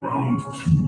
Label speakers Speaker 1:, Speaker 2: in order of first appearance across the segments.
Speaker 1: Round two.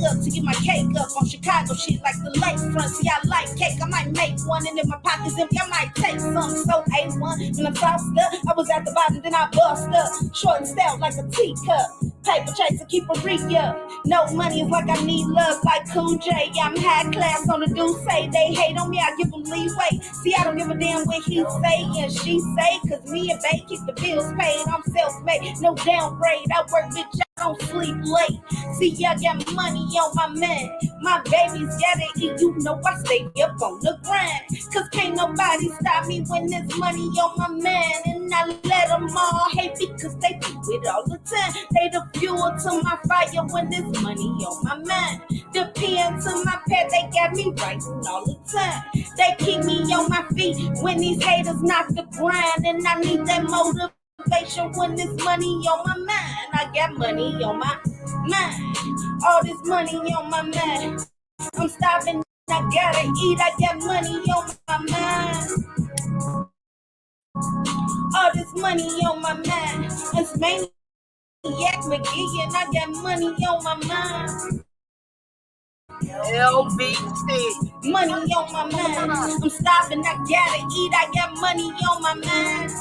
Speaker 2: To get my cake up on Chicago shit like the lakefront. See, I like cake, I might make one, and if my pocket's empty, I might take some. So A1, when I'm sauced up, I was at the bottom, then I bust up. Short and stout like a teacup. Paper chaser, keep a re-up. No money is like I need love, like Cool J. Yeah, I'm high class on the do say. They hate on me, I give them leeway. See, I don't give a damn what he say and she say, cause me and Bay keep the bills paid. I'm self-made, no downgrade. I work, bitch, I don't sleep late. See, y'all got money on my man. My babies gotta eat, you know I stay up on the grind. Cause can't nobody stop me when there's money on my man. And I let them all hate because they do it all the time. They the fuel to my fire when there's money on my mind. The pen to my pad, they got me writing all the time. They keep me on my feet when these haters knock the grind. And I need that motivation when there's money on my mind. I got money on my mind. All this money on my mind. I'm starving, I gotta eat. I got money on my mind. All this money on my mind. It's Maniac McGee and I got money on my mind.
Speaker 3: LBC.
Speaker 2: Money on my mind. I'm starving, I gotta eat. I got money on my mind.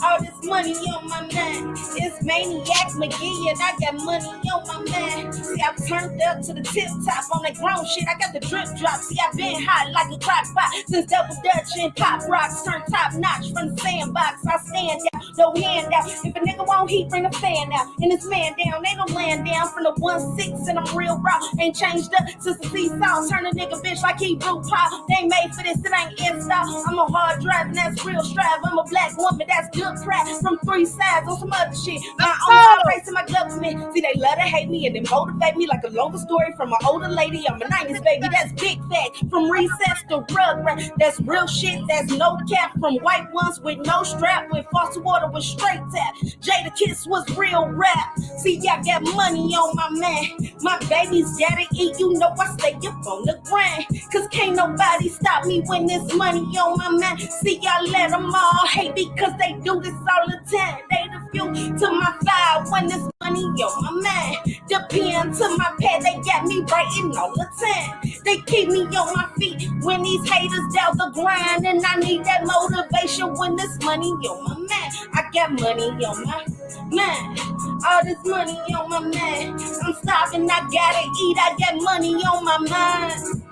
Speaker 2: All this money on my mind. It's Maniac McGee and I got money on my mind. See, I've turned up to the tip top on that grown shit. I got the drip drop. See, I've been hot like a crock pot since Double Dutch and Pop Rocks turned top notch from the sandbox. I stand out, no handout. If a nigga won't heat, bring a fan out. And it's man down, they don't land down from the 1-6 and I'm real raw. Ain't changed up since the seesaw. Turn a nigga bitch like he Blue Pop. They ain't made for this, it ain't install. I'm a hard drive and that's real strive. I'm a black woman, that's good crap from 3 sides on some other shit. My own race in my government. See, they love to hate me and they motivate me like a longer story from an older lady. I'm a 90s baby, that's big fact. From recess to Rugrat, that's real shit, that's no cap. From white ones with no strap, with faucet water with straight tap. Jada Kiss was real rap. See, y'all got money on my man. My babies gotta eat, you know I stay up on the grind. Cause can't nobody stop me when there's money on my man. See, y'all let them all hate because they do this all the time. They the fuel to my fire when there's money on my mind. The pen to my pad, they got me writing all the time. They keep me on my feet when these haters down the grind. And I need that motivation when there's money on my mind. I got money on my mind. All this money on my mind. I'm starving, I gotta eat. I got money on my mind.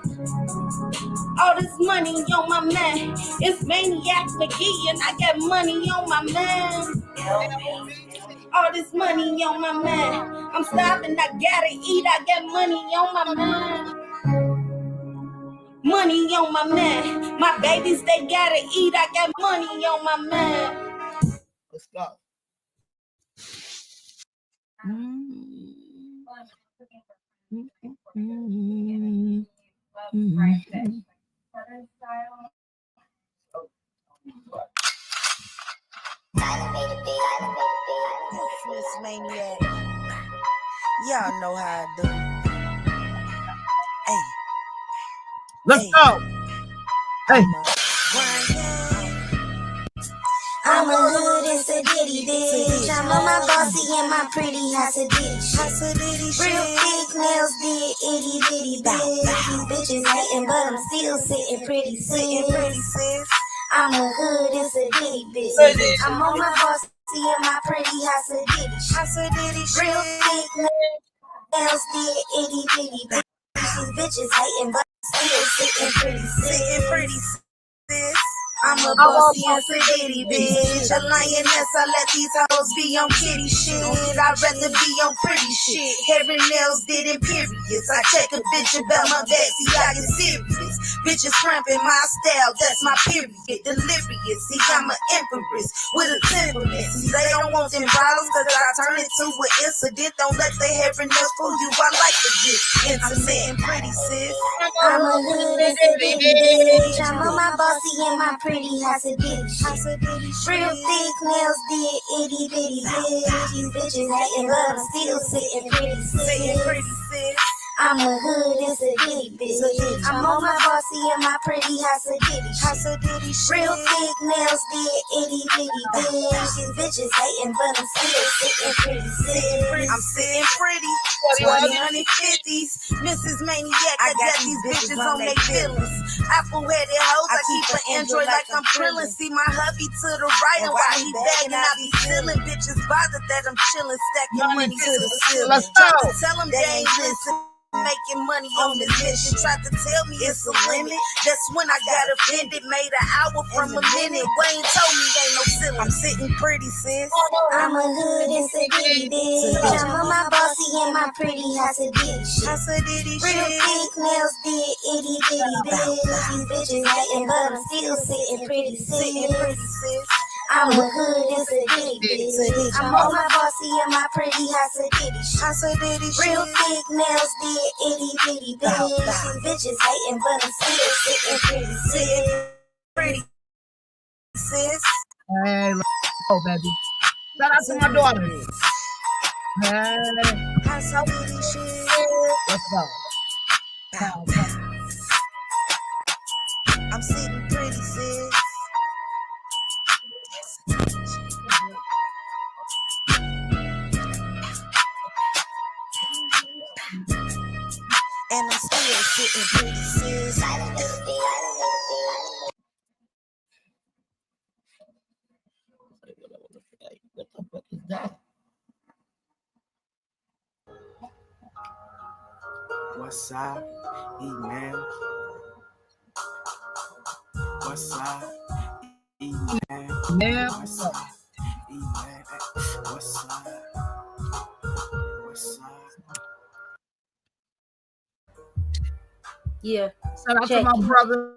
Speaker 2: All this money on my mind. It's Maniac McGee and I got money on my mind. All this money on my mind. I'm starving, I gotta eat. I got money on my mind. Money on my mind. My babies, they gotta eat. I got money on my mind.
Speaker 3: Let's go.
Speaker 2: It's Maniac. Y'all know how I do. Hey.
Speaker 3: Let's go. Hey.
Speaker 4: I'm a hood, it's a ditty bitch. I'm on my bossy and my pretty house a ditch. Real big nails did itty bitty bitch. These bitches hating, but I'm still sitting pretty sis. I'm a hood, it's a ditty bitch. I'm on my bossy and my pretty house a ditch. Real big nails did itty bitty bitch. These bitches hating, but I'm still sitting pretty sis. I'm a bossy and sedity bitch. A lioness, I let these hoes be on kitty shit. I'd rather be on pretty shit. Hair and nails did imperious. I check a bitch about my back, see I get serious. Bitches cramping my style, that's my period. Delirious, see, I'm an empress with a temperament. See, they don't want them problems, cause I turn it to an incident. Don't let the heaviness fool you, I like to get intimate and pretty, sis. I'm a hood and city bitch. I'm on my bossy and my pretty house of bitch. Real thick nails did itty bitty bitch. These bitches hating, but I'm still sitting pretty, sis. I'm a hood and city bitch. I'm on my bossy and my pretty house of ditty. Real thick nails did itty bitty bitch. These bitches hating, but I'm still sitting pretty, sis. I'm sitting pretty. 2050s, Mrs. Maniac, I got these bitches on they feelings. Apple-headed hoes, I keep an Android like I'm drilling. See my hubby to the right, and while he bagging, I be stealing. Bitches bothered that I'm chilling, stacking money to the ceiling. Try to tell them they ain't listen. Making money on this mission, tried to tell me it's a limit. That's when I got offended. Made an hour from a minute. Wayne told me ain't no ceiling. I'm sitting pretty, sis. I'm a hood and city bitch. I'm on my bossy and my pretty house of bitch. Real thick nails did itty bitty bitch. These bitches hating, but I'm still sitting pretty, sis. I'm a hood and city bitch. I'm on my bossy and my pretty house of ditty. Real thick nails did itty bitty bitch. These bitches hating, but I'm still sitting pretty, sis.
Speaker 3: Hey, let's go, baby. Shout out to my daughters. Hey,
Speaker 4: House of ditty shit.
Speaker 3: let's go.
Speaker 4: I'm sitting pretty, sis. And I'm still sitting pretty, sis.
Speaker 3: What the fuck is that?
Speaker 1: What's up, email? What's up, email?
Speaker 3: Man,
Speaker 1: What's up, email? What's up? What's up?
Speaker 2: Yeah.
Speaker 3: shout out
Speaker 2: Check.
Speaker 3: to my brother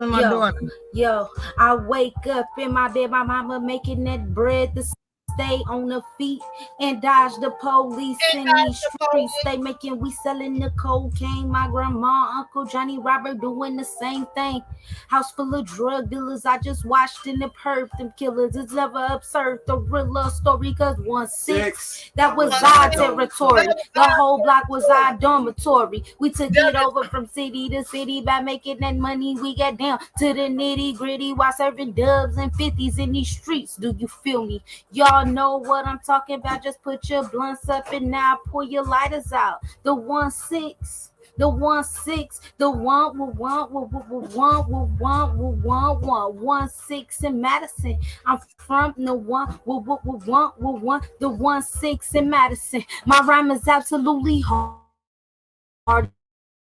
Speaker 3: and my
Speaker 2: Yo.
Speaker 3: daughter.
Speaker 2: Yo, I wake up in my bed, my mama making that bread to stay on the feet and dodge the police in these streets. They making we selling the cocaine. My grandma, Uncle Johnny Robert doing the same thing. House full of drug dealers. I just watched in the perp. Them killers. It's never absurd. The real story, cause 1-6. That was our territory. The whole block was our dormitory. We took it over from city to city by making that money. We got down to the nitty gritty while serving dubs and 50s in these streets. Do you feel me? Y'all know what I'm talking about. Just put your blunts up and now pull your lighters out. The 1-6. The 1-6, the 1-6 in Madison. I'm from the 1-6 in Madison. My rhyme is absolutely hard.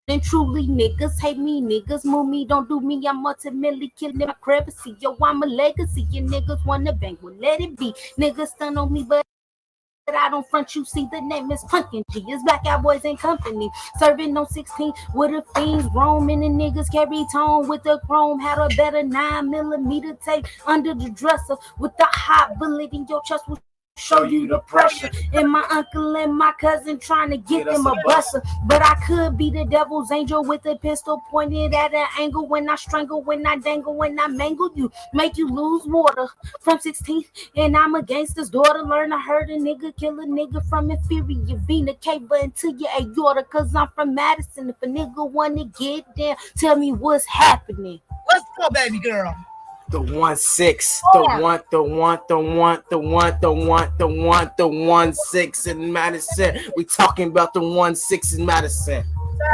Speaker 2: And truly, niggas hate me, niggas move me, don't do me. I'm ultimately killing my crevice. Yo, I'm a legacy. You niggas wanna bang, well, let it be. Niggas stun on me, but I don't front. You see, the name is Punkin' G. It's Black Cowboys and Company. Serving on 16 with the fiends roaming. And niggas carry tone with the chrome. Had a better 9mm tape under the dresser with the hot bullet in your chest. Will show you the pressure. And my uncle and my cousin trying to get them a buster. But I could be the devil's angel with a pistol pointed at an angle. When I strangle, when I dangle, when I mangle you, make you lose water. From 16, and I'm a gangster's daughter. Learn to hurt a nigga, kill a nigga from inferior vena cava into your aorta. Cause I'm from Madison. If a nigga wanna get down, tell me what's happening.
Speaker 3: Let's go, baby girl.
Speaker 1: The 1-6, the 1-6 in Madison. We talking about the 1-6 in Madison.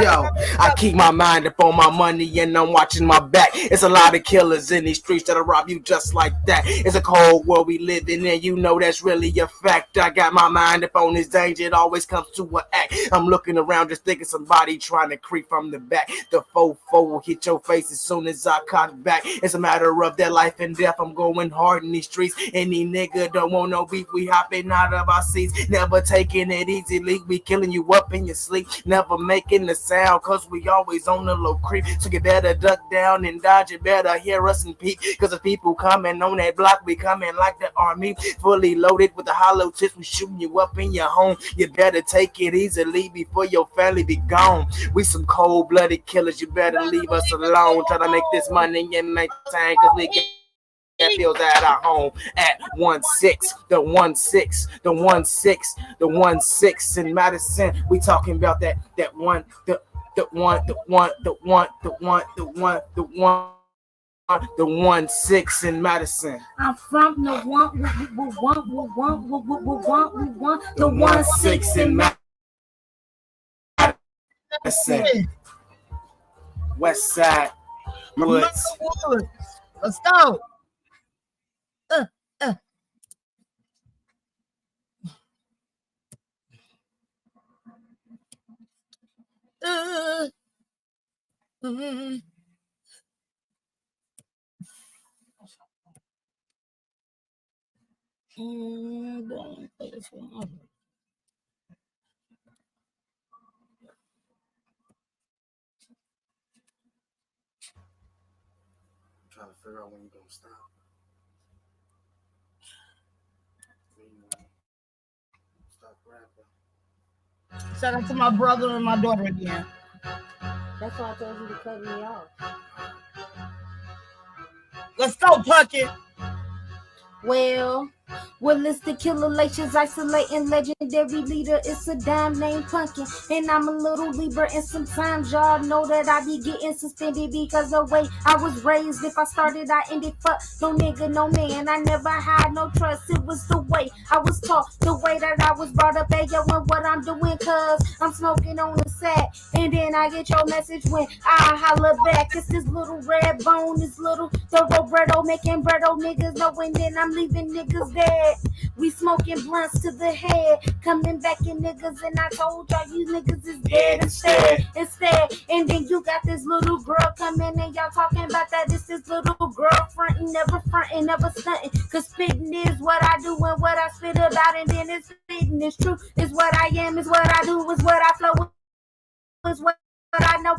Speaker 1: Yo, I keep my mind up on my money and I'm watching my back. It's a lot of killers in these streets that'll rob you just like that. It's a cold world we live in and you know that's really a fact. I got my mind up on this danger, it always comes to an act. I'm looking around just thinking somebody trying to creep from the back. The 4-4 will hit your face as soon as I cut back. It's a matter of their life and death. I'm going hard in these streets. Any nigga don't want no beef, we hopping out of our seats. Never taking it easily, we killing you up in your sleep. Never making the the sound, cause we always on the low creep. So you better duck down and dodge, you better hear us and peek, cause the people coming on that block, we coming like the army, fully loaded with the hollow tips, we shooting you up in your home. You better take it easily before your family be gone. We some cold-blooded killers, you better leave us alone. Try to make this money in nighttime, cause we get feels at our home at 1-6, the 1-6, the 1-6, the 1-6 in Madison. We talking about that one, the 1-6 in Madison.
Speaker 2: I'm from the the 1-6 in
Speaker 1: Madison. West Side Woods.
Speaker 3: Let's go.
Speaker 1: Trying to figure out when you're gonna stop. Stop rapping.
Speaker 3: Shout out to my brother and my daughter again.
Speaker 2: That's why I told you to cut me off.
Speaker 3: Let's go, Pumpkin.
Speaker 2: Well, it's the killer lations, isolating legendary leader. It's a dime named Pumpkin, and I'm a little Libra. And sometimes y'all know that I be getting suspended because of the way I was raised. If I started, I ended. Fuck no nigga, no man. I never had no trust. It was the way I was taught, the way that I was brought up. Hey, yo, and what I'm doing, cause I'm smoking on the sack. And then I get your message when I holler back. It's this little red bone, this little thoroughbredo, making breado niggas knowing then I'm leaving niggas dead. We smoking blunts to the head, coming back in niggas, and I told y'all you niggas is dead instead. And then you got this little girl coming and y'all talking about that. It's this little girl fronting, never stunting. Cause spitting is what I do and what I spit about, and then it's spitting is true. It's what I am, is what I do, is what I flow, is what I know.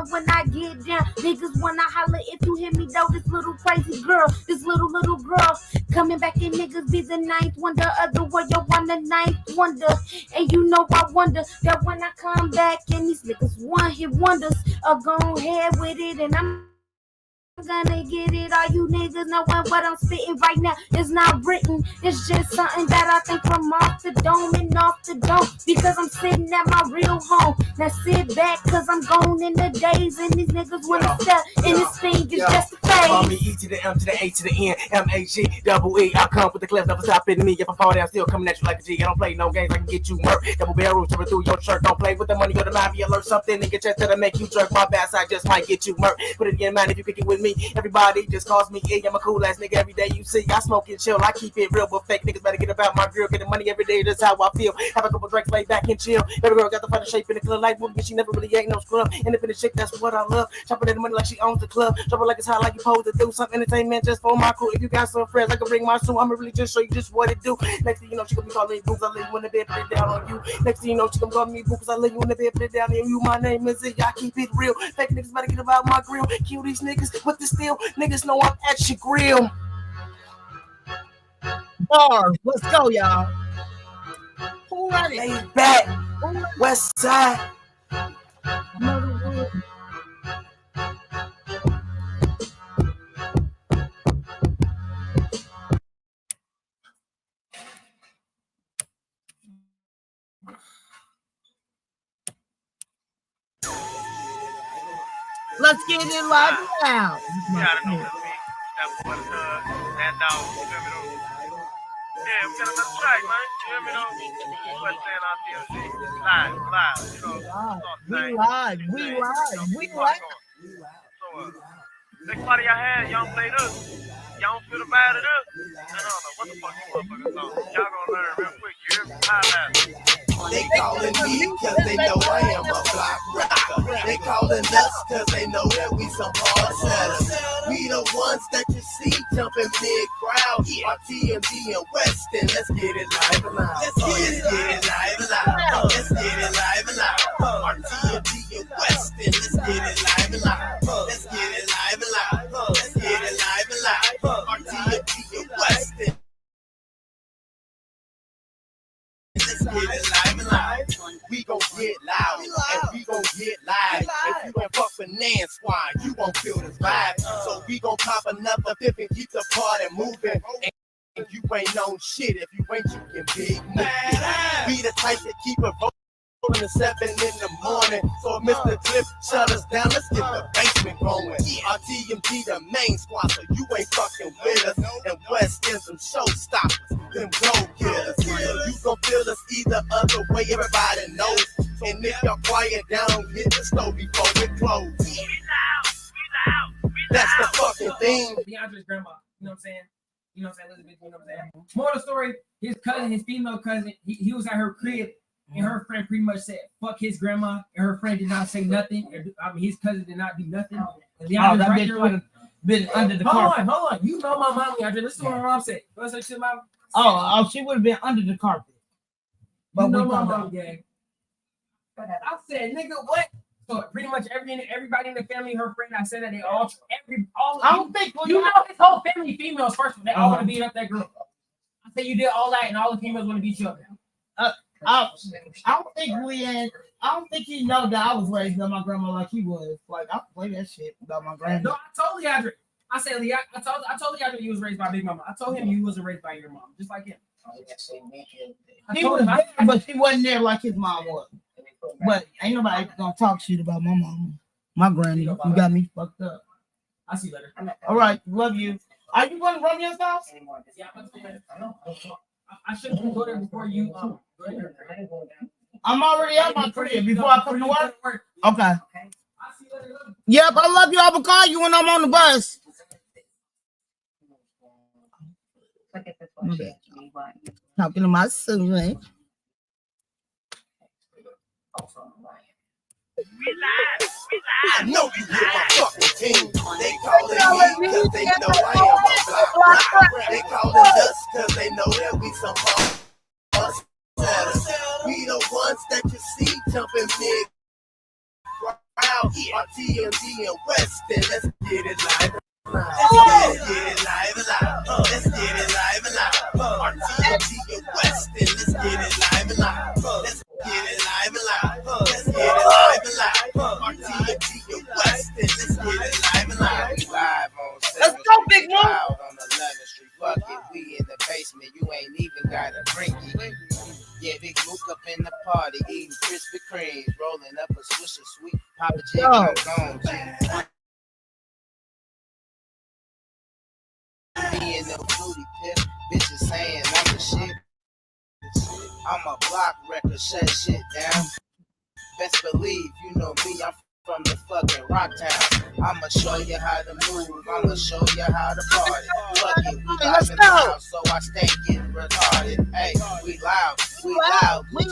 Speaker 2: When I get down, niggas wanna holler if you hear me though. This little crazy girl, this little girl coming back and niggas be the ninth wonder of the world. Yo, I'm the ninth wonder, and you know I wonder that when I come back and these niggas one hit wonders, go ahead with it and I'm gonna get it. All you niggas knowing what I'm spitting right now is not written. It's just something that I think from off the dome and off the dome, because I'm sitting at my real home. Now sit back, cause I'm gone in the days, and these niggas wanna step in this thing is just a
Speaker 1: Call
Speaker 3: phase.
Speaker 1: me E to the M to the A to the N, M-A-G-double-E. I come with the cliff, never stopping me. If I fall down, still coming at you like a G. I don't play no games, I can get you murked. Double barrel tearing through your shirt. Don't play with the money or the line. Be alert, something in your chest that'll make you jerk. My bad side just might get you murked. Put it in your mind if you kick it with me. Everybody just calls me E. I'm a cool ass nigga every day you see. I smoke and chill, I keep it real, but fake niggas better get about my grill. Getting money every day, that's how I feel. Have a couple drinks, lay back and chill. Every girl got the funny shape in the club like movie, but she never really ain't no scrub. Independent chick, that's what I love. Chopping that money like she owns the club. Dropping like it's hot, like you supposed to do. Some entertainment just for my crew. If you got some friends, I can bring my suit. I'ma really just show you just what it do. Next thing you know, she gonna be calling me boo, cause I lay you in the bed, put it down on you. Next thing you know, she gonna call me boo, cause I lay you in the bed, put it down on you. My name is it, I keep it real. Fake niggas better get about my grill. Kill these niggas with the steel. Niggas know I'm at your grill.
Speaker 3: Bars. Let's go, y'all. Who ready?
Speaker 1: Lay back, West Side.
Speaker 3: Let's get it live now.
Speaker 5: You gotta know that's me. That was that dog. You hear me though? Yeah, we got another track, man. You hear me though? What's saying out there? Live. You know,
Speaker 3: We live.
Speaker 5: So, next party y'all had, y'all play this. Y'all don't feel the vibe of this. I don't know what the fuck you motherfuckers on. Y'all gonna learn real quick. You hear me? Highlight.
Speaker 6: They calling me cause they know I am a block rocker. They calling us cause they know that we some hard setters. We the ones that you see jumping big crowd. Our TMD and Weston, let's get it live and loud. Let's get it live and loud. Let's get it live and loud. RTMG and Weston, let's get it live and live. Let's get it live and live. Let's get it live and live. RTMG and Weston. Let's get it live and live. We gon' get loud and we gon' get live. If you ain't fuck with Nan Squad, you won't feel this vibe. So we gon' pop another fifth and keep the party moving. And you ain't known shit if you ain't you can big move. Be the type to keep it rolling at 7 in the morning. So if Mr. Cliff shut us down, let's get the basement going. RTMG the main squad, so you ain't fucking with us. And West End some showstoppers, them go-getters. You gon' feel us either other way, everybody knows. And if y'all quiet down, hit the stove before it closes. That's the fucking thing.
Speaker 3: DeAndre's grandma, you know what I'm saying? You know what I'm saying, Elizabeth, you know what I'm saying? More of the story, his cousin, his female cousin, he was at her crib, and her friend pretty much said, fuck his grandma, and her friend did not say nothing. I mean, his cousin did not do nothing. And DeAndre's right there like, been under the carpet. Hold on. You know my mom, DeAndre. Listen to what my mom said. What's her shit, mom? Oh, she would have been under the carpet. But you know my mom, gang. I said, nigga, what? So pretty much everybody in the family, her friend, I said that they all I don't think you know his whole family females first. They all want to beat up that girl. I said you did all that, and all the females want to beat you up. I don't think he know that I was raised by my grandma like he was. Like I play that shit about my grandma. No, I told Leandre. I said I told Leandre you was raised by Big Mama. I told him you wasn't raised by your mom, just like him. He was there, but he wasn't there like his mom was. But ain't nobody gonna talk shit about my mama, my granny. You got me fucked up. I'll see you later. All right, love you. Are you going to Romeo's house? Yeah, I shouldn't go there before you. I'm already at my crib before I come to work. Okay. Yep, I love you. I will call you when I'm on the bus. Okay. Talking to my son.
Speaker 6: I know you with my fucking team. They calling me cause they know I am a block. They calling us cause they know that we some boss. We the ones that you see jumping big crowd. RTMG and Weston, let's get it live. Let's get it live and live. Let's get it live and live. RTMG and Weston, let's get it live and live. Let's get it live and live. Let's get it live and live. RTMG and Weston, let's get it live and live. Live on 7th
Speaker 3: Let's go, Big Mo.
Speaker 6: on 11th Street. Fuck it, we in the basement. You ain't even gotta bring it. Yeah, Big Mook up in the party, eating Krispy Kremes, rolling up a swish of sweet Papa J. Gone, G. Me and the booty pip, bitches saying I'm the shit. I'm a block record, shut shit down. Best believe, you know me, I'm from the fucking rock town. I'ma show you how to move, I'ma show you how to party. Fuck it, we live in the house, so I stay getting retarded. Hey, we loud, we 2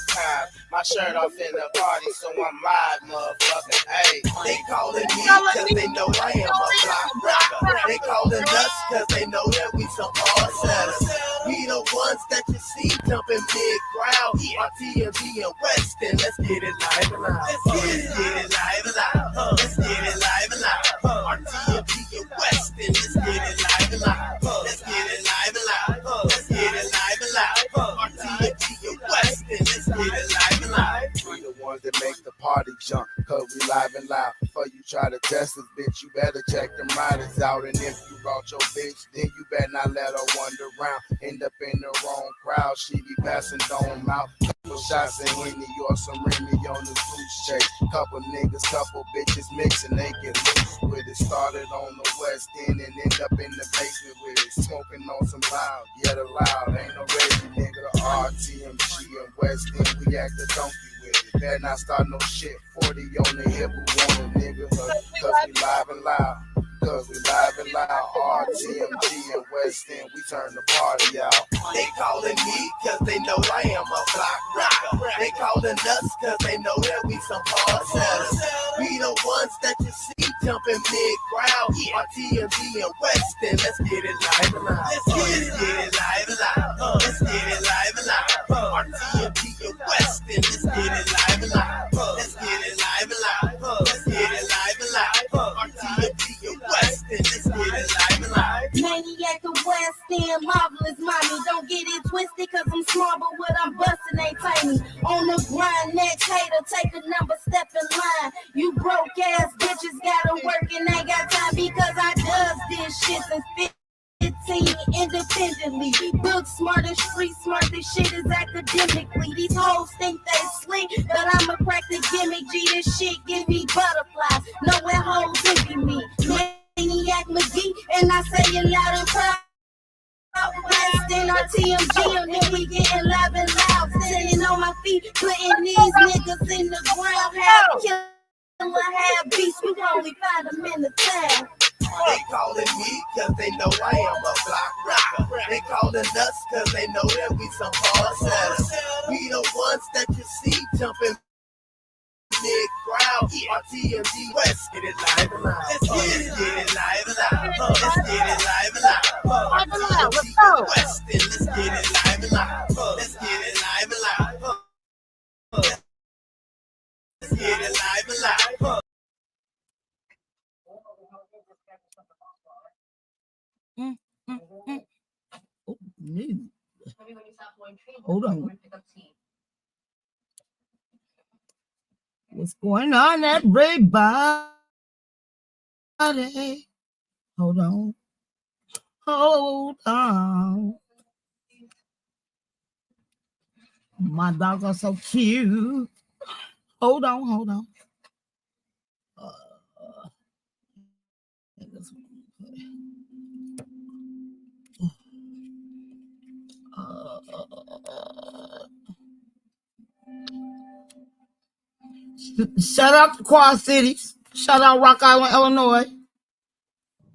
Speaker 6: times. My shirt off in the party, so I'm live, motherfucker. Hey, they calling me cause they know I am a block rocker. They calling us cause they know that we some hard setters. We the ones that you see jumping big crowd. RTMG and Weston, let's get it live and live. Let's get it live and live. Let's get it live and live. RTMG and Weston, let's get it live and live. Let's get it live and live. Let's get it live and live. RTMG and Weston, let's get it live and live. We the ones that make the party jump, cause we live and loud. Before you try to test us, bitch, you better check them riders out. And if you brought your bitch, then you better not let her wander around. End up in the wrong crowd, she be passing dome out. Couple shots of Henny or some Remy on the goose chase. Couple niggas, couple bitches mixing, they get loose with it. Started on the west end and end up in the basement with it. Smoking on some loud, yeah, the loud. Ain't no ready nigga, RTMG and West End, we act the donkey with it. Better not start no shit, 40 on the hip, who want a nigga, cause we live and loud. Cause we live and loud, RTMG and West End, we turn the party out. They calling me cause they know I am a block rocker. They calling us cause they know that we some hard setters. We the ones that you see jumping big crowd. RTMG and West End, let's get it live and live. Let's get it live and live. Let's get it live and live. RTMG and West End, let's get it live and live. Let's
Speaker 2: understand marvelous, mommy. Don't get it twisted, cause I'm smart, but what I'm busting ain't tiny. On the grind, next hater, take a number, step in line. You broke ass bitches gotta work and ain't got time because I does this shit since 15 independently. Book smarter, street smart, this shit is academically. These hoes think they slick, but I'ma crack the gimmick. G, this shit give me butterflies. Nowhere hoes envy me. Maniac McGee, and I say it loud and proud. West in our TMG, and then we getting live and loud. Sitting on my feet, putting these niggas in the ground. Half killer, half beast, we only find them in the town.
Speaker 6: They calling me cause they know I am a block rocker. They calling us cause they know that we some hard sellers. We the ones that you see jumping big crowd. Our TMG West, get it live and loud. Let's get it live and loud. Let's get it live and loud. TMG West, and let's get it live and loud. Let's get it live and loud. Let's get it live and loud.
Speaker 7: Oh, hold on. What's going on, everybody? Hold on. Hold on. My dogs are so cute. Hold on. Shout out to Quad Cities. Shout out Rock Island, Illinois.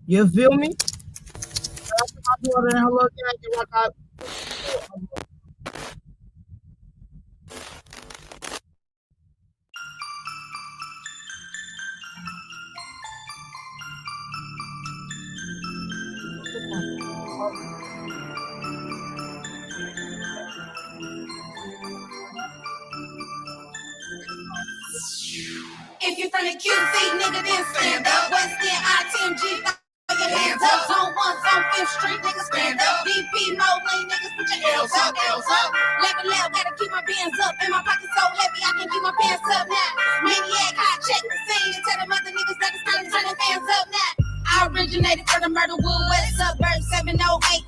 Speaker 7: You feel me? Shout out to my daughter and her little gang in Rock Island.
Speaker 2: If you're from the QC, nigga, then stand up. West End, ITMG, throw your hands up. Zone 1, Zone 5th Street, nigga, stand up. DP, Moline, niggas, put your L's up. Level, gotta keep my bands up. And my pockets so heavy, I can keep my pants up now. Maniac, hot, check the scene. And tell them other niggas that it's time to turn their fans up now. I originated from the Myrtlewood West Suburbs, 708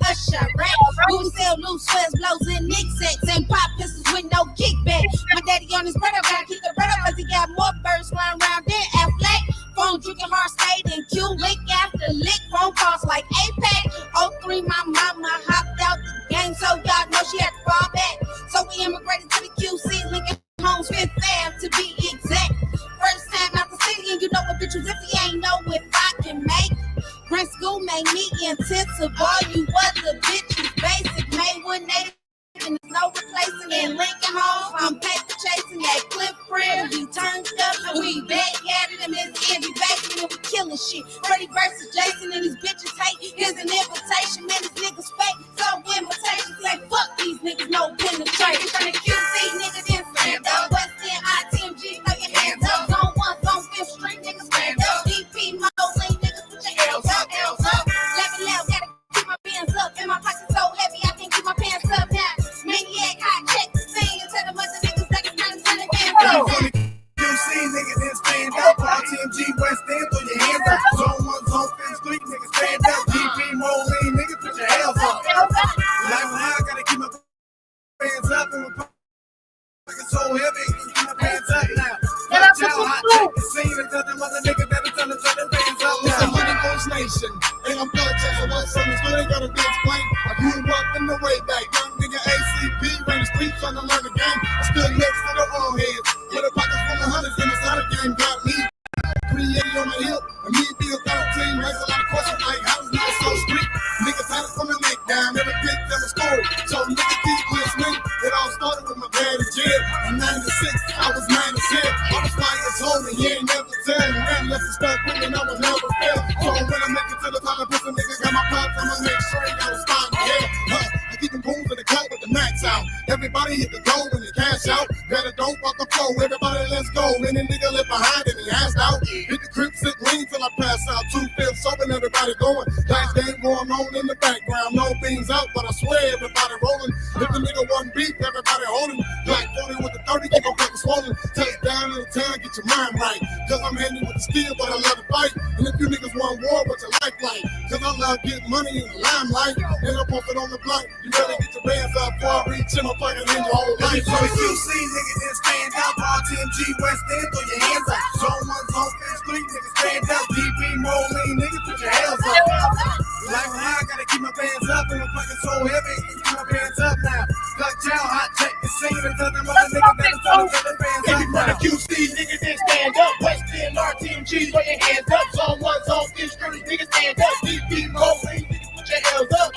Speaker 2: Usher, right? We sell loose sweats, blows and Nick sets, and pop pistols with no kickback. My daddy on his brother, gotta keep the brother, cause he got more birds flying around than Affleck. Phone drinking hard state and Q lick after lick. Phone calls like APAC. 03, my mama hopped out the game, so y'all know she had to fall back. So we immigrated to the QC, Lincoln Homes, 5th Ave to be exact. First time out the city, and you know what bitch was if he ain't know if I can make. Grant school made me intensive. All you other bitches basic. Made 180 and there's no replacing. In Lincoln Homes, I'm paper chasing that clip friend. We turned up and we back at it. And Miss Envy Bacon and we killing shit. Freddy versus Jason and these bitches hate. Here's an invitation, man, these niggas fake. So invitation say fuck these niggas, no penetration. From the QC, nigga, then stand up. West End, ITMG, throw your hands up. Zone 1, Zone 5th Street, niggas stand up. DP, Moline, niggas put your L's up. Level, gotta keep my bands up. And my pockets so heavy, I can keep my pants up now. Maniac, hot, check the scene. And tell them other niggas that it's time to turn their fans up.
Speaker 6: QC, nigga, then stand up. RTMG West End, throw your hands up. Zone 1, Zone 5th Street, nigga, stand up. DP, Moline, nigga, put your L's up. Like I gotta keep my pants up. And my pockets so heavy, keep my pants up now. Watch out, hot, check the scene. And tell them other niggas that it's time to turn their fans up now. It's a Money Ghost Nation. And I'm blood chasing one something's good, ain't gotta be explained. I grew up in the way back. Young nigga ACP, ran the streets trying to learn the game. I stood next to the old heads. With a pockets full of hundreds and inside the game got me. 380 on my hip, and me be a 13. Race a lot of questions like, how is niggas so street? Niggas had it from the neck down, every bitch tell a story. So nigga keep listening. It all started with my dad in jail. In 96, I was 9 as hell. I was 5 years old and he ain't never tell. And ran left and stuck with me and I was never fail. So when I make it to the top, I put some niggas got my pop, I'ma make sure I was fine. Yeah, I keep them booms in the cut with the max out.
Speaker 8: Everybody hit the dough when they cash out. Got a dope off the floor. Everybody let's go. Any nigga left behind and he asked out. Hit the crib, sit lean till I pass out. 2 fifths open, everybody going. Last game going on in the background. No beans out, but I swear everybody rolling. If the nigga one beat, everybody holding. Black 40 with the 30, keep on fucking swollen. Touchdown in the town, get your mind right. Cause I'm handy with the steel, but I love to fight. And if you niggas want war, what's your life like? Cause I love getting money in the limelight. And I'm posted on the block. You better get your bands up before I reach in my fucking in your whole life.
Speaker 6: So if you see niggas then stand up, RTMG West End, throw your hands up. Zone 1, Zone 5th Street, niggas stand up. DP, Moline, niggas put your hands up. Like I gotta keep my bands up, and I'm fucking so heavy, keep my bands up now. Cut down, hot check the scene, and tell them other niggas that I'm trying to put their bands up. Everybody QC, niggas then stand up. West End, RTMG, throw your hands up. Zone 1, Zone 5th Street, niggas stand up. DP, Moline, niggas put your hands up.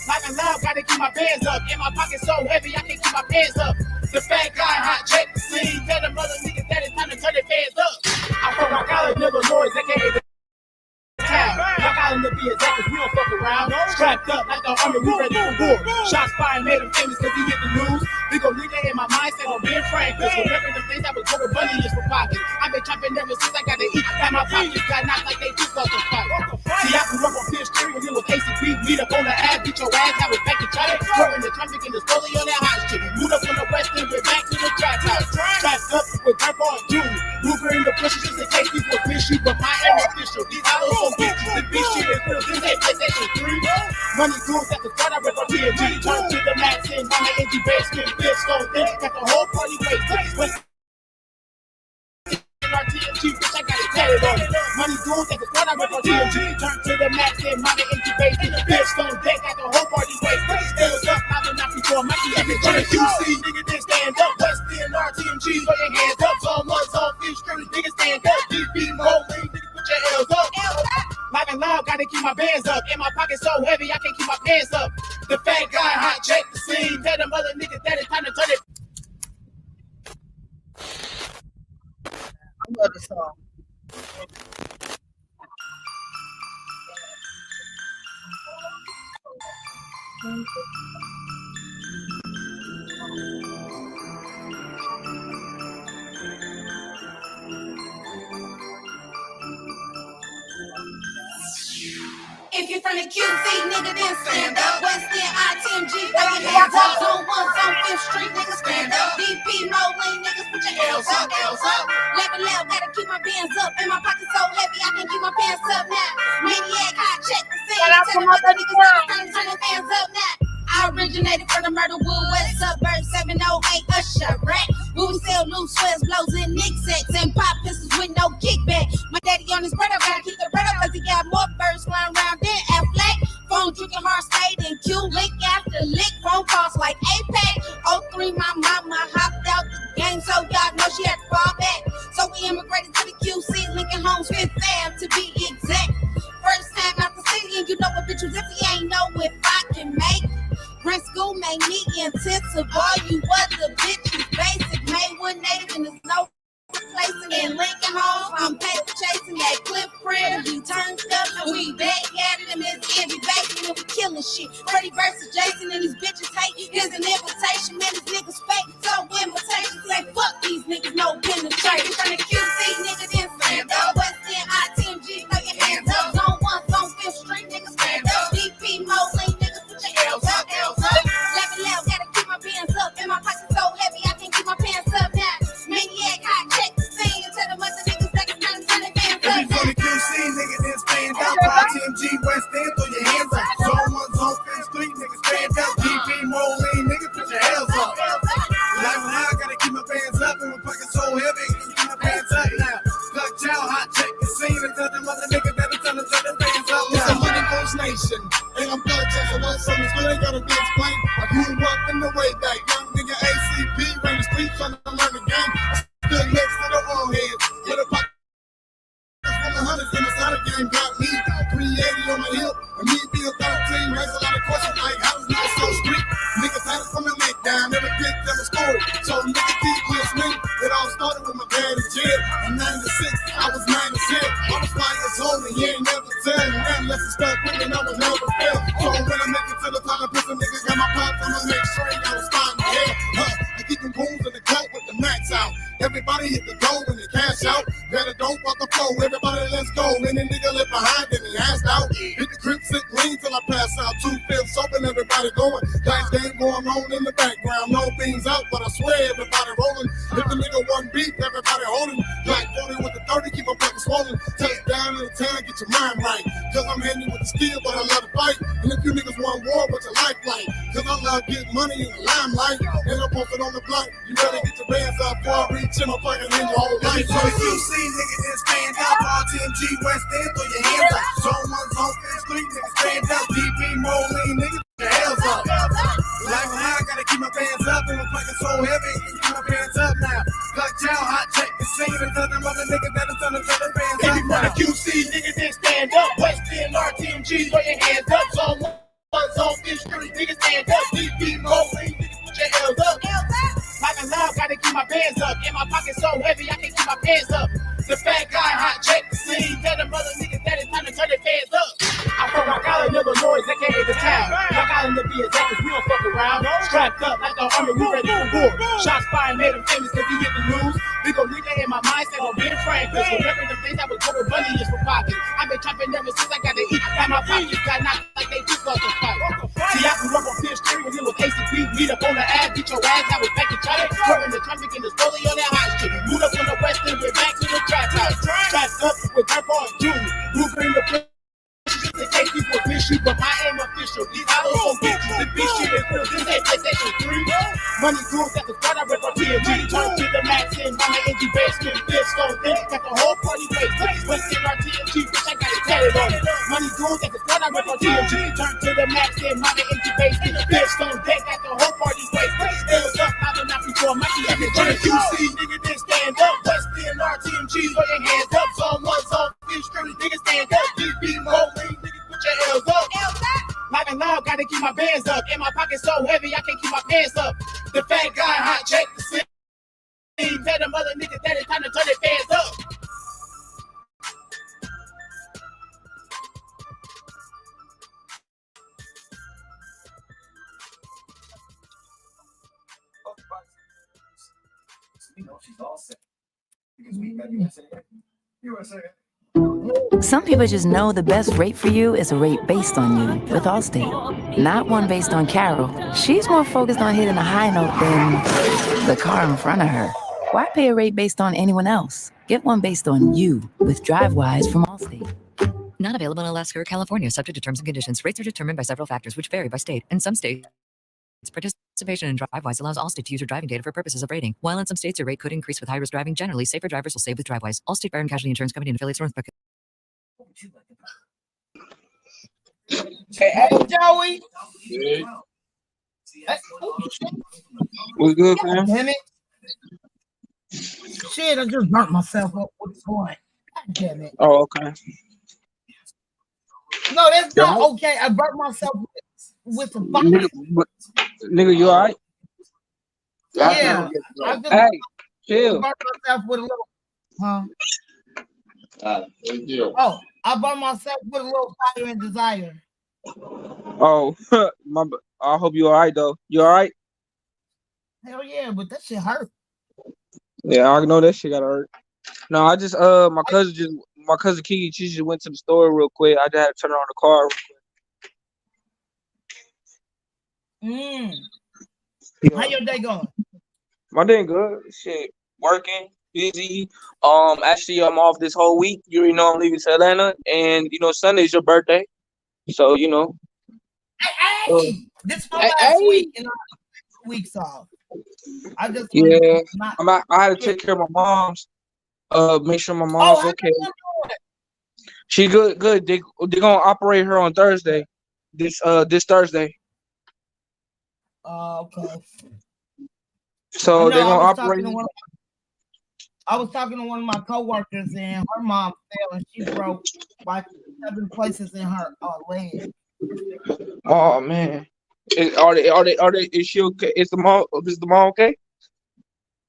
Speaker 6: Like a love, gotta keep my bands up. In my pocket so heavy, I can't keep my pants up. The fat guy, hot check the scene, tell them other niggas that it's time to turn their fans up. I'm from Rock Island, Illinois, aka town. Rock Island to be exact, cause we don't fuck around. Strapped up like the army, we ready for war. Shots fired, made him famous cause he hit the news. Big ol' nigga in my mindset on being frank. Cause remember the days I was going bunny is for pockets. I've been chopping ever since I got to eat. Got my pockets got knocked like they just lost a fight. See, I grew up on Fifth Street when it was ACP. Meet up on the ass, beat your ass, I was back in China. Throwing the traffic in the stoley on that hot shit. Moved up on the west end, went back to the trap house. Trapped up with Grandpa and Junior. Ruger in the bushes just in case these was fishy, but my air is official. These hollows so bitches, this bitch shit is real. This ain't PlayStation 3. Money goons at the start, I rip on TNG. Turn to the max in, my NG basement. Bitch, stone thin, got the whole party wasted. TNG, bitch, I got it tatted on it. Money goons at the start, I rip on TNG. Turn to the max in, my NG basement. Bitch, stone deck, got the whole party wasted. Stands up, I've been knocking for my QC, nigga, then stand up. West End, RTMG, throw your hands up. Zone 1, Zone 5th Street, nigga, stand up. DP, Moline, nigga, put your hands up. Live and loud, gotta keep my bands up. In my pocket so heavy, I can't keep my pants up. The fat guy, hot check the scene. Tell them other niggas that it's time to turn it.
Speaker 7: I love the song.
Speaker 2: If you're from the QC, nigga, then stand up. West End, ITMG, throw your hands up. Zone 1, Zone 5th Street, niggas stand up. DP, Moline, niggas put your L's up. Level loud, gotta keep my bands up. In my pocket so heavy, I can keep my pants up now. Maniac, hot check the scene. Tell them other niggas that it's time to turn their fans up now. I originated from the Myrtlewood West Suburbs, 708 Usher Rat. We sell loose sweats, blows, and knickknacks, and pop pistols with no kickback. My daddy on his bread up, gotta keep the bread up, cause he got more birds flying around than Affleck. Phone drinking hard state and Q lick after lick. Phone calls like APAC. 03, my mama hopped out the game, so y'all know she had to fall back. So we immigrated to the QC, Lincoln Homes, Fifth Ave to be exact. First time out the city, and you know what bitch was if he ain't know if I can make. Grant school made me intensive. All you other bitches basic. Made one native and there's no replacing. In Lincoln Homes, I'm paper chasing that clip print. We turned up and we back at it. And it's every basement and we killing shit. Freddy versus Jason and these bitches hate. Here's an invitation, man, these niggas fake. So invitations say fuck these niggas, no penetration. From the QC, nigga, then stand up. West End, ITMG, throw your hands up. Zone 1, Zone 5th Street, niggas stand up. DP, Moline, niggas put your L's up. Level loud, gotta keep my bands up. In my pocket so heavy, I can't keep my pants up now. Maniac, hot check the scene. Tell them other niggas that it's time to turn their fans up.
Speaker 6: If you from the QC, nigga, then stand up. RTMG West End, throw your hands up. Zone 1, Zone 5th Street, nigga, stand up. DP, Moline, nigga, put your hands up. Like I gotta keep my bands up, and my pocket so heavy, keep my pants up now. Cut down, hot check the scene, and tell them other niggas that it's time to turn their fans up.
Speaker 8: It's a money coach nation. And I'm gonna tell you what, something still ain't gotta be explained. I grew up in the way back. Young nigga ACP ran the streets trying to learn the game. Stood next to the old head. With a pocket full of hundreds in the side of the game. Got me 380 on my hip. And me be a 13. Raise a lot of questions like, how does niggas so street? Niggas had it from the neck down. Never did tell a story. So nigga keep listening. It all started with my dad in jail. In 96, I was 9 and 10. I was 5 years old and he ain't never tell. And unless he stuck with me, I was never fail. So when I make it to the top, I put some niggas got my pop. I'ma make sure I was fine. go. Everybody, let's go. And the nigga left behind and he asked out. Hit the crib, sit lean till I pass out. 2/5 open, everybody going. Dice game going on in the background. No beans out, but I swear everybody rolling. If the nigga one beat, everybody holding. Black 40 with the 30, keep my fucking swollen. Touchdown in the town, get your mind right. Cause I'm handy with the skill, but I love to fight. And if you niggas want war, what's your life like? Cause I love getting money in the limelight. And I'm posted on the block. You better get your bands out before I reach in my fucking hand your whole life.
Speaker 6: So if you see niggas that stand up, RTMG West End, throw your hands up. Zone 1, Zone 5, Street, niggas stand up. DP, Moline, niggas, your hands up. Like I gotta keep my pants up, and I'm fucking so heavy, keep my pants up now. Cut y'all, hot check the scene, and tell them other niggas that I'm trying to turn their pants up. If you want a QC, niggas that stand up. West End, RTMG, throw your hands up. Zone 1, Zone 5, Street, niggas stand up. DP, Moline, niggas, put your hands up. Like a love, gotta keep my pants up. In my pocket so heavy, I can't keep my pants up. The fat guy, hot check the scene. Tell them other niggas that it's time to turn their pants up. I'm from Rock Island, Illinois, aka the town. Rock Island to be exact, cause we don't fuck around. Strapped up like the army, we ready for war. Shots fired, made him famous cause he hit the news. We gon' leave that in my mindset on being frank. Cause remember the things that was going bunny is for pockets. I've been trapping ever since I got to eat. Got my pockets got knocked like they just lost a fight. See, I grew up on Fifth Street when it was ACP. Meet up on the ass, beat your ass, I was back in China. Throwing the traffic in the stoley on that hot shit. Moved up on the west end, went back to the trap house. Trapped up with Grandpa and Junior. Moving in the place. The case people official, but I am official. These hollows so bitches, the bitch shit is real. This ain't PlayStation 3. Money tools at the start, I rip on TNG. Turn to the max in, mama empty basement. This stone thing, got the whole party wasted. West in our TNG, bitch, I got it tatted on it. Money tools at the start, I rip on TNG. Turn to the max in, mama empty basement. This stone thing, got the whole party wasted. Still up, I will not before Mikey at the church. You see, nigga, then stand up. West in our TNG, throw your hands up. Zone 1, Zone 5, Street, nigga, stand up. DB, Moline, nigga. Put your L's up. Like a log, gotta keep my bands up. In my pocket so heavy, I can't keep my pants up. The fat guy, hot check the scene. Tell them other niggas that it's time to turn their pants up.
Speaker 3: You know, she's all set. Because we got you were saying.
Speaker 9: Some people just know the best rate for you is a rate based on you with Allstate, not one based on Carol. She's more focused on hitting a high note than the car in front of her. Why pay a rate based on anyone else? Get one based on you with DriveWise from Allstate.
Speaker 10: Not available in Alaska or California, subject to terms and conditions. Rates are determined by several factors, which vary by state. In some states, participation in DriveWise allows Allstate to use your driving data for purposes of rating. While in some states, your rate could increase with high-risk driving. Generally, safer drivers will save with DriveWise. Allstate Fire and Casualty Insurance Company and affiliates Northbrook.
Speaker 7: Hey, Joey.
Speaker 11: Good. What's good, man?
Speaker 7: Damn it. Shit, I just burnt myself up with this one. God damn it.
Speaker 11: Oh, okay.
Speaker 7: No, that's not okay. I burnt myself with the fire.
Speaker 11: Nigga, you all right?
Speaker 7: Yeah.
Speaker 11: Hey, chill.
Speaker 7: I burnt myself with a little. Oh, I burnt myself with a little fire and desire.
Speaker 11: Oh, I hope you all right, though. You all right?
Speaker 7: Hell yeah, but that shit hurt.
Speaker 11: Yeah, I know that shit gotta hurt. No, I just my cousin Kiki, she just went to the store real quick. I just had to turn her on the car real quick.
Speaker 7: Yeah. How your day going?
Speaker 11: My day good. Shit, working, busy. Actually, I'm off this whole week. You already know I'm leaving to Atlanta, and you know Sunday's your birthday, so you know.
Speaker 7: Hey, this is my last week, and I'm 2 weeks off. I just
Speaker 11: I had to take care of my mom's. Make sure my mom's okay. She good. They gonna operate her on Thursday. This Thursday.
Speaker 7: Okay.
Speaker 11: So they're gonna operate.
Speaker 7: I was talking to one of my coworkers, and her mom fell, and she broke like 7 places in her leg.
Speaker 11: Oh man. Are they? Is she okay? Is the mom okay?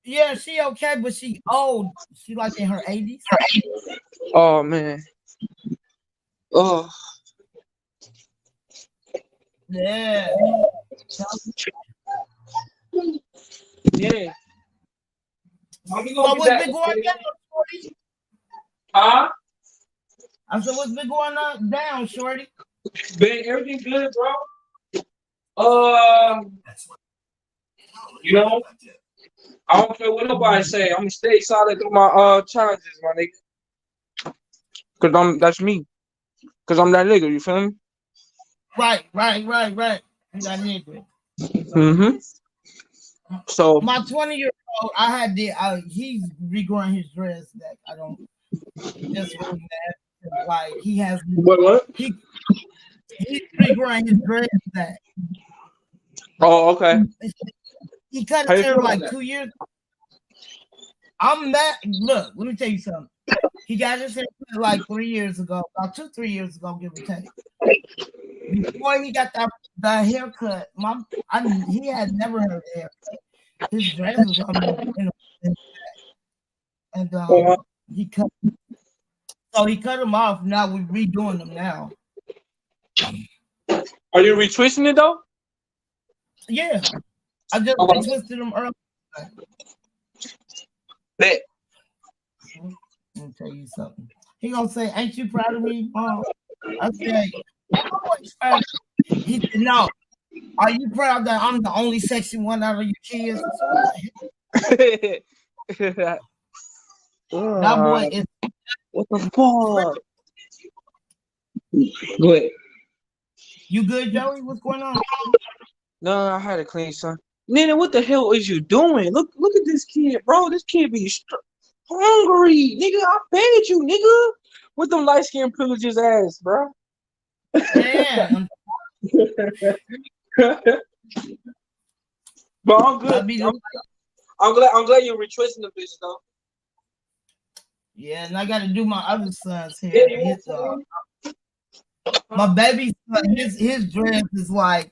Speaker 7: Yeah, she okay, but she old. She like in her 80s.
Speaker 11: Oh man. Oh.
Speaker 7: Yeah.
Speaker 11: Yeah.
Speaker 7: What was been going on?
Speaker 11: Huh?
Speaker 7: I said, what's been going on down, shorty?
Speaker 11: Man, everything good, bro. You know, I don't care what nobody say. I'm gonna stay solid through my challenges, my nigga. That's me. Cause I'm that nigga, you feel me?
Speaker 7: Right. You got nigga.
Speaker 11: Mm-hmm. So
Speaker 7: my 20-year-old, I had he's regrowing his dreads back. I don't just really mad. Like he has
Speaker 11: what?
Speaker 7: He's regrowing his dreads back.
Speaker 11: Oh, okay.
Speaker 7: He cut his hair like 2 years. I'm mad. Look, let me tell you something. He got his hair cut like 3 years ago, about 2-3 years ago, give or take. Before he got the haircut, he had never heard of haircut. His dreads was and he cut. So he cut them off. Now we're redoing them now.
Speaker 11: Are you retwisting it though?
Speaker 7: Yeah, I just retwisted them earlier.
Speaker 11: Bet.
Speaker 7: Let me tell you something. He gonna say, "Ain't you proud of me, Mom?" I say, he said, "No. Are you proud that I'm the only sexy one out of your kids?" That boy is.
Speaker 11: What the fuck? Good.
Speaker 7: You good, Joey? What's going on?
Speaker 11: No, I had to clean son. Nina, what the hell is you doing? Look at this kid, bro. This kid be hungry, nigga. I fed you, nigga. With them light skin privileges ass, bro.
Speaker 7: Damn.
Speaker 11: But I'm good. I'm glad you're retwisting the bitch though.
Speaker 7: Yeah, and I got to do my other son's hair. My baby son, his dreads is like,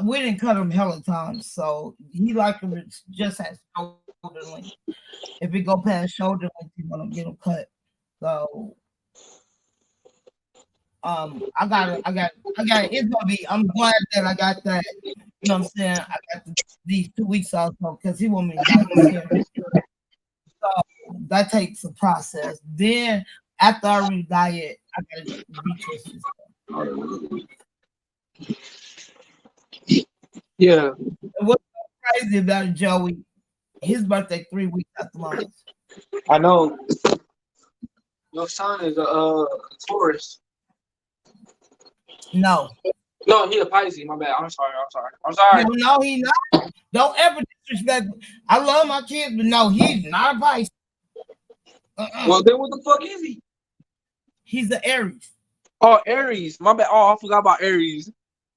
Speaker 7: we didn't cut him hella times, so he like him just at shoulder length. If it go past shoulder length, you want to get him cut. So, I got. It's gonna be. I'm glad that I got that. You know what I'm saying? I got these 2 weeks also because he want me to dye his hair. So that takes a process. Then after I re-dye it, I gotta retwist it.
Speaker 11: Yeah.
Speaker 7: What's crazy about it, Joey? His birthday 3 weeks after mine.
Speaker 11: I know. Your son is a Taurus.
Speaker 7: No,
Speaker 11: he a Pisces. My bad. I'm sorry.
Speaker 7: No, he not. Don't ever disrespect. I love my kids, but no, he's not a Pisces.
Speaker 11: Well, then what the fuck is he?
Speaker 7: He's the Aries.
Speaker 11: Oh, Aries. My bad. Oh, I forgot about Aries.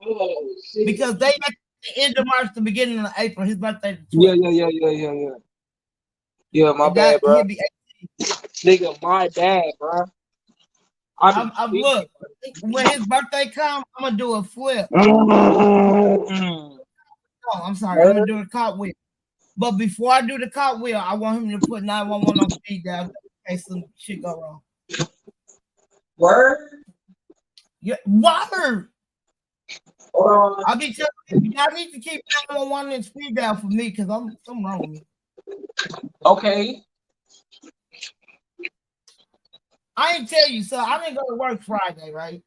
Speaker 11: Oh, shit.
Speaker 7: Because they at the end of March, the beginning of April, his birthday.
Speaker 11: Yeah. Yeah, my bad, bro. Nigga, my bad, bro.
Speaker 7: I'm look, when his birthday comes, I'm gonna do a flip. Oh, I'm sorry, I'm gonna do a cartwheel. But before I do the cartwheel, I want him to put 911 on speed down in case some shit go wrong.
Speaker 11: Word?
Speaker 7: Yeah, word. I'll be telling you, y'all need to keep 911 and speed down for me because something wrong with me.
Speaker 11: Okay.
Speaker 7: I ain't tell you, so I didn't go to work Friday, right?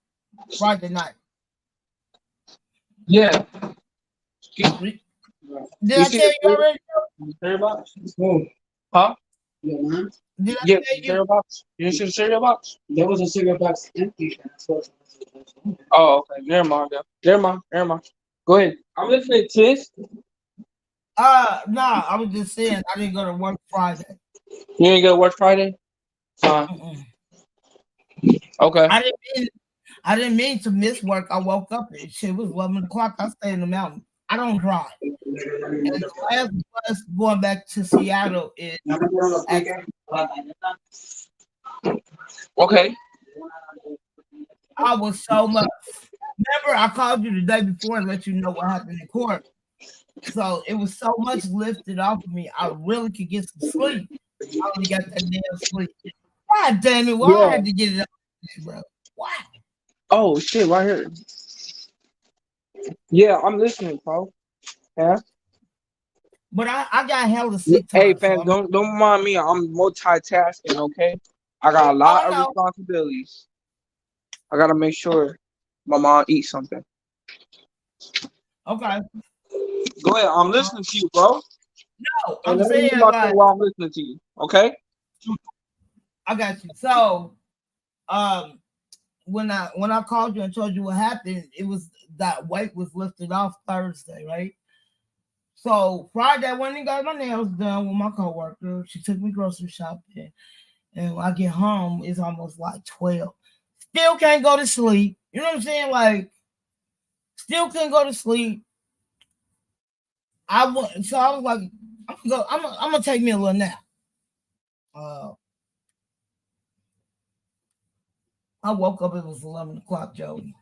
Speaker 7: Friday night.
Speaker 11: Yeah.
Speaker 7: Did I tell you already?
Speaker 11: Cereal box? Huh?
Speaker 7: Did I
Speaker 11: Yeah,
Speaker 7: tell you?
Speaker 11: cereal box. You didn't see the cereal box?
Speaker 12: There was a cereal box empty.
Speaker 11: Oh, okay. Never mind. Go ahead. I'm listening to this.
Speaker 7: Nah, I was just saying I didn't go to work Friday.
Speaker 11: You didn't go to work Friday? Okay.
Speaker 7: I didn't mean to miss work. I woke up and shit was 11 o'clock. I stay in the mountain. I don't drive. And the last bus going back to Seattle is
Speaker 11: okay.
Speaker 7: I was so much. Remember, I called you the day before and let you know what happened in court. So it was so much lifted off of me. I really could get some sleep. I only got that damn sleep. God damn it! Why I had to get it up, bro? Why?
Speaker 11: Oh shit! Right here. Yeah, I'm listening, bro. Yeah.
Speaker 7: But I got hella sick.
Speaker 11: Hey, fam, don't mind me. I'm multitasking. Okay. I got a lot of
Speaker 7: no.
Speaker 11: responsibilities. I gotta make sure my mom eats something.
Speaker 7: Okay.
Speaker 11: Go ahead. I'm listening to you, bro.
Speaker 7: No,
Speaker 11: And
Speaker 7: I'm
Speaker 11: let me
Speaker 7: saying
Speaker 11: do my
Speaker 7: like
Speaker 11: thing while I'm listening to you. Okay.
Speaker 7: I got you. So, when I called you and told you what happened, it was that weight was lifted off Thursday, right? So Friday, I went and got my nails done with my coworker. She took me grocery shopping, and when I get home, it's almost like 12. Still can't go to sleep. You know what I'm saying? Like, still couldn't go to sleep. So I was like, I'm gonna take me a little nap. I woke up, it was 11 o'clock, Joey.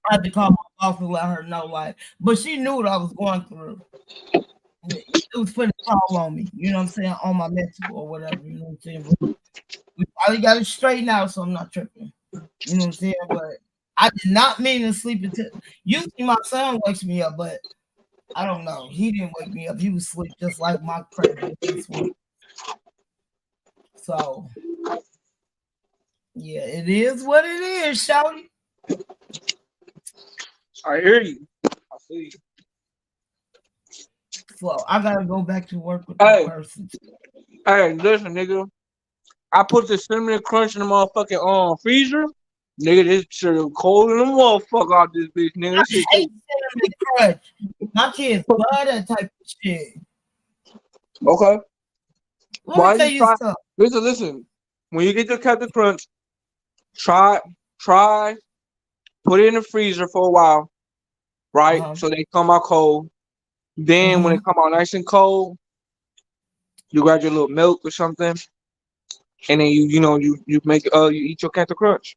Speaker 7: I had to call my boss and let her know, like, but she knew what I was going through. It was putting a call on me, you know what I'm saying, on my mental or whatever, you know what I'm saying. But we probably got it straightened out, so I'm not tripping, you know what I'm saying. But I did not mean to sleep until usually my son wakes me up, but I don't know. He didn't wake me up. He was asleep just like my crazy. So yeah, it is what it is, shouty.
Speaker 11: I hear you. I feel you.
Speaker 7: So I gotta go back to work with that person.
Speaker 11: Hey, listen, nigga. I put the cinnamon crunch in the motherfucking freezer. Nigga, this shit is cold in the motherfucker out this bitch, nigga.
Speaker 7: I hate cinnamon crunch. My kids love that type of shit.
Speaker 11: Okay.
Speaker 7: Let me tell you something.
Speaker 11: Listen. When you get your Captain Crunch, try, put it in the freezer for a while, right? So they come out cold. Then when it come out nice and cold, you grab your little milk or something, and then you make you eat your Captain Crunch.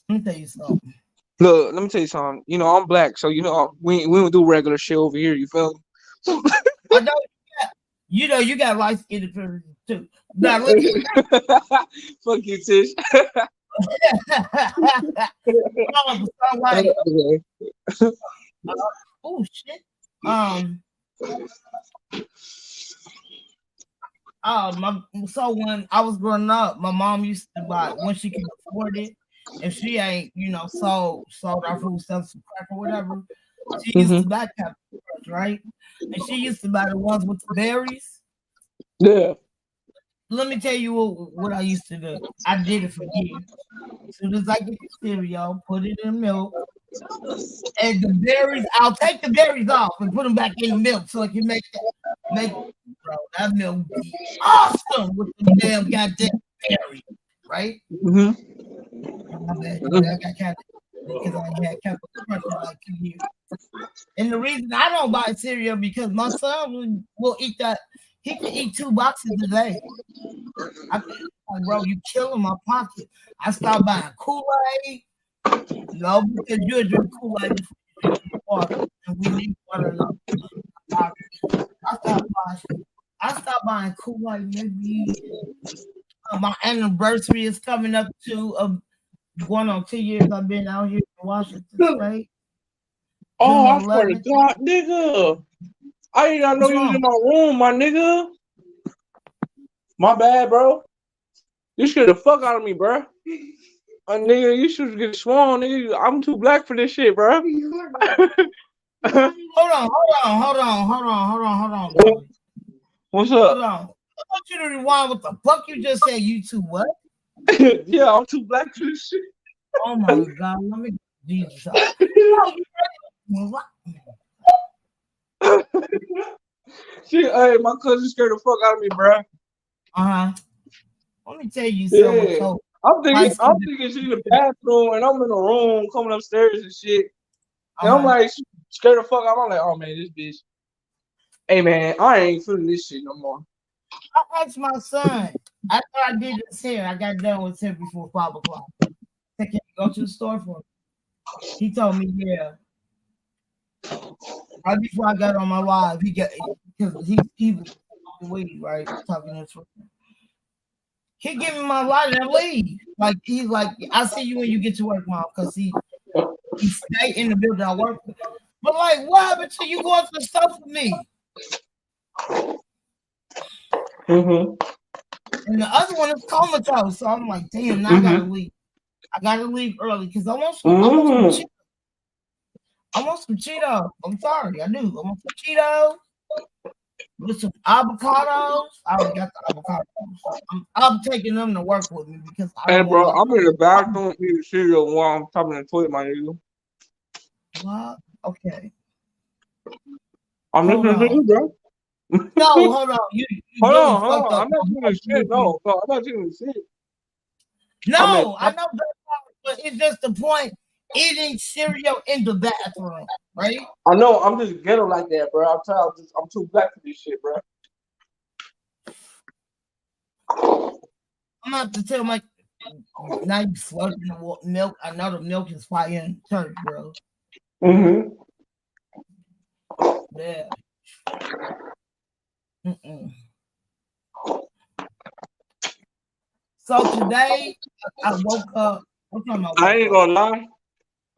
Speaker 7: Let me tell you something.
Speaker 11: Look, let me tell you something. You know, I'm black, so we don't do regular shit over here. You feel me?
Speaker 7: I know. You got light skinned privilege too. Now look
Speaker 11: fuck you, Tish.
Speaker 7: Oh shit. So when I was growing up, my mom used to buy when she could afford it. If she ain't, sold our food stuff, some crack or whatever, she used to buy Captain Crunch, right? And she used to buy the ones with the berries.
Speaker 11: Yeah.
Speaker 7: Let me tell you what I used to do. I did it for years. As soon as I get the cereal, put it in milk, and the berries, I'll take the berries off and put them back in the milk so it can make bro, that milk be awesome with the damn goddamn berries, right? My bad, I got kind of because I had Captain Crunch for like 2 years. And the reason I don't buy cereal because my son will eat that. He can eat 2 boxes a day. Bro, you killing my pocket. I stopped buying Kool-Aid. No, because you drink Kool-Aid before you drink water. And we need water. I stopped buying Kool-Aid maybe. My anniversary is coming up to going on 2 years I've been out here in Washington State.
Speaker 11: Oh, I swear to God, nigga. I did not know you was in my room, my nigga. My bad, bro. You scared the fuck out of me, bro. Nigga, you should get sworn, nigga. I'm too black for this shit, bro.
Speaker 7: Hold on.
Speaker 11: What's up?
Speaker 7: Hold on. I want you to rewind what the fuck you just said. You too what?
Speaker 11: Yeah, I'm too black for this shit.
Speaker 7: Oh my God. Let me Jesus.
Speaker 11: Hey, my cousin scared the fuck out of me, bro.
Speaker 7: Let me tell you something.
Speaker 11: Yeah. I'm thinking she's in the bathroom and I'm in the room coming upstairs and shit. And I'm like scared the fuck out. I'm like, oh man, this bitch. Hey man, I ain't feeling this shit no more.
Speaker 7: I asked my son after I did this hair. I got done with him before 5 o'clock. I said, can you go to the store for me? He told me, yeah. Right before I got on my live, because he was weed, right? Talking to his friend. He give me my light and I leave. Like he's like, I see you when you get to work, mom, because he stay in the building I work with. But like, what happened to you going to the stuff with me? And And the other one is comatose. So I'm like, damn, now I gotta leave. I gotta leave early because I want some Cheetos. I want some Cheetos. I'm sorry, I do. I want some Cheetos with some avocados. I already got the avocados. I'm taking them to work with me because I
Speaker 11: Hey,
Speaker 7: don't
Speaker 11: bro,
Speaker 7: want
Speaker 11: I'm in the bathroom eating cereal while I'm talking to the toilet, my nigga.
Speaker 7: What? Okay.
Speaker 11: I'm
Speaker 7: Hold
Speaker 11: listening to you,
Speaker 7: on.
Speaker 11: bro.
Speaker 7: No, hold on. You
Speaker 11: Hold
Speaker 7: really
Speaker 11: on, hold
Speaker 7: fucked
Speaker 11: on.
Speaker 7: up.
Speaker 11: I'm not doing shit. No, I'm not doing shit.
Speaker 7: No, I know that part, but it's just the point. Eating cereal in the bathroom, right?
Speaker 11: I know. I'm just ghetto like that, bro. I'm tired. I'm too black for this shit, bro.
Speaker 7: I'm gonna have to tell my now you flooding the milk. I know the milk is fire in church, bro.
Speaker 11: Mm-hmm.
Speaker 7: Yeah. Mm-mm. So today I woke up. What time
Speaker 11: I ain't gonna lie.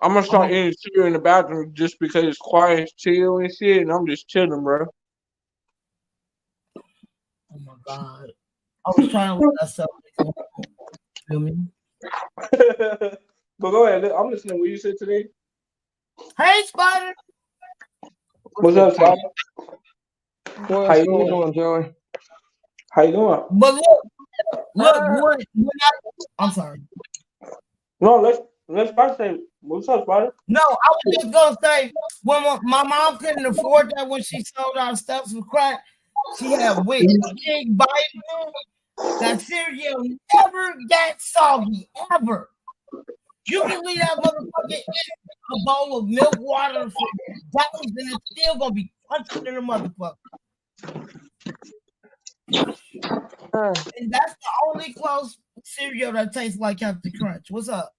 Speaker 11: I'm gonna start eating cereal in the bathroom just because it's quiet, chill, and shit, and I'm just chilling, bro.
Speaker 7: Oh my god! I was trying to let myself. Feel me?
Speaker 11: But go ahead. I'm listening to what you said today.
Speaker 7: Hey, Spider.
Speaker 11: What's up, Spider?
Speaker 13: What's going on, Joey?
Speaker 11: How you doing?
Speaker 7: But look, I'm sorry.
Speaker 11: No, let's first say what's up, Spider?
Speaker 7: No, I was just gonna say when my mom couldn't afford that when she sold our stuff for crack, she had wit. King Biden, that cereal never got soggy ever. You can leave that motherfucker in a bowl of milk water for days and it's still gonna be crunchy in the motherfucker. And that's the only close cereal that tastes like Captain Crunch. What's up?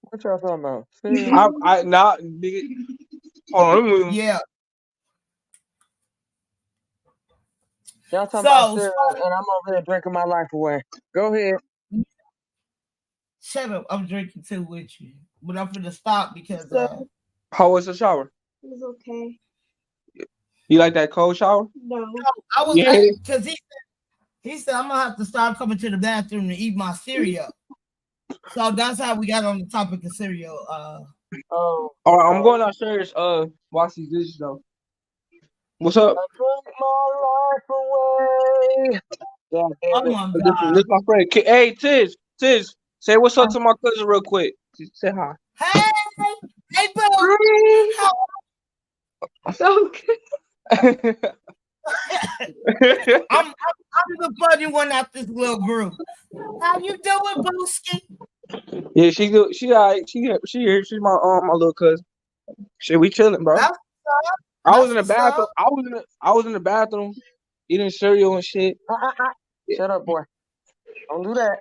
Speaker 13: What y'all talking about?
Speaker 11: I not nigga. Hold on.
Speaker 7: Yeah.
Speaker 13: Y'all talking about cereal, and I'm over here drinking my life away. Go ahead.
Speaker 7: Shut up. I'm drinking too with you. But I'm gonna stop because
Speaker 11: How was the shower?
Speaker 2: It was okay.
Speaker 11: You like that cold shower?
Speaker 2: No.
Speaker 7: I was
Speaker 11: Yeah.
Speaker 7: because he said I'm gonna have to start coming to the bathroom to eat my cereal. So that's how we got on the topic of cereal.
Speaker 11: All right, I'm going downstairs. Wash these dishes though. What's up?
Speaker 13: I drink my life away.
Speaker 7: Oh my
Speaker 11: This
Speaker 7: god.
Speaker 11: is my friend. Hey, Tiz, say what's up to my cousin real quick. Say hi.
Speaker 7: Hey, boo.
Speaker 11: Okay.
Speaker 7: I'm the funny one out this little group. How you doing, Booski?
Speaker 11: Yeah, she good. She alright. She here. She's my little cousin. Shit, we chilling, bro. I was in the bathroom. I was in the bathroom eating cereal and shit.
Speaker 13: Shut up, boy. Don't do that.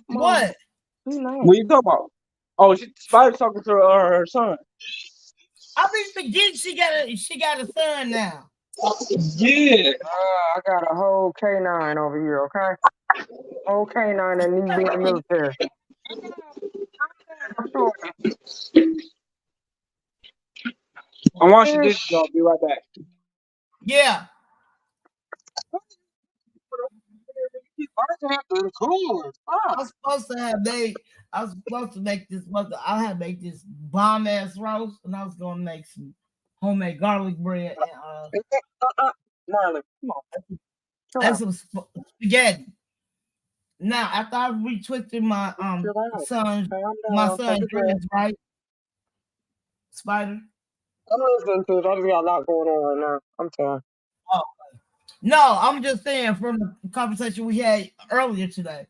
Speaker 7: What?
Speaker 11: What you talking about? Oh, Spider's talking to her son.
Speaker 7: I been forgetting she got a son now.
Speaker 11: Yeah.
Speaker 13: I got a whole K9 over here, okay? Whole K9 that needs to be in the military.
Speaker 11: I'm washing dishes, y'all. Be right back.
Speaker 7: Yeah. I was supposed to make this I had to make this bomb ass roast, and I was gonna make some homemade garlic bread and
Speaker 13: Marlon, come on.
Speaker 7: and some spaghetti. Now after I retwisted my son's dreads, right? Spider.
Speaker 13: I'm listening to it. I just got a lot going on right now. I'm sorry.
Speaker 7: Oh no, I'm just saying from the conversation we had earlier today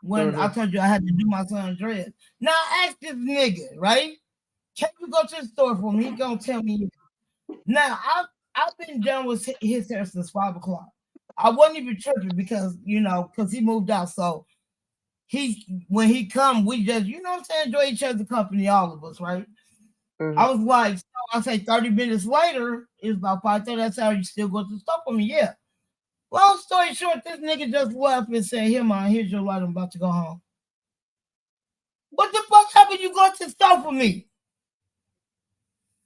Speaker 7: when I told you I had to do my son's dreads. Now ask this nigga, right? Can you go to the store for me? He gonna tell me. Now I've been done with his hair since 5 o'clock. I wasn't even tripping because he moved out. So when he come, we just what I'm saying, enjoy each other's company, all of us, right? I was like, so I say 30 minutes later, it's about 5:30. That's how you still go to the store for me, yeah. Long story short, this nigga just left and said, "Here, man, here's your light. I'm about to go home." What the fuck happened? You go to the store for me?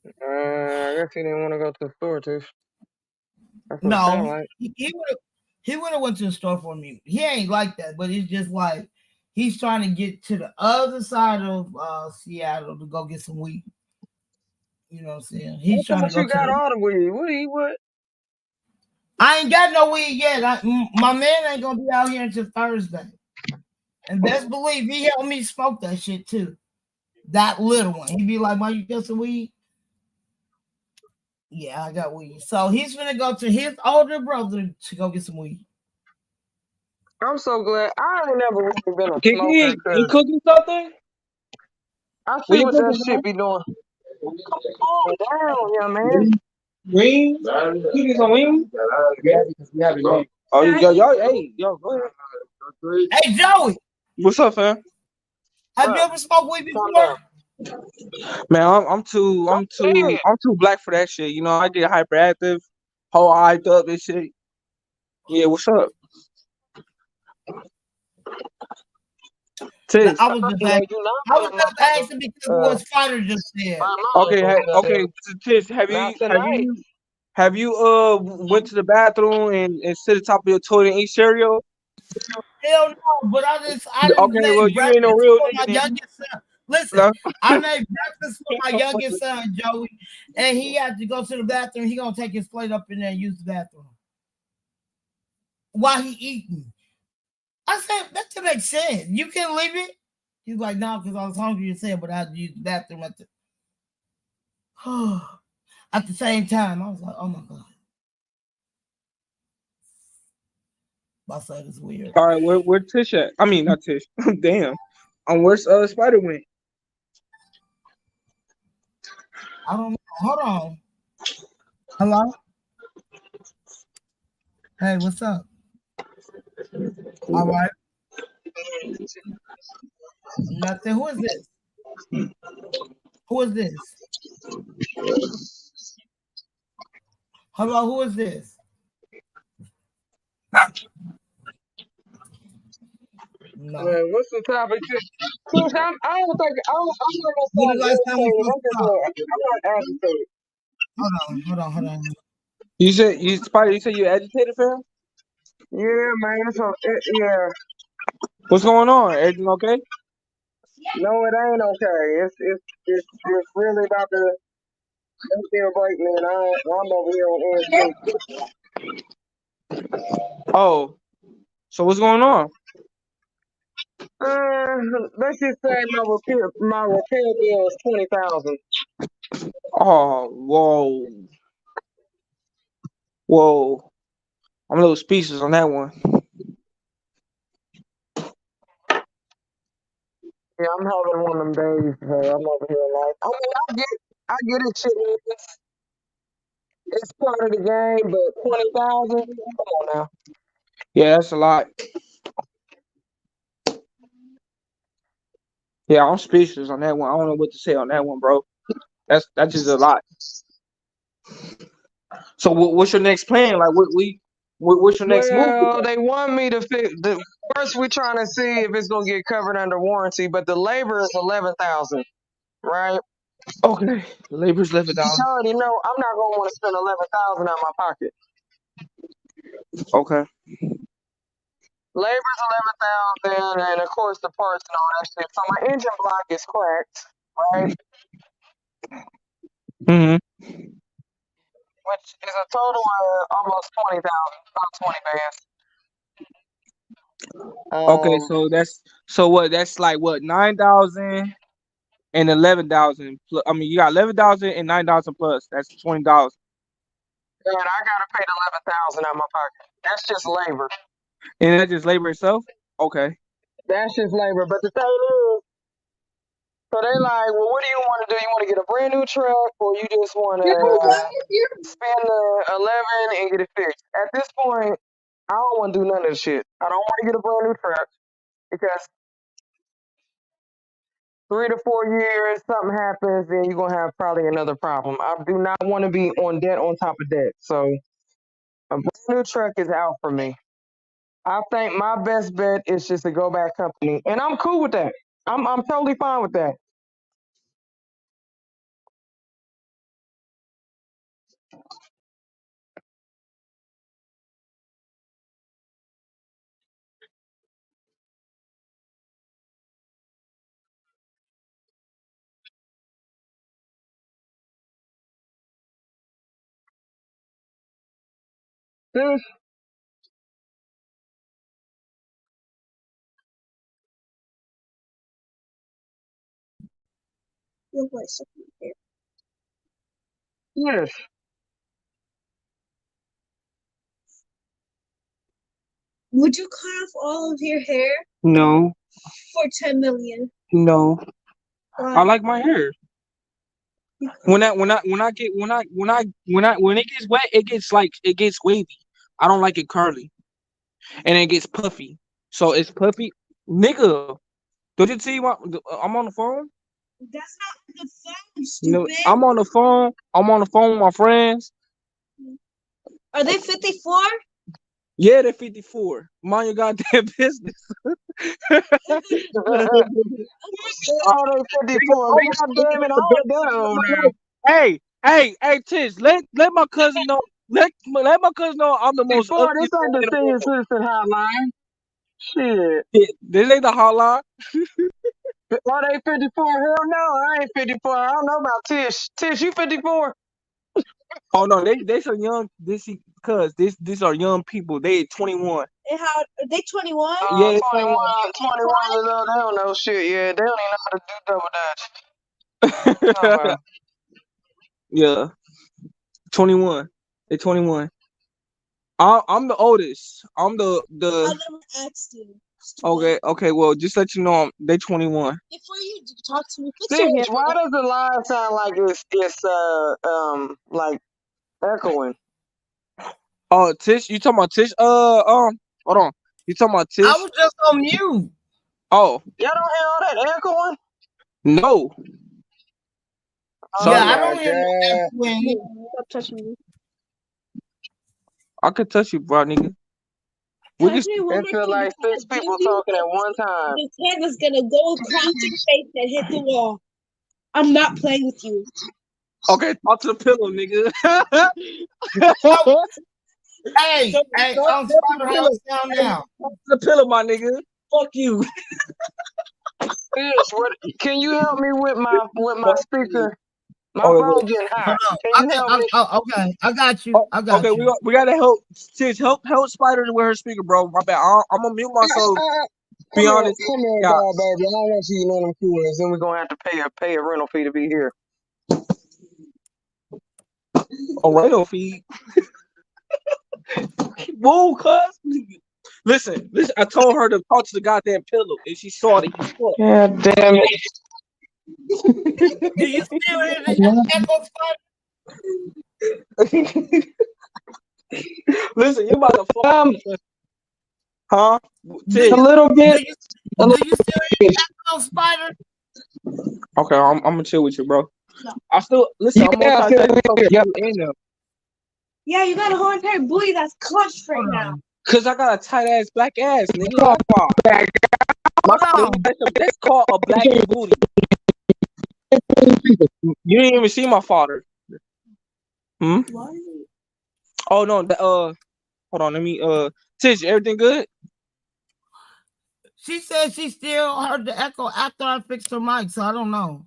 Speaker 13: I guess he didn't want to go to the store, too.
Speaker 7: No, he He would have went to the store for me. He ain't like that, but it's just like he's trying to get to the other side of Seattle to go get some weed. You know what I'm saying? He's trying to go
Speaker 13: you
Speaker 7: to
Speaker 13: got
Speaker 7: the.
Speaker 13: all the weed. What?
Speaker 7: I ain't got no weed yet. My man ain't gonna be out here until Thursday. And best believe he helped me smoke that shit too. That little one. He'd be like, "Why you got some weed?" Yeah, I got weed. So he's gonna go to his older brother to go get some weed.
Speaker 13: I'm so glad. I ain't never really been a smoker
Speaker 11: Kiki, you
Speaker 13: because
Speaker 11: cooking something?
Speaker 13: I
Speaker 11: What
Speaker 13: see
Speaker 11: you
Speaker 13: what that
Speaker 11: cooking,
Speaker 13: shit
Speaker 11: man?
Speaker 13: be doing. Calm down, young man.
Speaker 11: Wings? You get some wings? Oh, y'all, hey, yo, go ahead.
Speaker 7: Hey Joey,
Speaker 11: What's up, fam?
Speaker 7: have you ever smoked weed
Speaker 13: Calm
Speaker 7: before?
Speaker 13: down.
Speaker 11: Man, I'm too black for that shit. You know, I get hyperactive, whole hyped up and shit. Yeah, what's up?
Speaker 7: No,
Speaker 11: Tis.
Speaker 7: I was just asking.
Speaker 13: You not
Speaker 7: I was
Speaker 13: one of
Speaker 7: just
Speaker 13: my
Speaker 7: asking because of what Spider just said.
Speaker 11: Okay, Tis,
Speaker 13: Not tonight.
Speaker 11: have you went to the bathroom and sit atop of your toilet and eat cereal?
Speaker 7: Hell no, but I just
Speaker 11: Okay, well
Speaker 7: made
Speaker 11: you ain't no
Speaker 7: breakfast
Speaker 11: real
Speaker 7: for
Speaker 11: nigga
Speaker 7: my
Speaker 11: then.
Speaker 7: youngest son. Listen,
Speaker 11: No.
Speaker 7: I made breakfast for my youngest son, Joey, and he had to go to the bathroom. He gonna take his plate up in there and use the bathroom while he eating. I said that doesn't make sense. You can leave it. He's like, no, because I was hungry as hell, but I had to use the bathroom at the at the same time. I was like, oh my god, my son is weird.
Speaker 11: All right, where Tish at? I mean, not Tish. Damn. Where's Spider went?
Speaker 7: I don't know. Hold on. Hello. Hey, what's up? All right. Nothing. Who is this? Who is this? Hello, who is this? No.
Speaker 13: Man, what's the topic? Push, I don't think I'm not
Speaker 7: When
Speaker 13: gonna
Speaker 7: the last
Speaker 13: start
Speaker 7: time we
Speaker 13: agitated.
Speaker 7: supposed to talk?
Speaker 13: I'm not agitated.
Speaker 7: Hold on.
Speaker 11: You said you agitated, fam?
Speaker 13: Yeah, man. So yeah.
Speaker 11: What's going on? Everything okay?
Speaker 13: No, it ain't okay. It's really about to break me, and I'm over here on
Speaker 11: Oh, so what's going on?
Speaker 13: let's just say my repair bill is 20,000.
Speaker 11: Oh, whoa. I'm a little speechless on that one.
Speaker 13: Yeah, I'm having one of them days. I'm over here like, I mean, I get it, shit. It's part of the game, but 20,000. Come on now.
Speaker 11: Yeah, that's a lot. Yeah, I'm speechless on that one. I don't know what to say on that one, bro. That's just a lot. So what's your next plan? Like, what's your next move with
Speaker 13: Well,
Speaker 11: that?
Speaker 13: they want me to fix. First, we're trying to see if it's gonna get covered under warranty, but the labor is 11,000, right?
Speaker 11: Okay, labor's $11.
Speaker 13: You already know I'm not gonna want to spend 11,000 out of my pocket.
Speaker 11: Okay.
Speaker 13: Labor's 11,000, and of course the parts and all that shit. So my engine block is cracked, right?
Speaker 11: Mm-hmm.
Speaker 13: Which is a total of almost 20,000, about 20
Speaker 11: Okay,
Speaker 13: bands.
Speaker 11: so what? That's like what 9,000 and 11,000. I mean, you got 11,000 and 9,000 plus. That's $20.
Speaker 13: And I gotta pay the 11,000 out of my pocket. That's just labor.
Speaker 11: And that's just labor itself. Okay.
Speaker 13: That's just labor. But the thing is, so they like, well, what do you want to do? You want to get a brand new truck, or you just want to spend the 11 and get it fixed? At this point, I don't want to do none of this shit. I don't want to get a brand new truck because 3 to 4 years, something happens, then you're gonna have probably another problem. I do not want to be on debt on top of debt. So a brand new truck is out for me. I think my best bet is just to go back company, and I'm cool with that. I'm totally fine with that. Sis,
Speaker 2: Your voice.
Speaker 13: yes.
Speaker 2: Would you cut off all of your hair
Speaker 11: No,
Speaker 2: for 10 million?
Speaker 11: no. I
Speaker 2: Why?
Speaker 11: like my hair. When it gets wet, it gets wavy. I don't like it curly, and it gets puffy. So it's puffy, nigga. Don't you see what I'm on the phone?
Speaker 2: That's not the phone,
Speaker 11: No,
Speaker 2: stupid.
Speaker 11: I'm on the phone. I'm on the phone with my friends.
Speaker 2: Are they 54?
Speaker 11: Yeah, they're 54. Mind your goddamn business.
Speaker 13: Oh, they 54. God damn it, I ain't that old now.
Speaker 11: Hey, Tish, let my cousin know. Let my cousin know I'm the most
Speaker 13: 54, this
Speaker 11: ugliest
Speaker 13: ain't
Speaker 11: man
Speaker 13: the
Speaker 11: in the
Speaker 13: senior
Speaker 11: world.
Speaker 13: citizen hotline. Shit.
Speaker 11: This ain't the hotline.
Speaker 13: Are they 54? Hell no, I ain't 54. I don't know about Tish. Tish, you 54?
Speaker 11: Oh no, they some young. These are young people. They 21.
Speaker 2: And how are they 21?
Speaker 11: Yeah, they
Speaker 13: 21,
Speaker 11: 21.
Speaker 13: 21 years old. They don't know shit yet. They don't even know how to do double dutch. Talking about.
Speaker 11: Yeah, 21. They 21. I'm the oldest. I'm
Speaker 2: I
Speaker 11: the.
Speaker 2: never asked you. Stupid.
Speaker 11: Okay. Well, just let you know, they 21.
Speaker 2: Before you talk to me, fix
Speaker 13: Tish,
Speaker 2: your hair.
Speaker 13: why does the line sound like it's like echoing?
Speaker 11: Oh, Tish, you talking about Tish? Hold on. You talking about Tish?
Speaker 7: I was just on mute.
Speaker 11: Oh,
Speaker 13: Y'all don't hear all that echoing?
Speaker 11: no.
Speaker 13: Oh
Speaker 11: Sorry.
Speaker 7: Yeah, I
Speaker 13: my
Speaker 7: don't hear no
Speaker 13: god.
Speaker 7: echoing.
Speaker 2: Stop touching me.
Speaker 11: I could touch you, bro, nigga. We
Speaker 2: Touch
Speaker 11: can.
Speaker 2: me one
Speaker 13: It
Speaker 2: more
Speaker 13: feel
Speaker 2: time.
Speaker 13: like 6 people talking at one time.
Speaker 2: This hand is gonna go across your face and hit the wall. I'm not playing with you.
Speaker 11: Okay, talk to the pillow, nigga.
Speaker 7: Hey,
Speaker 11: Talk
Speaker 7: hey,
Speaker 11: to
Speaker 7: I'm
Speaker 11: the
Speaker 7: Spider, how
Speaker 11: pillow.
Speaker 7: it sound now?
Speaker 11: Talk to the pillow, my nigga. Fuck you.
Speaker 13: Tish, can you help me with my speaker? My
Speaker 11: Okay,
Speaker 13: phone getting hot.
Speaker 7: Hold
Speaker 13: Can
Speaker 7: on.
Speaker 13: you help me?
Speaker 7: Okay, I got you. I got
Speaker 11: okay,
Speaker 7: you.
Speaker 11: we gotta help. Tish, help Spider with her speaker, bro. My bad. I'm gonna mute myself. Be honest.
Speaker 13: Come here,
Speaker 11: Yeah.
Speaker 13: dog, baby. I don't want you eating on them coolers. Then we're gonna have to pay a rental fee to be here.
Speaker 11: A rental fee. Whoa, cuz. Listen. I told her to talk to the goddamn pillow, and she saw it.
Speaker 13: God damn it.
Speaker 7: Do you still hear the echo, Spider?
Speaker 11: Listen, you about to fall. Huh?
Speaker 7: Do you,
Speaker 13: A little bit.
Speaker 7: do you still hear the echo, Spider?
Speaker 11: Okay, I'm gonna chill with you, bro. I still listen. I'm
Speaker 13: Yeah,
Speaker 11: multitasking.
Speaker 2: Yeah, you got a whole entire booty that's clenched right now.
Speaker 11: Cause I got a tight ass black ass, nigga. That's called a black booty. You didn't even see my father. Oh no. Hold on. Let me. Tish, everything good?
Speaker 7: She said she still heard the echo after I fixed her mic, so I don't know.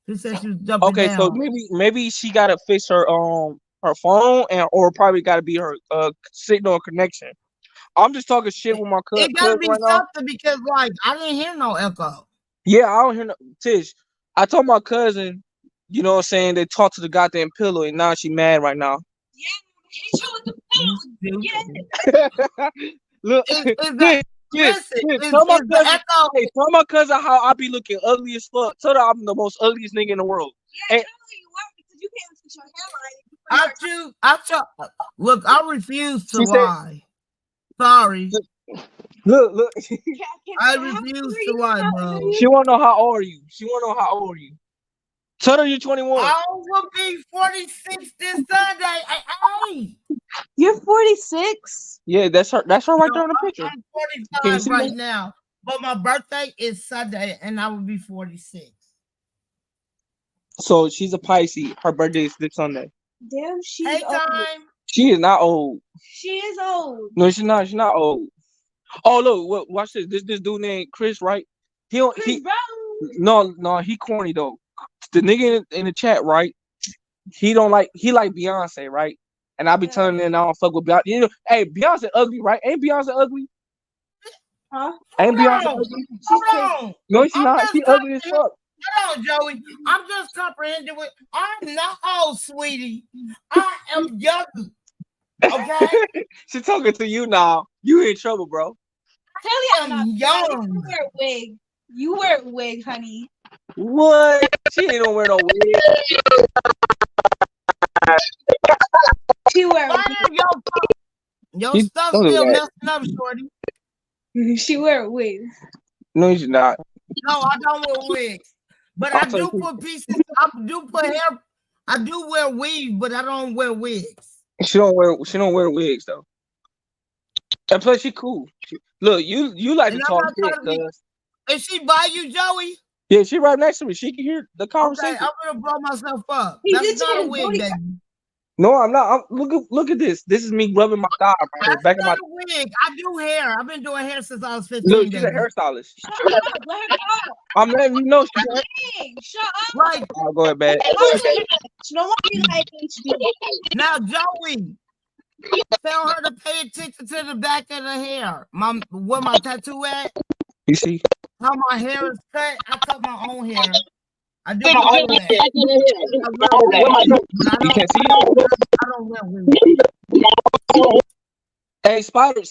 Speaker 7: She said she was jumping
Speaker 11: Okay,
Speaker 7: down.
Speaker 11: so maybe she gotta fix her phone or probably gotta be her signal connection. I'm just talking shit with my cousin
Speaker 7: It gotta be
Speaker 11: right now.
Speaker 7: something because like I didn't hear no echo.
Speaker 11: Yeah, I don't hear no Tish. I told my cousin, you know what I'm saying, they talked to the goddamn pillow and now she mad right now.
Speaker 2: Hit you with the pillow.
Speaker 11: Look, tell my cousin how I be looking ugly as fuck. Tell her I'm the most ugliest nigga in the world.
Speaker 2: Yeah, tell her you are because you can't fix your hairline.
Speaker 7: Look, I refuse to lie. Sorry.
Speaker 11: Look.
Speaker 7: I refuse to lie, bro.
Speaker 11: She wanna know how old are you. Tell her you're 21.
Speaker 7: I will be 46 this Sunday. Hey.
Speaker 2: You're 46?
Speaker 11: Yeah, that's her right there in the picture.
Speaker 7: I'm 45 right now, but my birthday is Sunday and I will be 46.
Speaker 11: So she's a Pisces. Her birthday is this Sunday.
Speaker 2: Damn, she's
Speaker 7: hey,
Speaker 2: old.
Speaker 11: She is not old.
Speaker 2: She is old.
Speaker 11: No, she's not. She's not old. Oh look, watch this. This dude named Chris, right? He corny though. The nigga in the chat, right? He like Beyonce, right? and I be telling them I don't fuck with Beyonce. You know, hey, Beyonce ugly, right? Ain't Beyonce ugly?
Speaker 2: Huh?
Speaker 11: Ain't Beyonce
Speaker 7: Hold
Speaker 11: ugly?
Speaker 7: on.
Speaker 11: No, she's
Speaker 7: I'm
Speaker 11: not.
Speaker 7: just
Speaker 11: She ugly as fuck.
Speaker 7: Hold on, Joey. I'm just comprehending with. I'm not old, sweetie. I am young. Okay.
Speaker 11: She talking to you now. You in trouble, bro.
Speaker 2: Tell you I'm not
Speaker 7: young.
Speaker 2: You wear a wig. You wear a wig, honey.
Speaker 11: What? She ain't gonna wear no wig.
Speaker 2: She wear a
Speaker 7: wig. Your stuff still messing up, shorty.
Speaker 2: She wear a wig.
Speaker 11: No, she's not.
Speaker 7: No, I don't wear wigs. But I do put pieces. I do put hair. I do wear weave, but I don't wear wigs.
Speaker 11: She don't wear wigs though. And plus, she cool. Look, you like to talk shit, cuz.
Speaker 7: Is she by you, Joey?
Speaker 11: Yeah, she right next to me. She can hear the conversation.
Speaker 7: Okay, I'm gonna blow myself up. That's not a wig, baby.
Speaker 11: No, I'm not. Look at this. This is me rubbing my thigh right here, back of my.
Speaker 7: A wig. I do hair. I've been doing hair since I was 15.
Speaker 11: Look, she's a hairstylist. I'm letting you know.
Speaker 2: Shut up.
Speaker 7: Like,
Speaker 11: I'll go ahead, back.
Speaker 2: No one be like
Speaker 7: now, Joey, tell her to pay attention to the back of the hair. Where my tattoo at?
Speaker 11: You see
Speaker 7: how my hair is cut? I cut my own hair. I do my own hair.
Speaker 11: You can't see it.
Speaker 7: I don't wear wigs.
Speaker 11: Hey, Spider.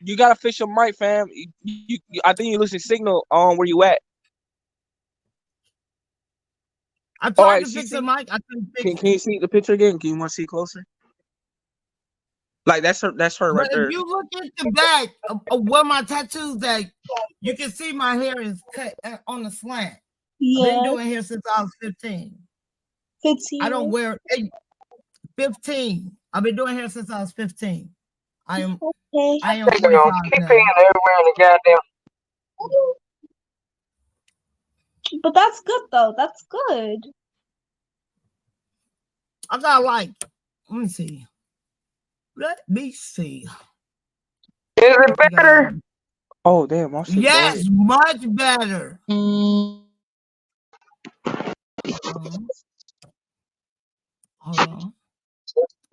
Speaker 11: You gotta fix your mic, fam. I think you losing signal on where you at.
Speaker 7: I tried to fix the mic. I couldn't fix it.
Speaker 11: Can you see the picture again? Can you want to see closer? Like that's her right there.
Speaker 7: If you look at the back of where my tattoos at, you can see my hair is cut on the slant. Yeah. I've been doing hair since I was 15.
Speaker 2: 15.
Speaker 7: I don't wear 15. I've been doing hair since I was 15. I am.
Speaker 13: Keep paying everywhere in the goddamn.
Speaker 2: But that's good though. That's good.
Speaker 7: I got like. Let me see. Is
Speaker 13: it better?
Speaker 11: Oh damn!
Speaker 7: Yes, much better. Hold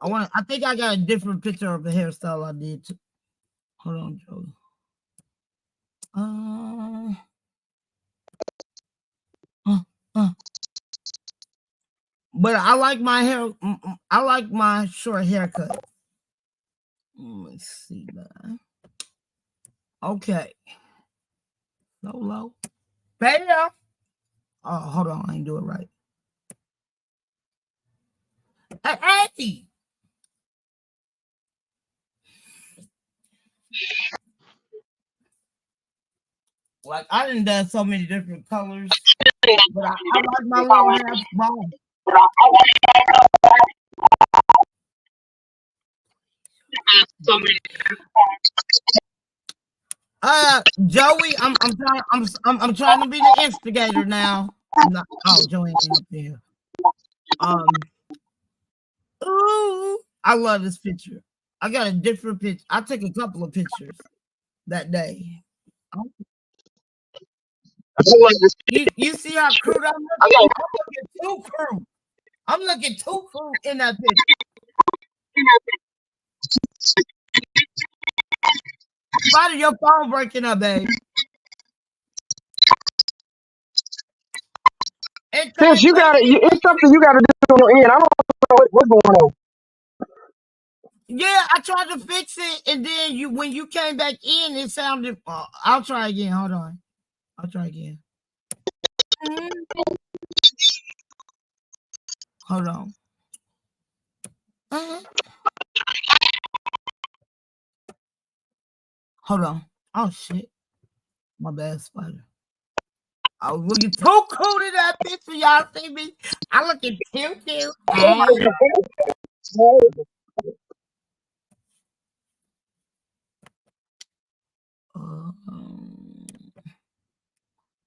Speaker 7: on. I think I got a different picture of the hairstyle I did. Hold on, Joey. But I like my hair. I like my short haircut. Let's see that. Okay. Low. Better. Oh, hold on. I ain't do it right. Hey. Like I done done so many different colors, but I like my long hair long. Joey, I'm trying to be the instigator now. Joey ain't up there. Ooh, I love this picture. I got a different picture. I took a couple of pictures that day. You see how crude I'm looking? I'm looking too crude. I'm looking too crude in that picture. Why did your phone breaking up, babe?
Speaker 13: Since you got it, it's something you got to do on the end. I don't know what's going on.
Speaker 7: Yeah, I tried to fix it, and then when you came back in, it sounded. I'll try again. Hold on. I'll try again. Hold on. Hold on. Oh shit. My bad, Spider. I was looking too cool in that picture. Y'all see me? I looking cute.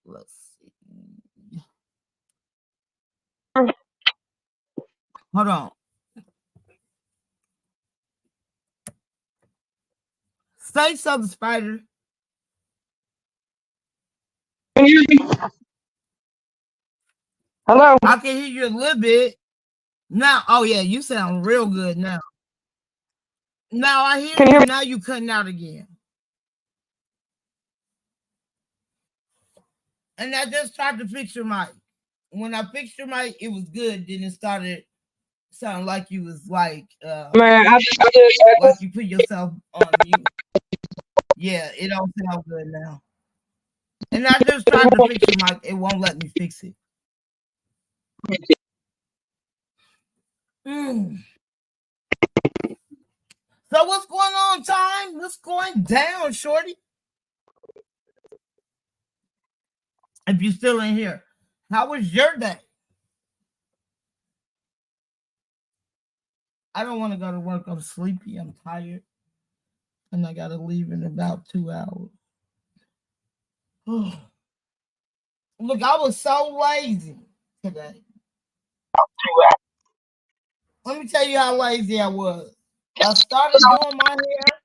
Speaker 7: Let's see. Hold on. Say something, Spider.
Speaker 13: Can you hear me? Hello?
Speaker 7: I can hear you a little bit. Now, oh yeah, you sound real good now. Now I hear
Speaker 13: Can you
Speaker 7: you.
Speaker 13: hear me?
Speaker 7: Now you cutting out again. And I just tried to fix your mic. When I fixed your mic, it was good. Then it started sounding like you was like
Speaker 13: Man,
Speaker 7: like you put yourself on mute. Yeah, it don't sound good now. And I just tried to fix your mic. It won't let me fix it. Mm. So what's going on, Time? What's going down, Shorty? If you're still in here, how was your day? I don't want to go to work. I'm sleepy. I'm tired. And I got to leave in about 2 hours. Look, I was so lazy today. Let me tell you how lazy I was. I started doing my hair,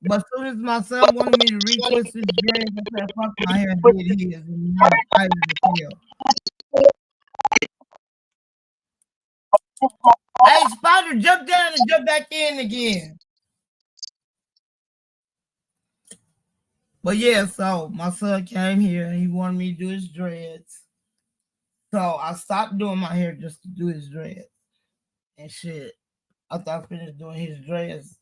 Speaker 7: but as soon as my son wanted me to retwist his dreads, I said, fuck my hair, did his. And now I'm tired as hell. Hey, Spider, jump down and jump back in again. But yeah, so my son came here and he wanted me to do his dreads. So I stopped doing my hair just to do his dreads. And shit, after I finished doing his dreads,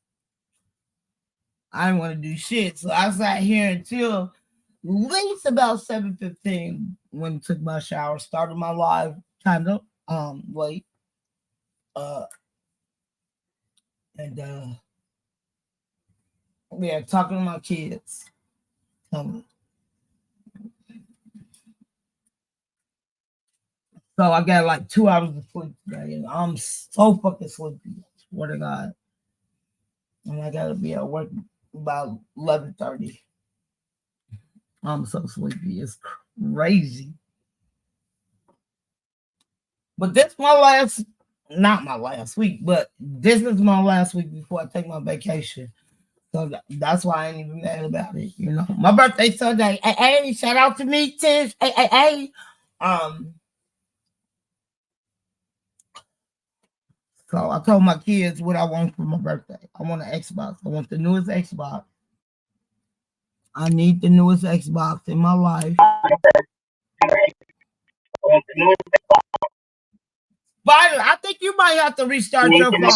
Speaker 7: I didn't want to do shit. So I sat here until at least about 7:15 when I took my shower, started my live kind of late. Yeah, talking to my kids. So I got like 2 hours of sleep today, and I'm so fucking sleepy. I swear to God. And I gotta be at work about 11:30. I'm so sleepy. It's crazy. But this not my last week, but this is my last week before I take my vacation. So that's why I ain't even mad about it. You know, my birthday Sunday. Hey, shout out to me, Tish. Hey. So I told my kids what I want for my birthday. I want an Xbox. I want the newest Xbox. I need the newest Xbox in my life. Spider, I think you might have to restart your phone. You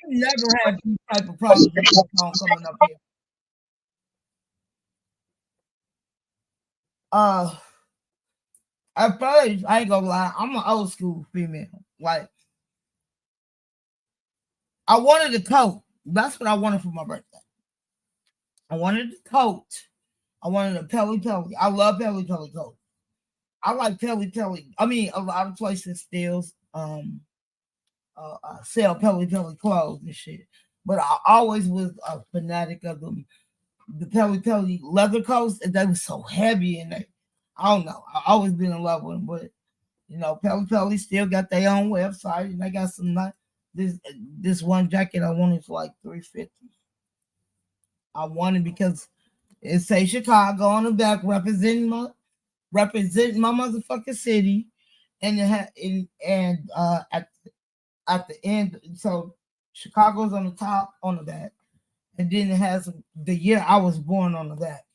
Speaker 7: never had these type of problems with your phone coming up here. I ain't gonna lie, I'm an old school female. Like, I wanted a coat. That's what I wanted for my birthday. I wanted a coat. I wanted a Pelly. I love Pelly coat. I like Pelly. I mean, a lot of places still sell Pelly clothes and shit. But I always was a fanatic of them. The Pelly leather coats, and they were so heavy, and I don't know. I always been in love with them, but you know, Pelly still got their own website, and they got some this one jacket I wanted for like $350. I wanted because it say Chicago on the back, representing my motherfucking city, and at the end, so Chicago's on the top on the back, and then it has the year I was born on the back,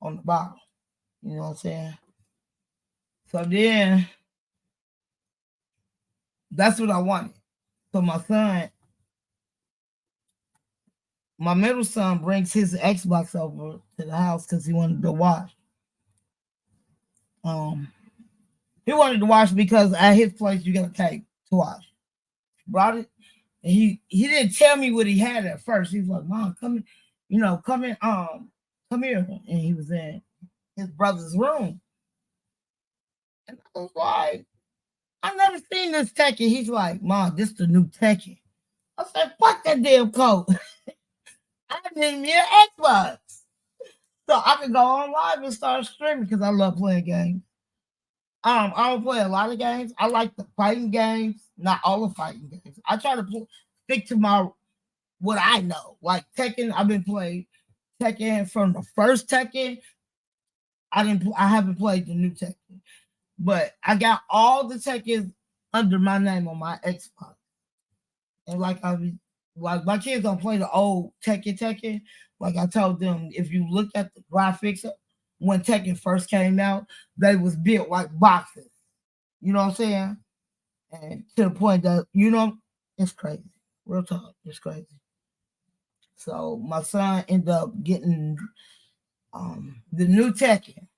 Speaker 7: on the bottom. You know what I'm saying? So then that's what I wanted. So my middle son brings his Xbox over to the house because he wanted to watch. He wanted to watch because at his place you got a tape to watch. Brought it. And he didn't tell me what he had at first. He was like, "Mom, come here." And he was in his brother's room. And I was like, "I never seen this Tekken." He's like, "Mom, this is the new Tekken." I said, "Fuck that damn coat." I need me an Xbox so I can go on live and start streaming because I love playing games. I don't play a lot of games. I like the fighting games, not all the fighting games. I try to stick to what I know. Like Tekken, I've been playing Tekken from the first Tekken. I haven't played the new Tekken. But I got all the Tekkens under my name on my Xbox. And like my kids don't play the old Tekken. Like I told them, if you look at the graphics when Tekken first came out, they was built like boxes. You know what I'm saying? And to the point that, it's crazy. Real talk, it's crazy. So my son ended up getting the new Tekken.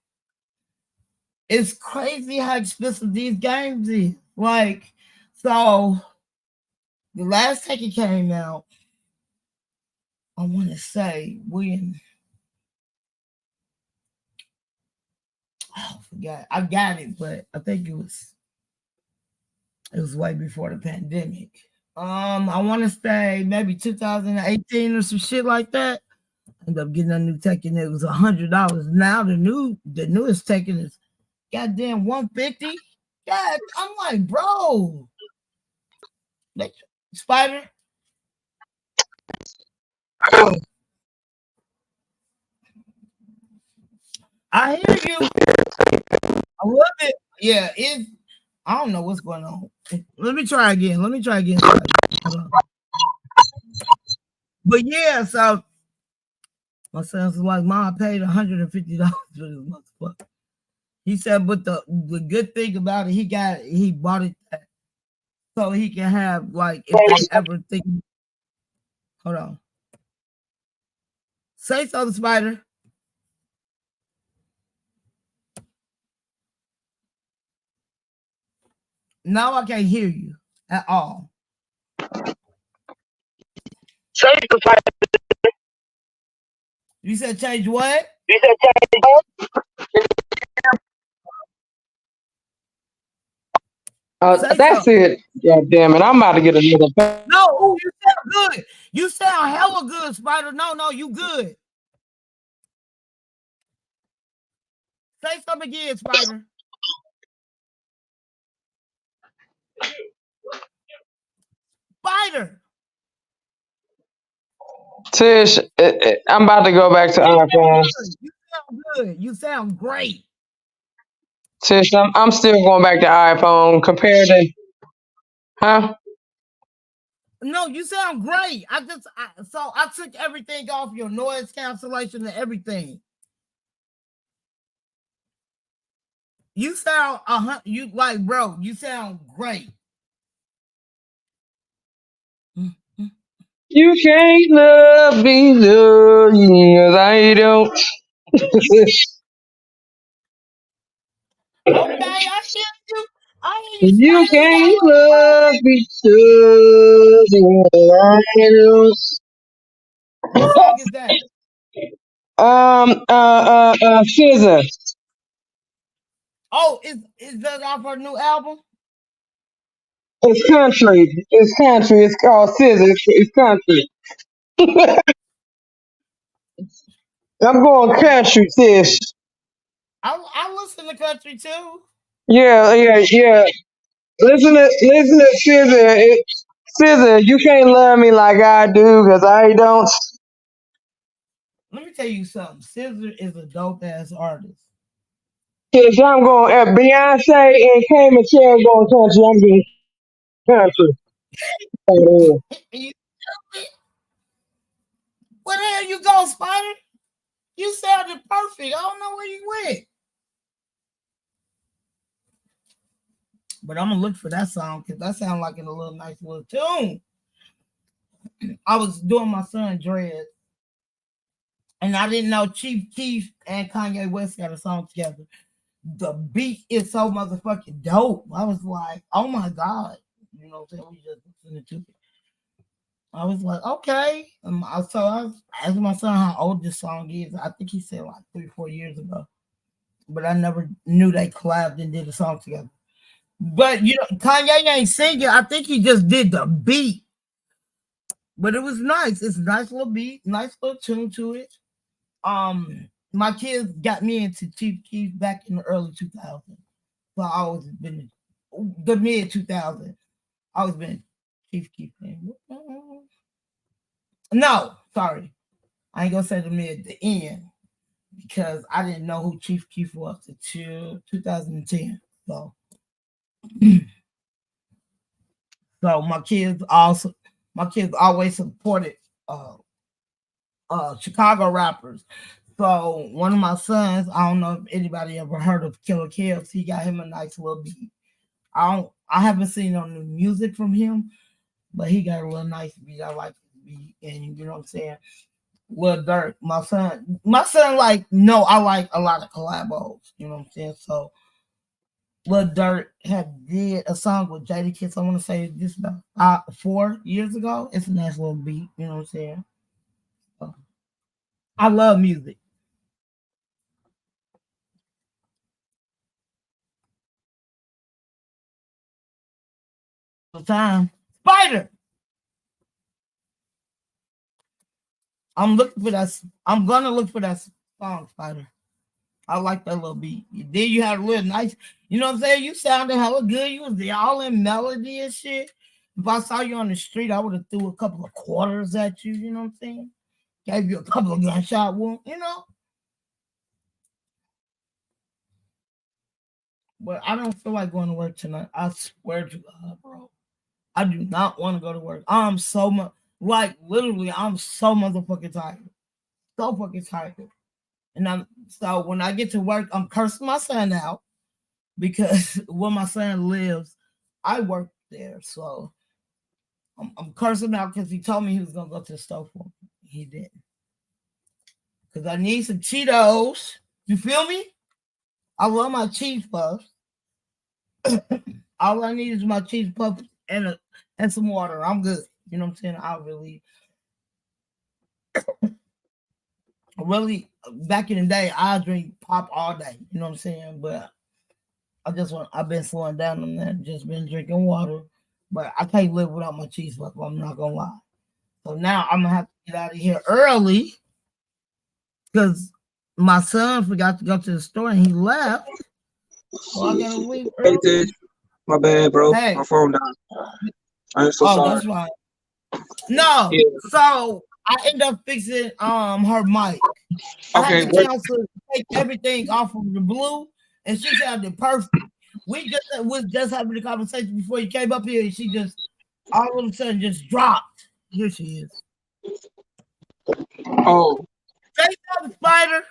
Speaker 7: It's crazy how expensive these games is. Like, so the last Tekken came out, I want to say I forgot. I got it, but I think it was way before the pandemic. I want to say maybe 2018 or some shit like that. Ended up getting a new Tekken. It was $100. Now the newest Tekken is goddamn $150. God, I'm like, bro. Like, Spider. I hear you. I love it. Yeah, I don't know what's going on. Let me try again. But yeah, so my son's like, Mom, I paid $150 for this motherfucker. He said, but the good thing about it, he bought it so he can have, like, if they ever think. Hold on. Say something, Spider. Now I can't hear you at all.
Speaker 13: Change the Spider.
Speaker 7: You said change what?
Speaker 13: You said change what? That's it. God damn it. I'm about to get another.
Speaker 7: No, ooh, you sound good. You sound hella good, Spider. No, you good. Say something again, Spider. Spider.
Speaker 13: Tish, I'm about to go back to iPhone.
Speaker 7: You sound good. You sound great.
Speaker 13: Tish, I'm still going back to iPhone compared to, huh?
Speaker 7: No, you sound great. I took everything off your noise cancellation and everything. You sound bro. You sound great.
Speaker 13: You can't love me, yes, I don't.
Speaker 7: Okay, I hear you. I hear you.
Speaker 13: You can't love me, yes, I don't.
Speaker 7: What song is that?
Speaker 13: SZA.
Speaker 7: Oh, is that off her new album?
Speaker 13: It's country. It's called SZA. It's country. I'm going country, Tish.
Speaker 7: I listen to country too.
Speaker 13: Yeah. Listen to SZA. SZA, you can't love me like I do, cause I don't.
Speaker 7: Let me tell you something. SZA is a dope ass artist.
Speaker 13: Tish, I'm going at Beyonce and K Michelle going country. I'm getting country.
Speaker 7: Where the hell you go, Spider? You sounded perfect. I don't know where you went. But I'm gonna look for that song because that sounds like in a little nice little tune. I was doing my son Dread, and I didn't know Chief Keef and Kanye West got a song together. The beat is so motherfucking dope. I was like, oh my God. You know what I'm saying? We just listening to it. I was like, okay. So I was asking my son how old this song is. I think he said like 3-4 years ago. But I never knew they collabed and did a song together. But Kanye ain't singing. I think he just did the beat. But it was nice. It's a nice little beat, nice little tune to it. My kids got me into Chief Keef back in the early 2000s. So I always been the mid 2000s. I always been Chief Keef fan. No, sorry. I ain't gonna say the mid, the end. Because I didn't know who Chief Keef was until 2010. So, so my kids always supported Chicago rappers. So one of my sons, I don't know if anybody ever heard of Killer Kills. He got him a nice little beat. I haven't seen no new music from him, but he got a real nice beat. I like his beat, and you know what I'm saying. Lil Durk, my son, like, no, I like a lot of collabos. You know what I'm saying. So Lil Durk had did a song with Jadakiss. I want to say this about 4 years ago. It's a nice little beat. You know what I'm saying. So, I love music. The time, Spider. I'm looking for that. I'm gonna look for that song, Spider. I like that little beat. Then you had a little nice, you know what I'm saying? You sounded hella good. You was there all in melody and shit. If I saw you on the street, I would have threw a couple of quarters at you, you know what I'm saying? Gave you a couple of gunshot wounds, you know? But I don't feel like going to work tonight. I swear to God, bro. I do not want to go to work. I'm so much, like, literally, I'm so motherfucking tired. So fucking tired. And so when I get to work, I'm cursing my son out because where my son lives, I work there. So I'm cursing out because he told me he was gonna go to the store for me. He didn't. Because I need some Cheetos. You feel me? I love my cheese puffs. All I need is my cheese puffs and some water. I'm good. You know what I'm saying? Really, back in the day, I drink pop all day. You know what I'm saying? But I've been slowing down on that. Just been drinking water. But I can't live without my cheese puff. I'm not gonna lie. So now I'm gonna have to get out of here early because my son forgot to go to the store and he left. So I gotta leave early.
Speaker 11: Hey, Tish. My bad, bro.
Speaker 7: Hey.
Speaker 11: My phone died. I'm so sorry.
Speaker 7: That's right. No, yeah. So I end up fixing her mic.
Speaker 11: Okay.
Speaker 7: I had to tell her to take everything off of the blue, and she sounded perfect. We was just having a conversation before you came up here, and she just all of a sudden just dropped. Here she is.
Speaker 11: Oh.
Speaker 7: Say something, Spider.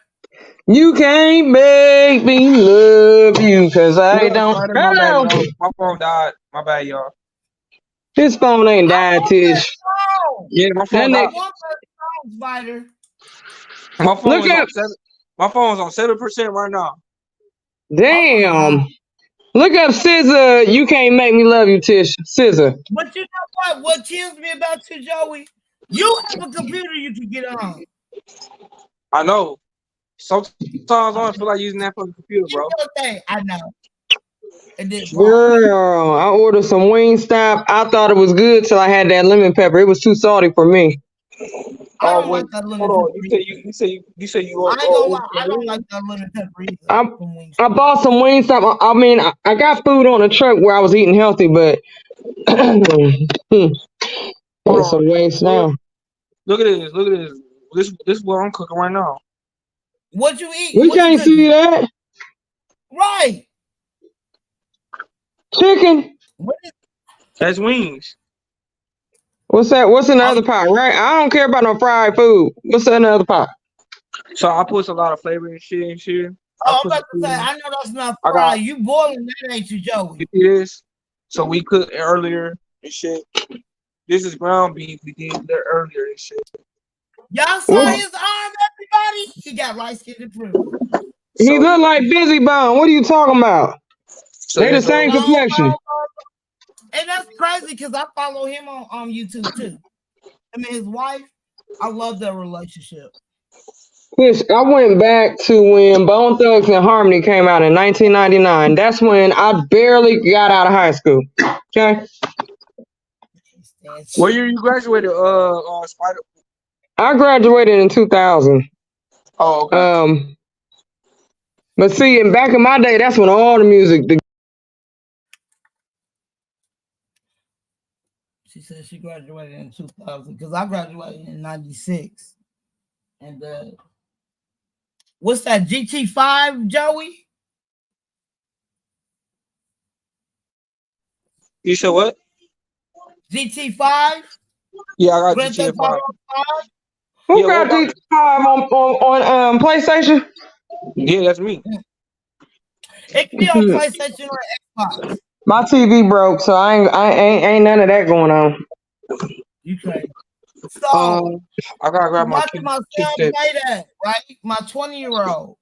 Speaker 13: You can't make me love you because I don't.
Speaker 11: Spider, my bad, y'all. My phone died. My bad, y'all.
Speaker 13: His phone ain't died, Tish.
Speaker 11: Yeah, my phone died.
Speaker 7: Spider.
Speaker 11: My phone's on 7% right now.
Speaker 13: Damn. Look up SZA. You can't make me love you, Tish. SZA.
Speaker 7: But you know what? What kills me about you, Joey? You have a computer you can get on.
Speaker 11: I know. Sometimes I don't feel like using that fucking computer, bro.
Speaker 7: I know.
Speaker 13: Girl, I ordered some Wingstop. I thought it was good till I had that lemon pepper. It was too salty for me.
Speaker 7: I don't like that lemon pepper.
Speaker 11: You say you.
Speaker 7: I ain't gonna lie. I don't like that lemon pepper either.
Speaker 13: I bought some Wingstop. I mean, I got food on the truck where I was eating healthy, but some Wingstop.
Speaker 11: Look at this. Look at this. This is what I'm cooking right now.
Speaker 7: What you eat?
Speaker 13: We can't see that.
Speaker 7: Right.
Speaker 13: Chicken.
Speaker 11: That's wings.
Speaker 13: What's that? What's in the other pot? Right? I don't care about no fried food. What's in the other pot?
Speaker 11: So I put a lot of flavor and shit and shit.
Speaker 7: Oh, I'm about to say, I know that's not fried. You boiling that, ain't you, Joey?
Speaker 11: It is. So we cooked earlier and shit. This is ground beef. We did that earlier and shit.
Speaker 7: Y'all saw his arm, everybody? He got light skin and pretty.
Speaker 13: He look like Busy Bone. What are you talking about? They the same complexion.
Speaker 7: And that's crazy because I follow him on YouTube too. I mean, his wife, I love their relationship.
Speaker 13: Yes, I went back to when Bone Thugs and Harmony came out in 1999. That's when I barely got out of high school. Okay.
Speaker 11: What year you graduated, Spider?
Speaker 13: I graduated in 2000.
Speaker 11: Oh, okay.
Speaker 13: But see, back in my day, that's when all the music.
Speaker 7: She said she graduated in 2000 because I graduated in 96. And what's that, GT5, Joey?
Speaker 11: You said what?
Speaker 7: GT5.
Speaker 11: Yeah, I got
Speaker 7: Grand
Speaker 11: GTA
Speaker 7: Theft
Speaker 11: 5.
Speaker 7: Auto 5.
Speaker 13: Who
Speaker 11: Yeah, what
Speaker 13: got
Speaker 11: about
Speaker 13: GT5 on PlayStation?
Speaker 11: Yeah, that's me.
Speaker 7: It can be on PlayStation or Xbox.
Speaker 13: My TV broke, so I ain't none of that going on.
Speaker 7: You can. So
Speaker 11: I gotta grab
Speaker 7: I'm
Speaker 11: my
Speaker 7: watching my son
Speaker 11: kickstand.
Speaker 7: play that, right? My 20-year-old.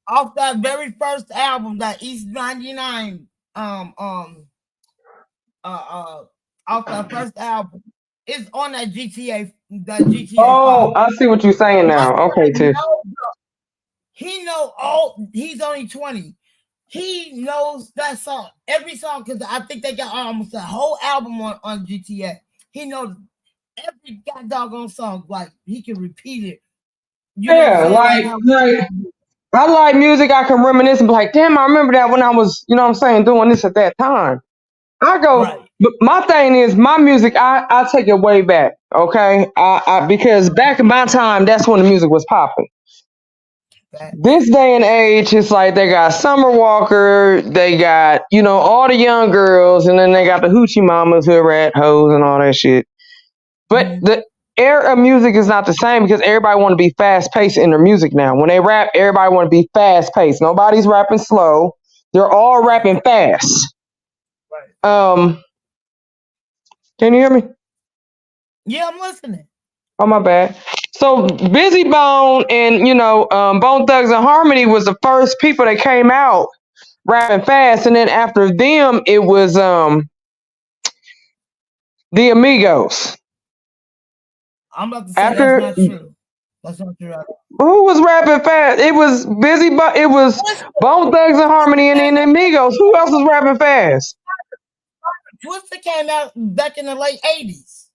Speaker 7: Off that very first album, that East 99, off that first album, it's on that GTA
Speaker 13: Oh,
Speaker 7: 5.
Speaker 13: I see what you're saying now. Okay, Tish.
Speaker 7: He he's only 20. He knows that song, every song, because I think they got almost a whole album on GTA. He knows every doggone song, like he can repeat it. You know
Speaker 13: Yeah,
Speaker 7: what I'm saying?
Speaker 13: like I like music. I can reminisce and be like, damn, I remember that when I was, you know what I'm saying, doing this at that time. I go, but my thing is, my music, I take it way back, okay? Because back in my time, that's when the music was popping. This day and age, it's like they got Summer Walker, they got, you know, all the young girls, and then they got the hoochie mamas, hood rat hoes, and all that shit. But the era of music is not the same because everybody want to be fast paced in their music now. When they rap, everybody want to be fast paced. Nobody's rapping slow. They're all rapping fast. Can you hear me?
Speaker 7: Yeah, I'm listening.
Speaker 13: Oh, my bad. So Busy Bone and, you know, Bone Thugs and Harmony was the first people that came out rapping fast, and then after them, it was the Amigos.
Speaker 7: I'm about to say that's not true. That's not true.
Speaker 13: Who was rapping fast? It was It was Bone Thugs and Harmony and then the Amigos. Who else was rapping fast?
Speaker 7: Twister came out back in the late 80s.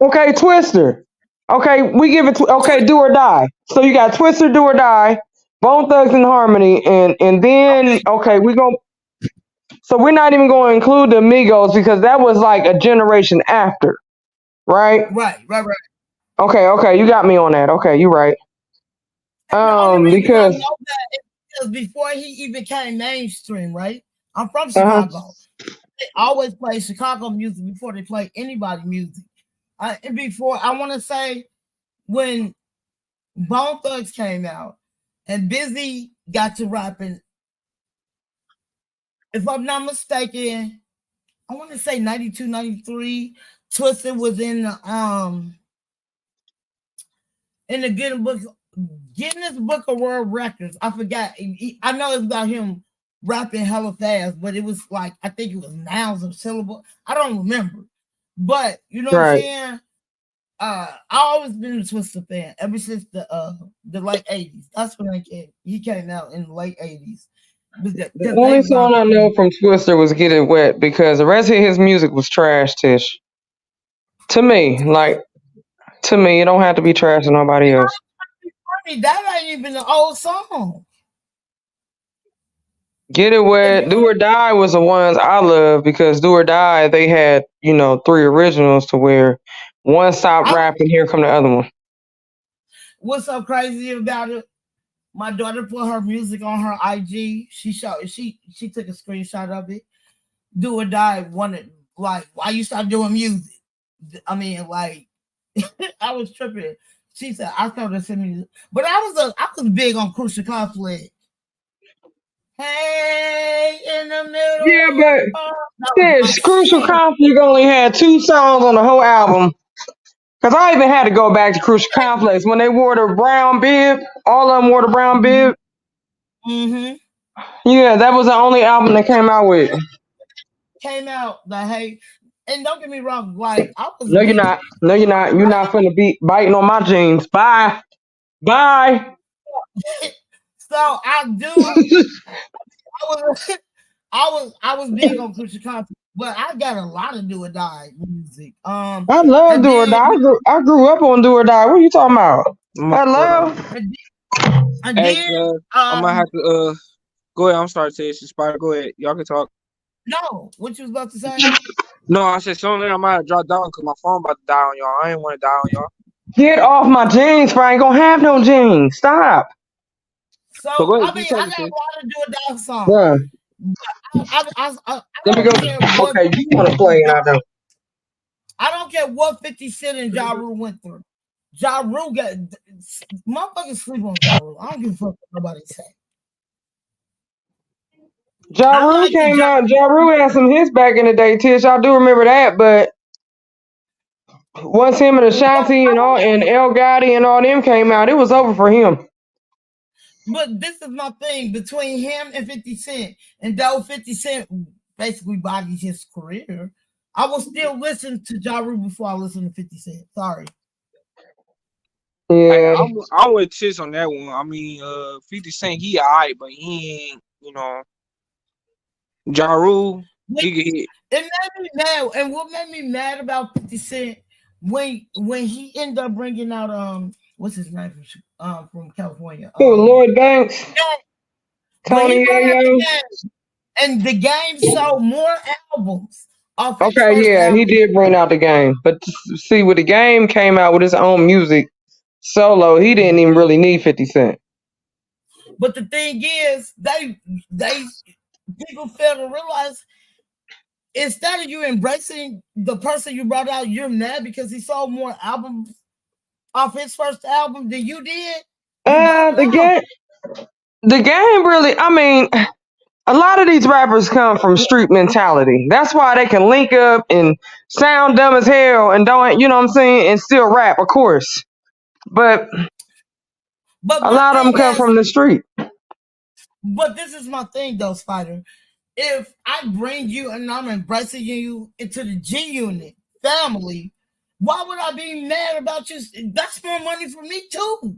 Speaker 13: Okay, Twister. Okay, we give it to Do or Die. So you got Twister, Do or Die, Bone Thugs and Harmony, and then we go. So we're not even going to include the Amigos because that was like a generation after, right?
Speaker 7: Right.
Speaker 13: Okay, you got me on that. Okay, you're right. Because
Speaker 7: I know that is because before he even became mainstream, right? I'm from Chicago. They always play Chicago music before they play anybody music. Before, I want to say, when Bone Thugs came out and Busy got to rapping, if I'm not mistaken, I want to say 92, 93. Twisted was in the Guinness Book of World Records. I forgot. I know it's about him rapping hella fast, but it was like, I think it was nouns or syllable. I don't remember. But you know what I'm saying? I always been a Twister fan ever since the late 80s. That's when he came out in the late 80s.
Speaker 13: The only song I know from Twister was Get It Wet because the rest of his music was trash, Tish. To me, it don't have to be trash to nobody else.
Speaker 7: That ain't even an old song.
Speaker 13: Get It Wet, Do or Die was the ones I love because Do or Die, they had, you know, 3 originals to where one stopped rapping, here come the other one.
Speaker 7: What's so crazy about it? My daughter put her music on her IG. She took a screenshot of it. Do or Die wanted, like, why you stop doing music? I mean, like, I was tripping. She said, I told her to send me, but I was big on Crucial Conflict. Hey, in the middle.
Speaker 13: Yeah, but Crucial Conflict only had 2 songs on the whole album. Because I even had to go back to Crucial Conflict when they wore the brown bib. All of them wore the brown bib.
Speaker 7: Mm-hmm.
Speaker 13: Yeah, that was the only album they came out with.
Speaker 7: And don't get me wrong, like I was.
Speaker 13: No, you're not. You're not finna be biting on my jeans. Bye.
Speaker 7: So I do. I was big on Crucial Conflict, but I got a lot of Do or Die music.
Speaker 13: I love Do or Die. I grew up on Do or Die. What are you talking about? Hello.
Speaker 7: I'm
Speaker 11: gonna have to go ahead. I'm sorry, Tish. Spider, go ahead. Y'all can talk.
Speaker 7: No, what you was about to say?
Speaker 11: No, I said something. I might have dropped down because my phone about to die on y'all. I ain't want to die on y'all.
Speaker 13: Get off my jeans, bro. I ain't gonna have no jeans. Stop.
Speaker 7: So I mean, I got a lot of Do or Die songs.
Speaker 13: Bruh,
Speaker 7: I
Speaker 13: Let me
Speaker 7: don't
Speaker 13: go.
Speaker 7: care what
Speaker 13: Okay, you want to play, and I don't.
Speaker 7: I don't care what 50 Cent and Ja Rule went through. Ja Rule got motherfuckers sleep on Ja Rule. I don't give a fuck what nobody say.
Speaker 13: Ja Rule came out. Ja Rule had some hits back in the day, Tish. I do remember that, but once him and Ashanti and El Gotti and all them came out, it was over for him.
Speaker 7: But this is my thing between him and 50 Cent, and though 50 Cent basically bodied his career, I will still listen to Ja Rule before I listen to 50 Cent. Sorry.
Speaker 13: Yeah,
Speaker 11: I'm with Tish on that one. I mean, 50 Cent, he alright, but he ain't, Ja Rule,
Speaker 7: It made me mad, and what made me mad about 50 Cent when he ended up bringing out what's his name from California?
Speaker 13: Lloyd Banks,
Speaker 7: Tony
Speaker 13: Tony Yayo.
Speaker 7: And the Game sold more albums.
Speaker 13: Okay, yeah, he did bring out the Game, but see, with the Game came out with his own music solo, he didn't even really need 50 Cent.
Speaker 7: But the thing is, they people fail to realize instead of you embracing the person you brought out, you're mad because he sold more albums off his first album than you did.
Speaker 13: The game really, I mean, a lot of these rappers come from street mentality. That's why they can link up and sound dumb as hell and don't, you know what I'm saying, and still rap, of course. But a lot of them come from the street.
Speaker 7: But this is my thing, though, Spider. If I bring you and I'm embracing you into the G Unit family, why would I be mad about you? That's more money for me, too.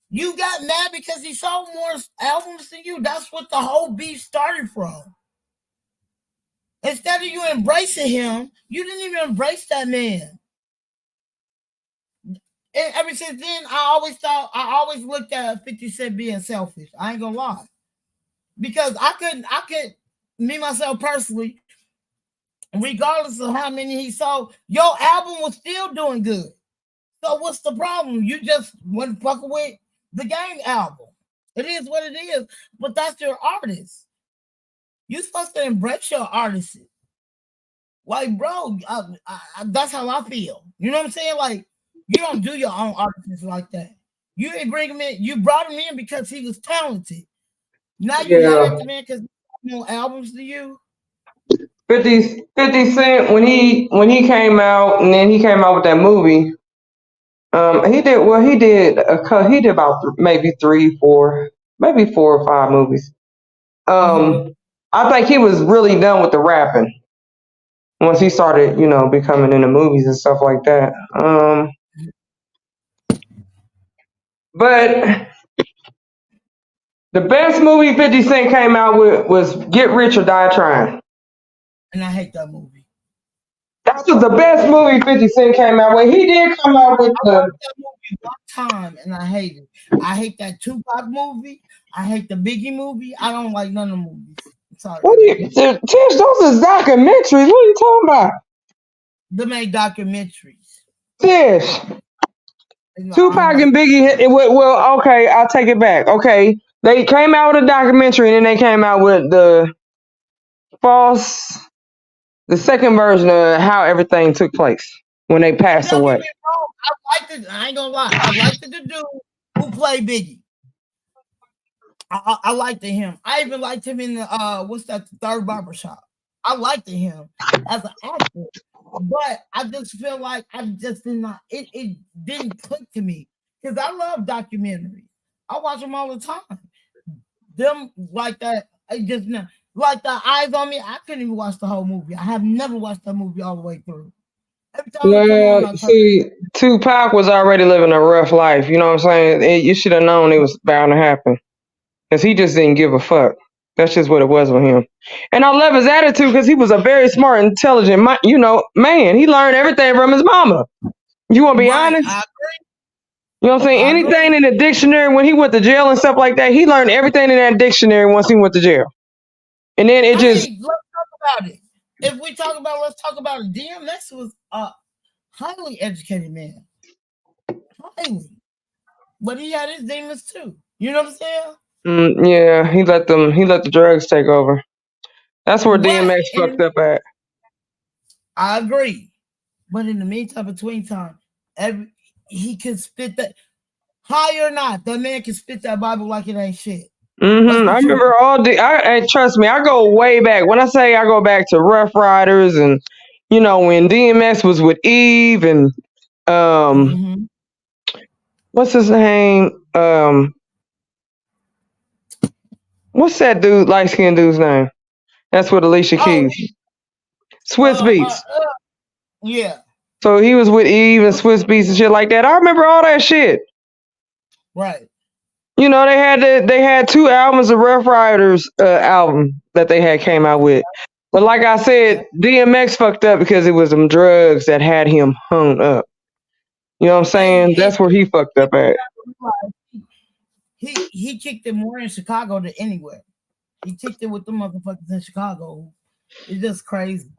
Speaker 7: You got mad because he sold more albums than you. That's what the whole beef started from. Instead of you embracing him, you didn't even embrace that man. And ever since then, I always looked at 50 Cent being selfish. I ain't gonna lie. Because I could, me myself personally, regardless of how many he sold, your album was still doing good. So what's the problem? You just wouldn't fuck with the Game album. It is what it is, but that's your artist. You're supposed to embrace your artist. Like, bro, that's how I feel. You know what I'm saying? Like, you don't do your own artists like that. You didn't bring him in. You brought him in because he was talented. Now you got the man because more albums to you.
Speaker 13: 50 Cent when he came out, and then he came out with that movie. He did about maybe 3, 4, maybe 4 or 5 movies. I think he was really done with the rapping once he started, becoming into movies and stuff like that. But the best movie 50 Cent came out with was Get Rich or Die Trying.
Speaker 7: And I hate that movie.
Speaker 13: That was the best movie 50 Cent came out with. He did come out with
Speaker 7: I watched that movie one time and I hate it. I hate that Tupac movie. I hate the Biggie movie. I don't like none of the movies. I'm sorry.
Speaker 13: Tish, those are documentaries. What are you talking about?
Speaker 7: They made documentaries.
Speaker 13: Tish. Tupac and Biggie, well, okay, I'll take it back. Okay, they came out with a documentary and then they came out with the second version of how everything took place when they passed away.
Speaker 7: I ain't gonna lie. I liked the dude who played Biggie. I liked him. I even liked him in the what's that, Third Barbershop. I liked him as an actor. But I just feel like I just did not, it didn't click to me. Because I love documentaries. I watch them all the time. Them like that, like the Eyes on Me, I couldn't even watch the whole movie. I have never watched that movie all the way through.
Speaker 13: Well, see, Tupac was already living a rough life. You know what I'm saying? You should have known it was bound to happen. Because he just didn't give a fuck. That's just what it was with him. And I love his attitude because he was a very smart, intelligent, man. He learned everything from his mama. You want to be honest? I agree. You know what I'm saying? Anything in the dictionary, when he went to jail and stuff like that, he learned everything in that dictionary once he went to jail. And then let's
Speaker 7: talk about it. If we talk about, let's talk about it. DMX was a highly educated man. Highly. But he had his demons too. You know what I'm saying?
Speaker 13: Yeah, he let the drugs take over. That's where
Speaker 7: Right.
Speaker 13: DMX fucked up at.
Speaker 7: I agree. But in the meantime, between time, he can spit that high or not, that man can spit that Bible like it ain't shit.
Speaker 13: I remember and trust me, I go way back. When I say I go back to Rough Riders and when DMX was with Eve and what's his name? What's that dude, light skinned dude's name? That's with Alicia Keys. Swiss Beats.
Speaker 7: Yeah.
Speaker 13: So he was with Eve and Swiss Beats and shit like that. I remember all that shit.
Speaker 7: Right.
Speaker 13: They had 2 albums of Rough Riders album that they had came out with. But like I said, DMX fucked up because it was them drugs that had him hung up. You know what I'm saying? That's where he fucked up at.
Speaker 7: He kicked it more in Chicago than anywhere. He kicked it with the motherfuckers in Chicago. It's just crazy,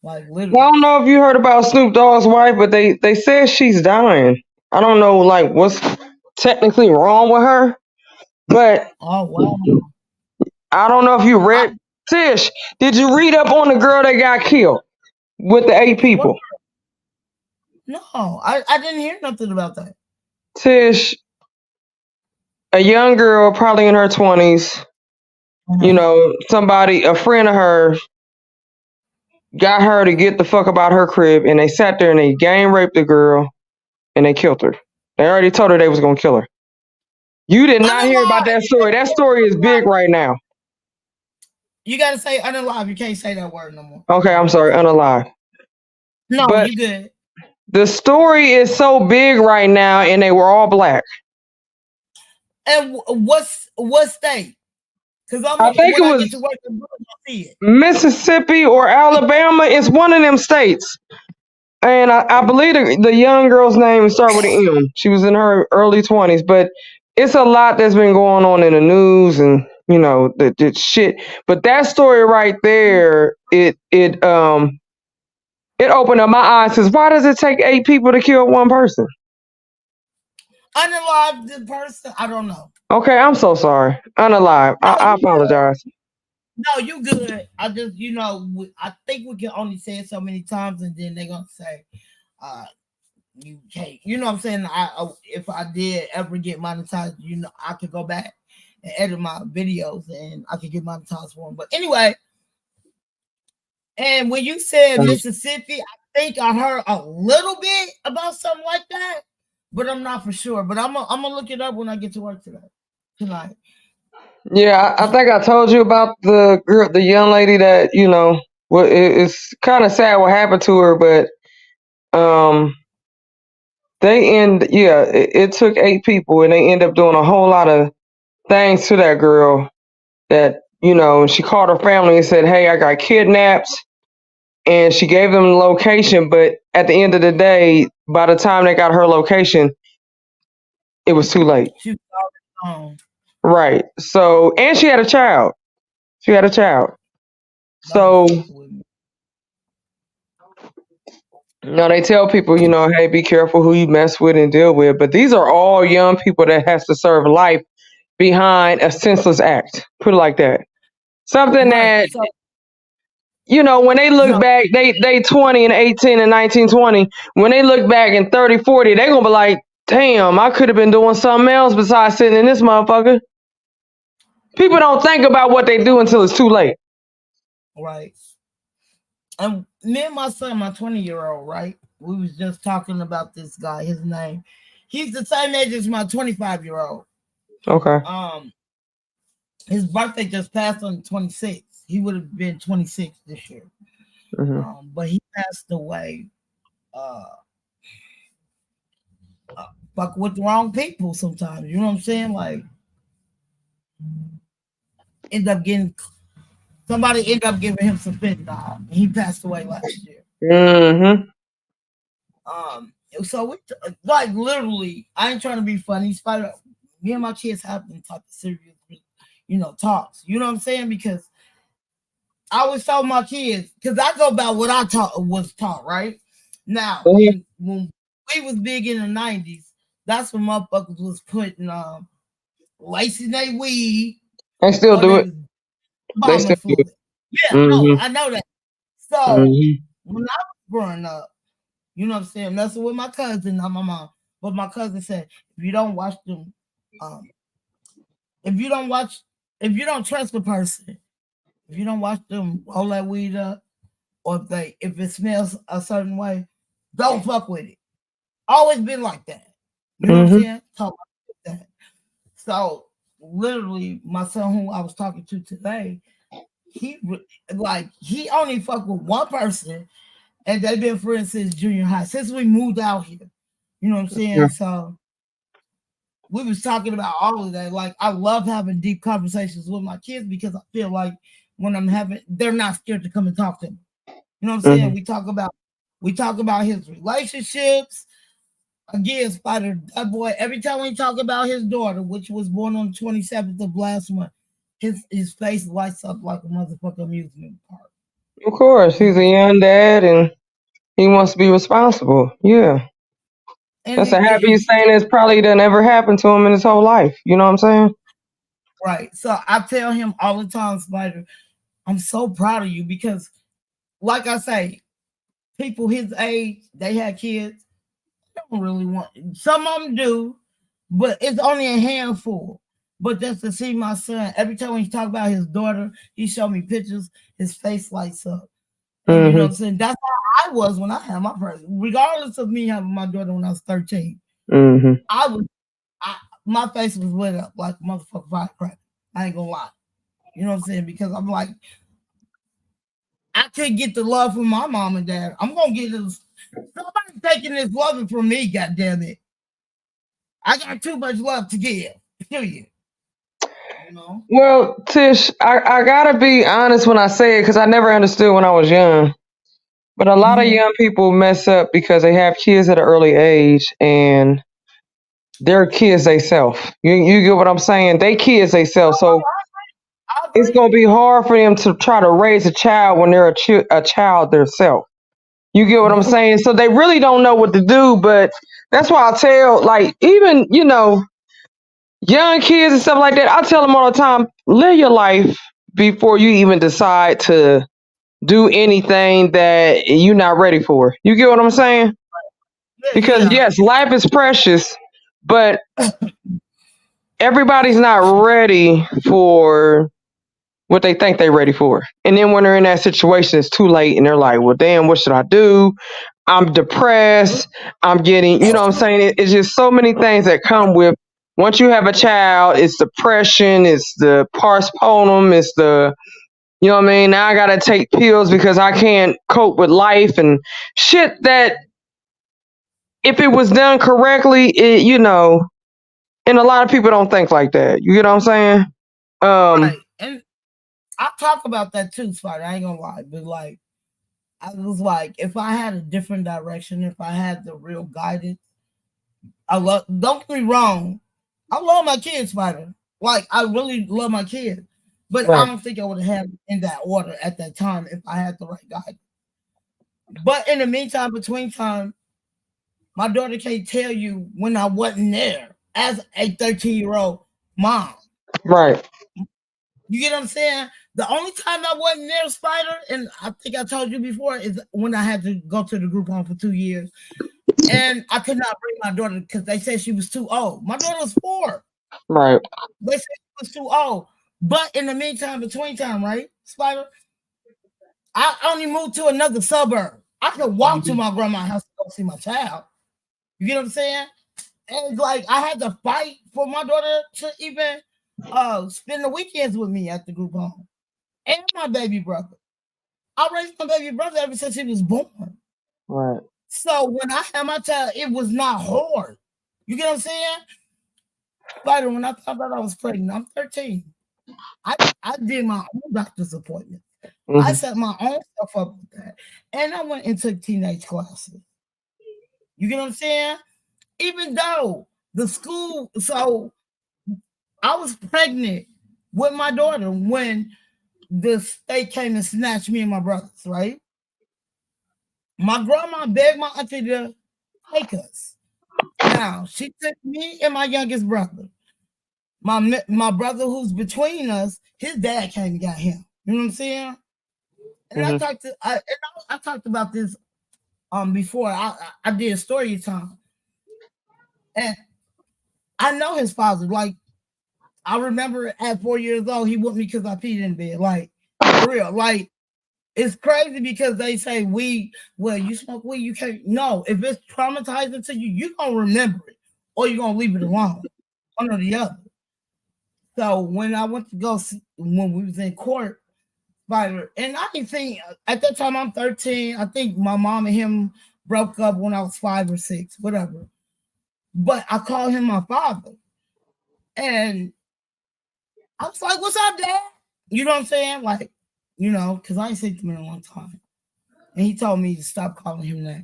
Speaker 7: like literally.
Speaker 13: I don't know if you heard about Snoop Dogg's wife, but they said she's dying. I don't know like what's technically wrong with her, but
Speaker 7: oh wow.
Speaker 13: I don't know if you read Tish. Did you read up on the girl that got killed with the 8 people?
Speaker 7: No, I didn't hear nothing about that.
Speaker 13: Tish, a young girl, probably in her 20s. A friend of hers got her to get the fuck about her crib, and they sat there and they gang raped the girl, and they killed her. They already told her they was gonna kill her. You did not hear about that story. That story is big right now.
Speaker 7: You gotta say unalive. You can't say that word no more.
Speaker 13: Okay, I'm sorry, unalive.
Speaker 7: No,
Speaker 13: but
Speaker 7: you good.
Speaker 13: The story is so big right now, and they were all black.
Speaker 7: And what state? Because
Speaker 13: I think it was Mississippi or Alabama. It's one of them states. And I believe the young girl's name started with an M. She was in her early 20s. But it's a lot that's been going on in the news and, the shit. But that story right there, it opened up my eyes. Because why does it take 8 people to kill one person?
Speaker 7: Unalive the person? I don't know.
Speaker 13: Okay, I'm so sorry. Unalive. I apologize.
Speaker 7: No, you good. I just, I think we can only say it so many times, and then they're gonna say, you can't. You know what I'm saying? If I did ever get monetized, I could go back and edit my videos, and I could get monetized for them. But anyway, and when you said Mississippi, I think I heard a little bit about something like that, but I'm not for sure. But I'm gonna look it up when I get to work tonight.
Speaker 13: Yeah, I think I told you about the girl, the young lady that it's kind of sad what happened to her, but it took 8 people, and they end up doing a whole lot of things to that girl. That she called her family and said, "Hey, I got kidnapped," and she gave them the location. But at the end of the day, by the time they got her location, it was too late.
Speaker 7: She was already gone.
Speaker 13: Right. So, and she had a child. So, they tell people, hey, be careful who you mess with and deal with. But these are all young people that has to serve life behind a senseless act. Put it like that. Something that, when they look back, they 20 and 18 and 19, 20. When they look back in 30, 40, they're going to be like, damn, I could have been doing something else besides sitting in this motherfucker. People don't think about what they do until it's too late.
Speaker 7: Right. And me and my son, my 20-year-old, right? We was just talking about this guy, his name. He's the same age as my 25-year-old.
Speaker 13: Okay.
Speaker 7: His birthday just passed on the 26th. He would have been 26 this year.
Speaker 13: Mm-hmm.
Speaker 7: But he passed away fuck with the wrong people sometimes. You know what I'm saying? Like, somebody ended up giving him some fentanyl, and he passed away last year.
Speaker 13: Mm-hmm.
Speaker 7: So we like literally, I ain't trying to be funny. Me and my kids have them type of serious, talks. You know what I'm saying? Because I always tell my kids, because I go about what I was taught, right? Now, when we was big in the 90s, that's when motherfuckers was putting lacing their weed,
Speaker 13: They still
Speaker 7: or
Speaker 13: do
Speaker 7: they
Speaker 13: it.
Speaker 7: was
Speaker 13: They
Speaker 7: bombing
Speaker 13: still do
Speaker 7: fluid.
Speaker 13: it.
Speaker 7: Yeah, no,
Speaker 13: Mm-hmm.
Speaker 7: I know that. So
Speaker 13: Mm-hmm.
Speaker 7: when I was growing up, you know what I'm saying, messing with my cousin, not my mom, but my cousin said, if you don't watch them, if you don't trust the person, if you don't watch them roll that weed up, or if it smells a certain way, don't fuck with it. Always been like that. You know what I'm saying? Talk about that. So literally, my son who I was talking to today, he only fucked with one person, and they've been friends since junior high, since we moved out here. You know what I'm saying?
Speaker 13: Yeah.
Speaker 7: So we was talking about all of that. Like, I love having deep conversations with my kids because I feel like when I'm having, they're not scared to come and talk to me. You know what I'm saying? We talk about his relationships. Again, Spider, that boy, every time we talk about his daughter, which was born on the 27th of last month, his face lights up like a motherfucking amusement park.
Speaker 13: Of course, he's a young dad and he wants to be responsible. Yeah.
Speaker 7: And
Speaker 13: That's the happiest thing that's probably done ever happened to him in his whole life. You know what I'm saying?
Speaker 7: Right. So I tell him all the time, Spider, I'm so proud of you because, like I say, people his age, they have kids. They don't really want. Some of them do, but it's only a handful. But just to see my son, every time he talk about his daughter, he showed me pictures. His face lights up. And you know what I'm saying? That's how I was when I had my first. Regardless of me having my daughter when I was 13, my face was lit up like a motherfucking firecracker. I ain't gonna lie. You know what I'm saying? Because I'm like, I could get the love from my mom and dad. I'm gonna get this. Somebody's taking this loving from me, goddamn it. I got too much love to give. Period. You know?
Speaker 13: Well, Tish, I gotta be honest when I say it because I never understood when I was young. But a lot of young people mess up because they have kids at an early age and they're kids themselves. You get what I'm saying? They kids themselves. So it's gonna be hard for them to try to raise a child when they're a child themselves. You get what I'm saying? So they really don't know what to do. But that's why I tell, like, even young kids and stuff like that. I tell them all the time, live your life before you even decide to do anything that you're not ready for. You get what I'm saying? Because yes, life is precious, but everybody's not ready for what they think they're ready for. And then when they're in that situation, it's too late and they're like, well, damn, what should I do? I'm depressed. I'm getting, you know what I'm saying? It's just so many things that come with once you have a child. It's depression, it's the postpartum, it's the, you know what I mean? Now I gotta take pills because I can't cope with life and shit that if it was done correctly, and a lot of people don't think like that. You get what I'm saying?
Speaker 7: Right. And I talk about that too, Spider. I ain't gonna lie. But like, I was like, if I had a different direction, if I had the real guidance, don't get me wrong, I love my kids, Spider. Like, I really love my kids. But I don't think I would have had in that order at that time if I had the right guidance. But in the meantime, between time, my daughter can't tell you when I wasn't there as a 13-year-old mom.
Speaker 13: Right.
Speaker 7: You get what I'm saying? The only time I wasn't there, Spider, and I think I told you before, is when I had to go to the group home for 2 years. And I could not bring my daughter because they said she was too old. My daughter was 4.
Speaker 13: Right.
Speaker 7: They said she was too old. But in the meantime, between time, right, Spider, I only moved to another suburb. I could walk to my grandma's house to go see my child. You get what I'm saying? And it's like I had to fight for my daughter to even spend the weekends with me at the group home. And my baby brother. I raised my baby brother ever since he was born.
Speaker 13: Right.
Speaker 7: So when I had my child, it was not hard. You get what I'm saying? Spider, when I found out I was pregnant, I'm 13. I did my own doctor's appointment. I set my own stuff up with that. And I went and took teenage classes. You get what I'm saying? Even though the school, so I was pregnant with my daughter when the state came and snatched me and my brothers, right? My grandma begged my auntie to take us. Now, she took me and my youngest brother. my brother who's between us, his dad came and got him. You know what I'm saying? And I talked about this before. I did a story time, and I know his father. Like, I remember at 4 years old, he whooped me because I peed in bed. Like, for real. Like, it's crazy because they say weed. Well, you smoke weed, you can't. No, if it's traumatizing to you, you're gonna remember it, or you're gonna leave it alone, one or the other. So when I went to go see, when we was in court, and I didn't think at that time I'm 13. I think my mom and him broke up when I was 5 or 6, whatever. But I called him my father, and I was like, "What's up, Dad?" You know what I'm saying? Like, you know, because I ain't seen him in a long time, and he told me to stop calling him that.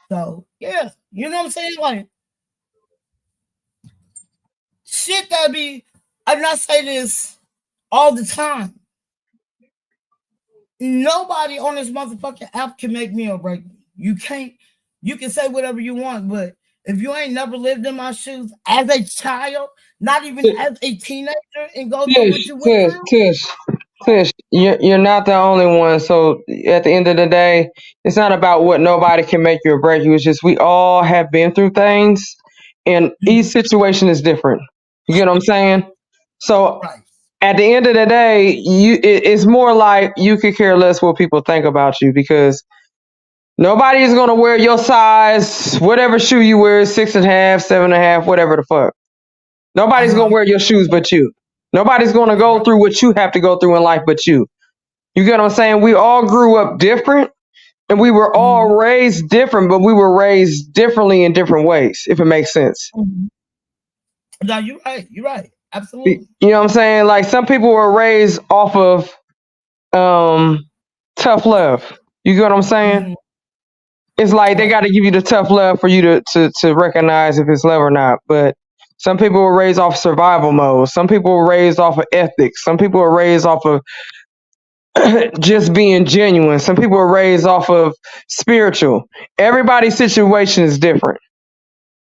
Speaker 7: So yeah, you know what I'm saying? Like, shit that be. And I say this all the time. Nobody on this motherfucking app can make me or break me. You can't. You can say whatever you want, but if you ain't never lived in my shoes as a child, not even as a teenager, and go through what you went through.
Speaker 13: Tish, you're not the only one. So at the end of the day, it's not about what nobody can make you or break you. It's just we all have been through things, and each situation is different. You get what I'm saying? So at the end of the day, it's more like you could care less what people think about you, because nobody is going to wear your size, whatever shoe you wear, 6.5, 7.5, whatever the fuck. Nobody's going to wear your shoes but you. Nobody's going to go through what you have to go through in life but you. You get what I'm saying? We all grew up different, and we were all raised different, but we were raised differently in different ways, if it makes sense.
Speaker 7: No, you're right. You're right. Absolutely.
Speaker 13: You know what I'm saying? Like, some people were raised off of tough love. You get what I'm saying? It's like they got to give you the tough love for you to recognize if it's love or not. But some people were raised off survival mode. Some people were raised off of ethics. Some people were raised off of just being genuine. Some people were raised off of spiritual. Everybody's situation is different.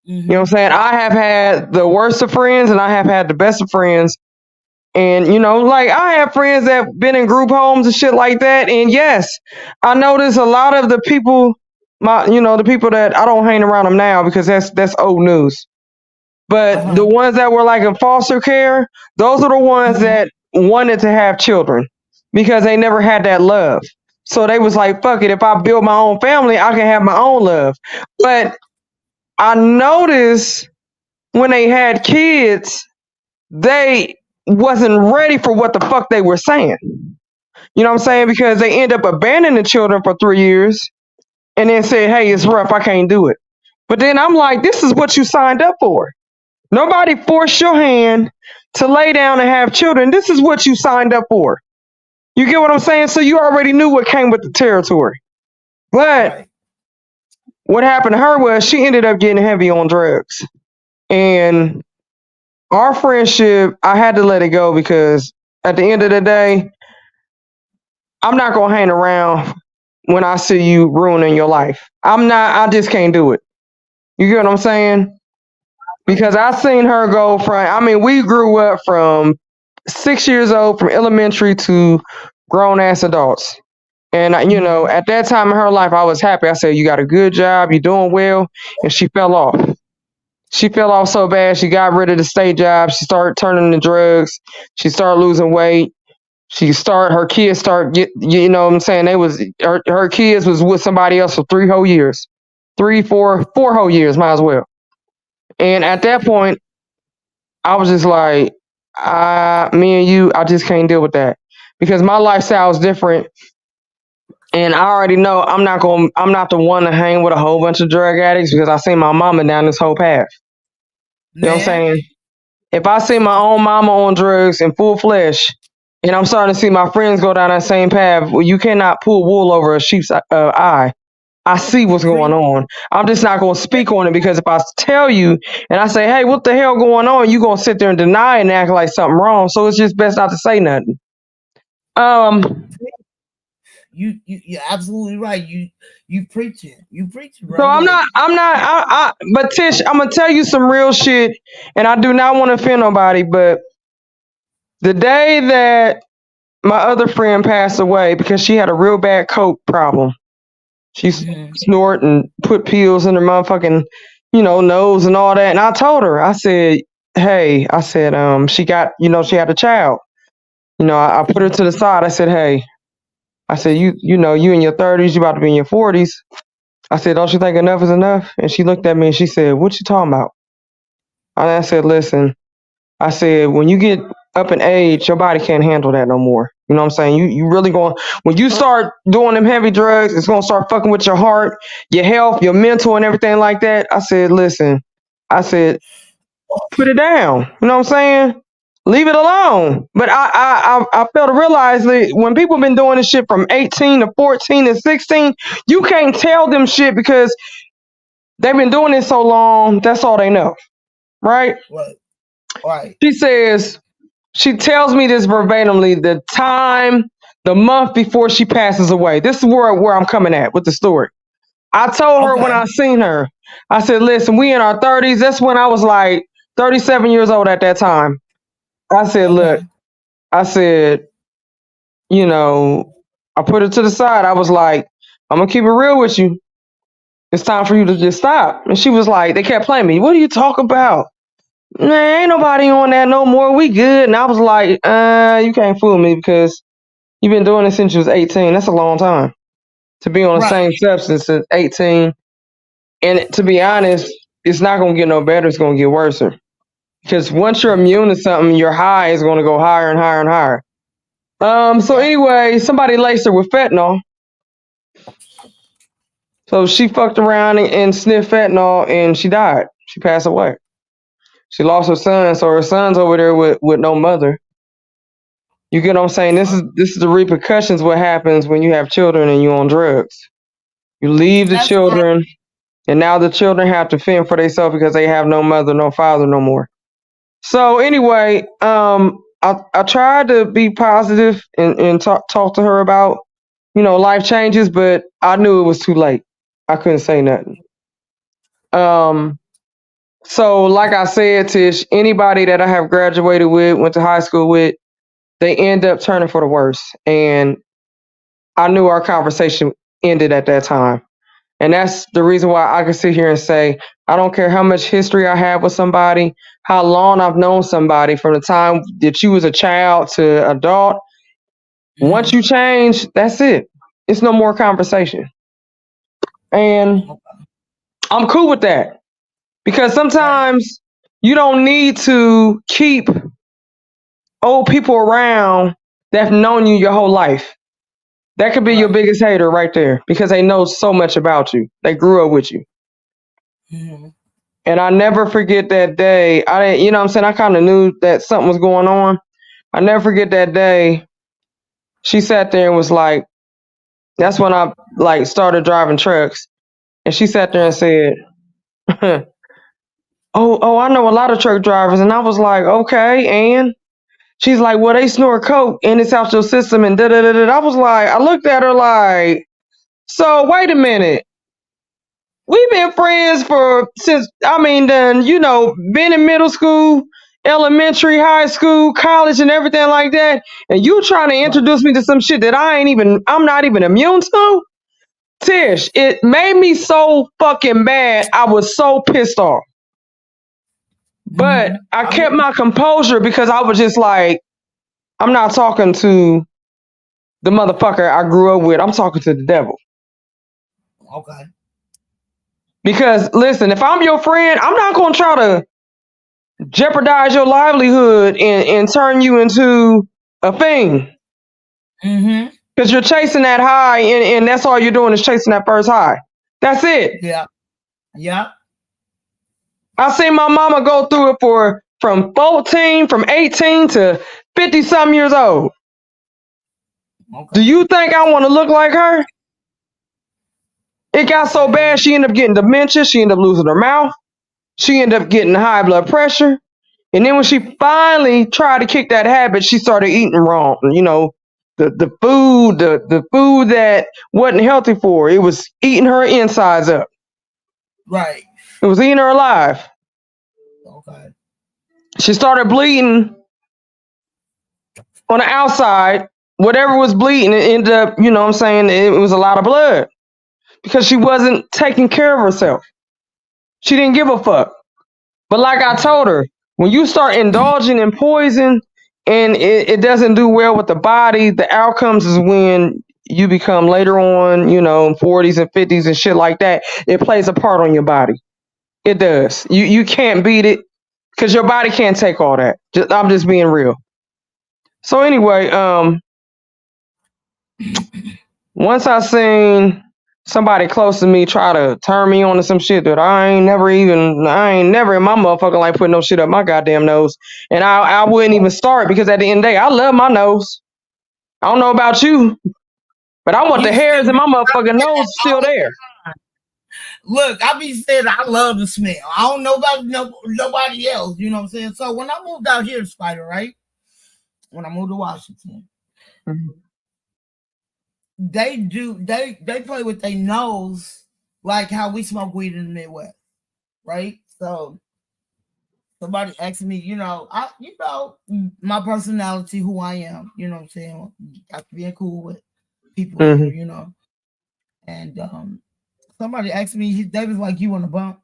Speaker 13: You know what I'm saying? I have had the worst of friends, and I have had the best of friends. And, you know, like, I have friends that have been in group homes and shit like that. And yes, I notice a lot of the people, the people that I don't hang around them now, because that's old news. But the ones that were like in foster care, those are the ones that wanted to have children because they never had that love. So they was like, fuck it, if I build my own family, I can have my own love. But I noticed when they had kids, they wasn't ready for what the fuck they were saying. You know what I'm saying? Because they end up abandoning the children for 3 years and then say, hey, it's rough, I can't do it. But then I'm like, this is what you signed up for. Nobody forced your hand to lay down and have children. This is what you signed up for. You get what I'm saying? So you already knew what came with the territory. But what happened to her was she ended up getting heavy on drugs. And our friendship, I had to let it go, because at the end of the day, I'm not going to hang around when I see you ruining your life. I just can't do it. You get what I'm saying? Because I seen her go we grew up from 6 years old, from elementary to grown ass adults. And, at that time in her life, I was happy. I said, you got a good job, you're doing well. And she fell off. She fell off so bad, she got rid of the state job. She started turning to drugs. She started losing weight. Her kids start you know what I'm saying? Her kids was with somebody else for 3 whole years. 4 whole years, might as well. And at that point, I was just like, me and you, I just can't deal with that, because my lifestyle is different. And I already know I'm not the one to hang with a whole bunch of drug addicts, because I seen my mama down this whole path. You know what I'm saying? If I see my own mama on drugs in full flesh, and I'm starting to see my friends go down that same path, well, you cannot pull wool over a sheep's eye. I see what's going on. I'm just not going to speak on it, because if I tell you and I say, hey, what the hell going on, you're going to sit there and deny it and act like something wrong. So it's just best not to say nothing.
Speaker 7: you're absolutely right. You preaching, bro.
Speaker 13: So I'm not. But Tish, I'm gonna tell you some real shit, and I do not want to offend nobody. But the day that my other friend passed away because she had a real bad coke problem, she snort and put pills in her motherfucking, nose and all that. And I told her, I said, hey, she got, she had a child. I put her to the side. I said, hey, I said, you in your 30s, you about to be in your 40s. I said, don't you think enough is enough? And she looked at me and she said, what you talking about? And I said, listen, I said, when you get up in age, your body can't handle that no more. You know what I'm saying? You really when you start doing them heavy drugs, it's going to start fucking with your heart, your health, your mental and everything like that. I said, listen, put it down. You know what I'm saying? Leave it alone. But I fail to realize that when people been doing this shit from 18 to 14 to 16, you can't tell them shit because they've been doing it so long. That's all they know. Right?
Speaker 7: Right.
Speaker 13: She tells me this verbatimly, the month before she passes away. This is where I'm coming at with the story. I told her when I seen her, I said, listen, we in our 30s. That's when I was like 37 years old at that time. I said, look, I put it to the side. I was like, I'm going to keep it real with you. It's time for you to just stop. And she was like, they kept playing me. What are you talking about? Man, ain't nobody on that no more. We good. And I was like, you can't fool me because you've been doing it since you was 18. That's a long time to be on the same substance since 18. And to be honest, it's not going to get no better. It's going to get worse. Because once you're immune to something, your high is going to go higher and higher and higher. So anyway, somebody laced her with fentanyl. So she fucked around and sniffed fentanyl and she died. She passed away. She lost her son, so her son's over there with no mother. You get what I'm saying? This is the repercussions what happens when you have children and you're on drugs. You leave the children, and now the children have to fend for themselves because they have no mother, no father no more. So anyway, I tried to be positive and talk to her about, life changes, but I knew it was too late. I couldn't say nothing. So like I said, Tish, anybody that I have graduated with, went to high school with, they end up turning for the worse. And I knew our conversation ended at that time. And that's the reason why I can sit here and say, I don't care how much history I have with somebody, how long I've known somebody from the time that you was a child to adult. Once you change, that's it. It's no more conversation. And I'm cool with that. Because sometimes you don't need to keep old people around that have known you your whole life. That could be your biggest hater right there because they know so much about you. They grew up with you.
Speaker 7: Mm-hmm.
Speaker 13: And I never forget that day. I didn't, what I'm saying? I kind of knew that something was going on. I never forget that day. She sat there and was like, that's when I started driving trucks. And she sat there and said, Oh, I know a lot of truck drivers. And I was like, okay. And she's like, well, they snort coke and it's out your system and da-da-da-da. I was like, I looked at her like, so wait a minute. We've been friends since been in middle school, elementary, high school, college and everything like that. And you trying to introduce me to some shit that I'm not even immune to? Tish, it made me so fucking mad. I was so pissed off. But I kept my composure because I was just like, I'm not talking to the motherfucker I grew up with. I'm talking to the devil.
Speaker 7: Okay.
Speaker 13: Because listen, if I'm your friend, I'm not going to try to jeopardize your livelihood and turn you into a thing.
Speaker 7: Mm-hmm.
Speaker 13: Because you're chasing that high and that's all you're doing is chasing that first high. That's it.
Speaker 7: Yeah. Yeah.
Speaker 13: I seen my mama go through it from 18 to 50 something years old. Okay. Do you think I want to look like her? It got so bad she ended up getting dementia. She ended up losing her mouth. She ended up getting high blood pressure. And then when she finally tried to kick that habit, she started eating wrong, the food that wasn't healthy for her. It was eating her insides up.
Speaker 7: Right.
Speaker 13: It was eating her alive.
Speaker 7: Okay.
Speaker 13: She started bleeding on the outside. Whatever was bleeding, it ended up, you know what I'm saying, it was a lot of blood because she wasn't taking care of herself. She didn't give a fuck. But like I told her, when you start indulging in poison and it doesn't do well with the body, the outcomes is when you become later on, 40s and 50s and shit like that. It plays a part on your body. It does. You can't beat it because your body can't take all that. I'm just being real. So anyway, once I seen somebody close to me try to turn me on to some shit that I ain't never in my motherfucking life put no shit up my goddamn nose. And I wouldn't even start because at the end of the day, I love my nose. I don't know about you, but I want the hairs in my motherfucking nose still there.
Speaker 7: Look, I be saying I love the smell. I don't know about nobody else, you know what I'm saying? So when I moved out here to Spider, right? When I moved to Washington, they play with their nose like how we smoke weed in the Midwest, right? So somebody asked me, my personality, who I am, you know what I'm saying? After being cool with people, and somebody asked me, they was like, you want a bump?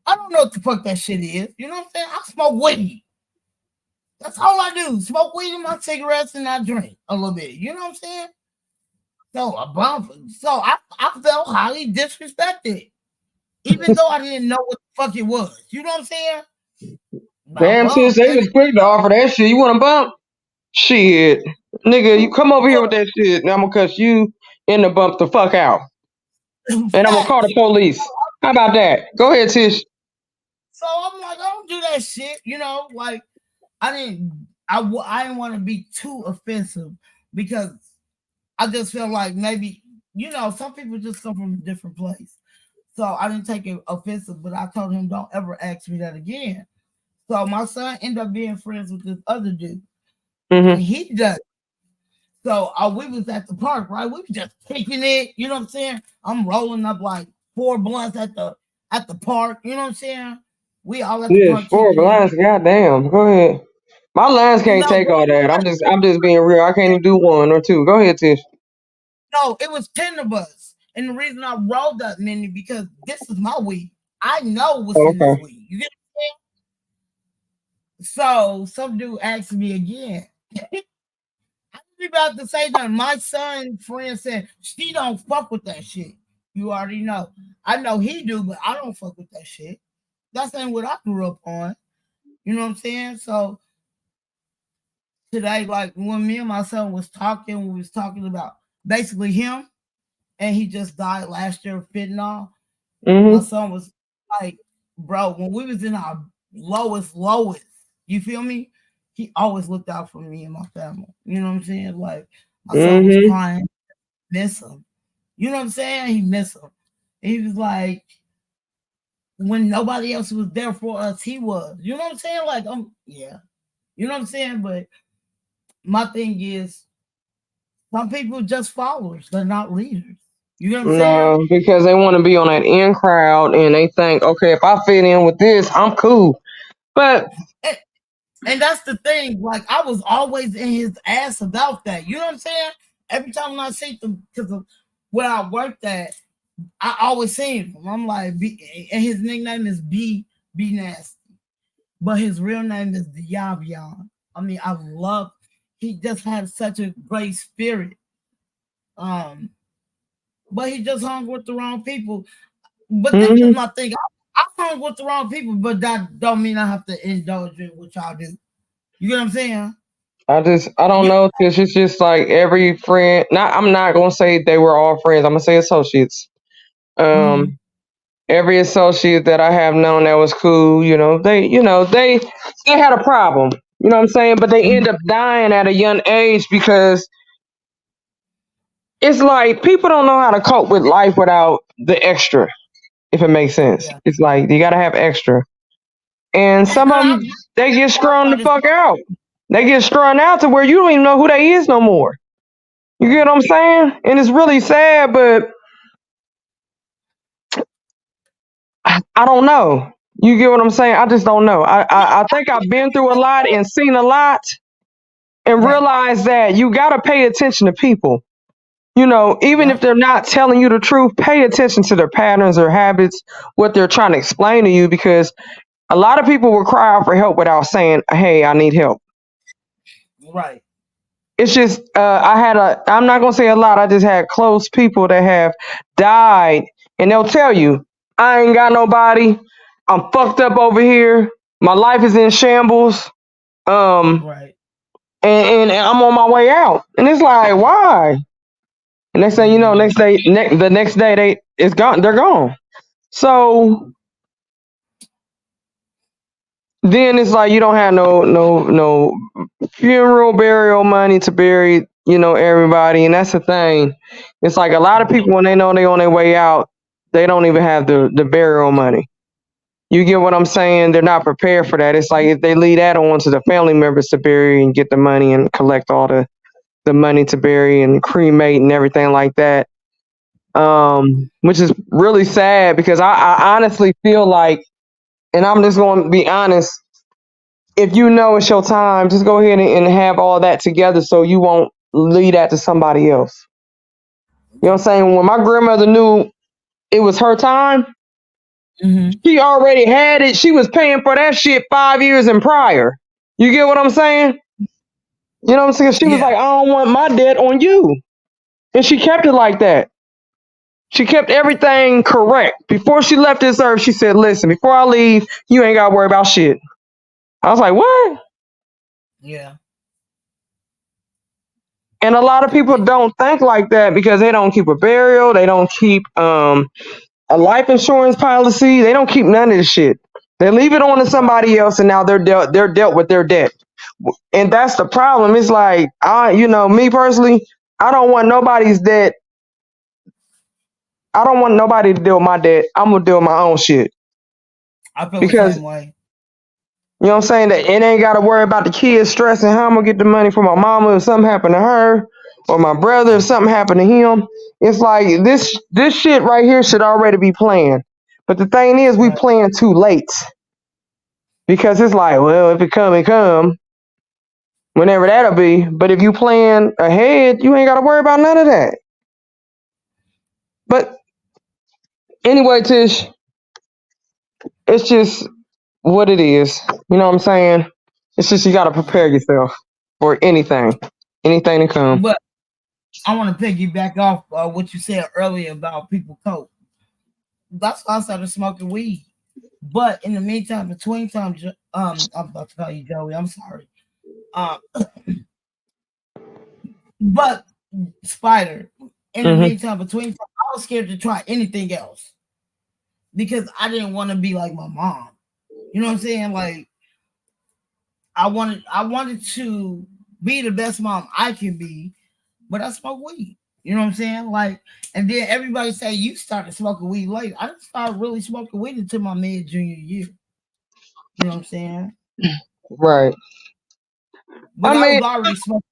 Speaker 7: I don't know what the fuck that shit is. You know what I'm saying? I smoke weed. That's all I do. Smoke weed in my cigarettes and I drink a little bit. You know what I'm saying? So a bump. So I felt highly disrespected. Even though I didn't know what the fuck it was. You know what I'm saying?
Speaker 13: Damn, sis, they was quick to offer that shit. You want a bump? Shit. Nigga, you come over here with that shit and I'm gonna cuss you in the bump the fuck out. And I'm gonna call the police. How about that? Go ahead, Tish.
Speaker 7: So I'm like, I don't do that shit, like I didn't want to be too offensive because I just feel like maybe, some people just come from a different place. So I didn't take it offensive, but I told him don't ever ask me that again. So my son ended up being friends with this other dude. And he does. So we was at the park, right? We was just kicking it, you know what I'm saying? I'm rolling up like 4 blunts at the park, you know what I'm saying? We all at the park.
Speaker 13: 4 blinds, goddamn. Go ahead. My lines can't take all that. I'm just being real. I can't even do 1 or 2. Go ahead, Tish.
Speaker 7: No, it was 10 of us. And the reason I rolled that many because this is my weed. I know what's in this weed. You get what I'm saying? So some dude asked me again. I was about to say that my son's friend said she don't fuck with that shit. You already know. I know he do, but I don't fuck with that shit. That's ain't what I grew up on. You know what I'm saying? So today, like when me and my son was talking, we was talking about basically him, and he just died last year of fentanyl. My son was like, bro, when we was in our lowest, you feel me? He always looked out for me and my family. You know what I'm saying? Like my son was crying, miss him. You know what I'm saying? He missed him. He was like, when nobody else was there for us, he was. You know what I'm saying? Like, yeah. You know what I'm saying? But my thing is, some people just followers, they're not leaders. You know what I'm saying?
Speaker 13: No, because they want to be on that in crowd and they think, okay, if I fit in with this, I'm cool. But
Speaker 7: and that's the thing. Like I was always in his ass about that. You know what I'm saying? Every time I see them, because of where I worked at, I always seen him. I'm like, and his nickname is B Nasty, but his real name is Diavion. I mean, he just had such a great spirit. But he just hung with the wrong people. But that's just my thing. I hung with the wrong people, but that don't mean I have to indulge in what y'all do. You get what I'm saying?
Speaker 13: I don't know. It's just like every friend. I'm not gonna say they were all friends. I'm gonna say associates. Every associate that I have known that was cool, they had a problem. You know what I'm saying? But they end up dying at a young age because it's like people don't know how to cope with life without the extra, if it makes sense. Yeah. It's like you gotta have extra. And some of them, they get strung the fuck out. They get strung out to where you don't even know who they is no more. You get what I'm saying? And it's really sad, but I don't know. You get what I'm saying? I just don't know. I think I've been through a lot and seen a lot and realized that you got to pay attention to people. You know, even if they're not telling you the truth, pay attention to their patterns or habits, what they're trying to explain to you, because a lot of people will cry out for help without saying, hey, I need help.
Speaker 7: Right.
Speaker 13: It's just, I'm not going to say a lot. I just had close people that have died, and they'll tell you, I ain't got nobody. I'm fucked up over here. My life is in shambles.
Speaker 7: Right.
Speaker 13: And I'm on my way out. And it's like, why? And they say, you know, the next day it's gone. They're gone. So then it's like you don't have no funeral, burial money to bury, you know, everybody. And that's the thing. It's like a lot of people, when they know they're on their way out, they don't even have the burial money. You get what I'm saying? They're not prepared for that. It's like if they leave that on to the family members to bury and get the money and collect all the money to bury and cremate and everything like that. Which is really sad, because I honestly feel like, and I'm just going to be honest, if you know it's your time, just go ahead and have all that together so you won't leave that to somebody else. You know what I'm saying? When my grandmother knew it was her time, she already had it. She was paying for that shit 5 years and prior. You get what I'm saying? You know what I'm saying? She was like, I don't want my debt on you. And she kept it like that. She kept everything correct. Before she left this earth, she said, listen, before I leave, you ain't got to worry about shit. I was like, what?
Speaker 7: Yeah.
Speaker 13: And a lot of people don't think like that because they don't keep a burial. They don't keep a life insurance policy. They don't keep none of this shit. They leave it on to somebody else, and now they're dealt with their debt. And that's the problem. It's like, me personally, I don't want nobody's debt. I don't want nobody to deal with my debt. I'm gonna deal with my own shit.
Speaker 7: I feel
Speaker 13: because,
Speaker 7: the same way.
Speaker 13: You know what I'm saying? That it ain't gotta worry about the kids stressing how I'm gonna get the money from my mama if something happened to her, or my brother if something happened to him. It's like this shit right here should already be planned. But the thing is, we plan too late. Because it's like, well, if it come, it come. Whenever that'll be. But if you plan ahead, you ain't gotta worry about none of that. But anyway, Tish, it's just what it is. You know what I'm saying? It's just you gotta prepare yourself for anything to come.
Speaker 7: But I want to piggyback off what you said earlier about people cope. That's why I started smoking weed. But in the meantime, between times, I'm about to call you Joey. I'm sorry. But Spider, in the meantime, between times, I was scared to try anything else because I didn't want to be like my mom. You know what I'm saying? Like I wanted to be the best mom I can be, but I smoke weed. You know what I'm saying? Like, and then everybody say you started smoking weed late. I didn't start really smoking weed until my mid-junior year. You know what I'm saying?
Speaker 13: Right.
Speaker 7: But I was already smoking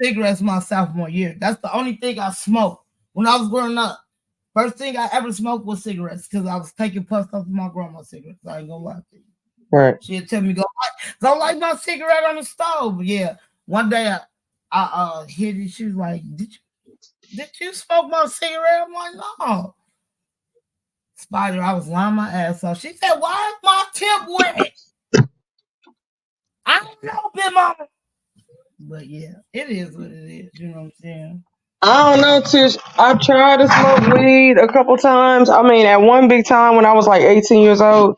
Speaker 7: cigarettes my sophomore year. That's the only thing I smoked when I was growing up. First thing I ever smoked was cigarettes because I was taking puffs off of my grandma's cigarettes. I ain't gonna lie to you.
Speaker 13: Right.
Speaker 7: She'd tell me, go light my cigarette on the stove. But yeah. One day I hit it. She was like, Did you smoke my cigarette? I'm like, no. Spider, I was lying my ass off. She said, why is my tip wet? I don't know, Big Mama. But yeah, it is what it is. You know what I'm saying?
Speaker 13: I don't know, Tish. I tried to smoke weed a couple times. I mean, at one big time when I was like 18 years old,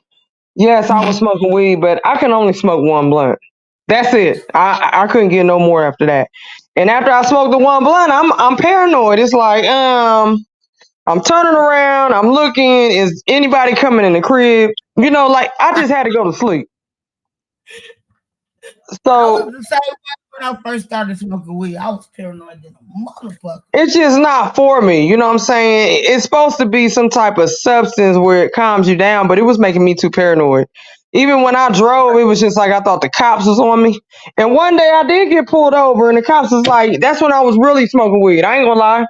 Speaker 13: yes, I was smoking weed, but I can only smoke one blunt. That's it. I couldn't get no more after that. And after I smoked the one blunt, I'm paranoid. It's like, I'm turning around, I'm looking, is anybody coming in the crib? You know, like I just had to go to sleep. So
Speaker 7: I was the same way when I first started smoking weed. I was paranoid than a motherfucker.
Speaker 13: It's just not for me. You know what I'm saying? It's supposed to be some type of substance where it calms you down, but it was making me too paranoid. Even when I drove, it was just like I thought the cops was on me. And one day I did get pulled over, and the cops was like, "That's when I was really smoking weed. I ain't gonna lie."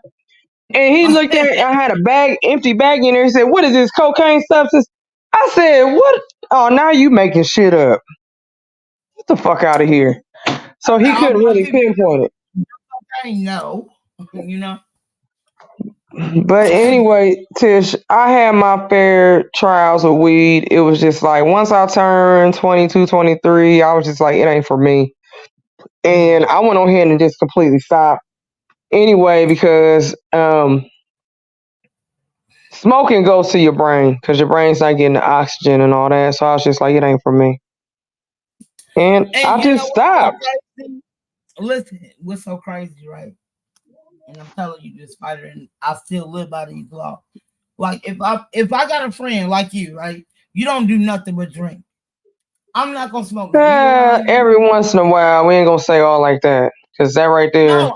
Speaker 13: And he looked at it. I had a bag, empty bag in there. He said, "What is this cocaine substance?" I said, "What? Oh, now you making shit up. Get the fuck out of here." So he couldn't really pinpoint it.
Speaker 7: I know, you know.
Speaker 13: But anyway, Tish, I had my fair trials with weed. It was just like once I turned 22, 23, I was just like, it ain't for me. And I went on ahead and just completely stopped anyway because smoking goes to your brain because your brain's not getting the oxygen and all that. So I was just like, it ain't for me. And I just stopped.
Speaker 7: Listen, what's so crazy, right? And I'm telling you this, Spider, and I still live by these laws. Like if I got a friend like you, right? You don't do nothing but drink. I'm not gonna smoke.
Speaker 13: Every once in a while, we ain't gonna say all like that because that right there.
Speaker 7: No,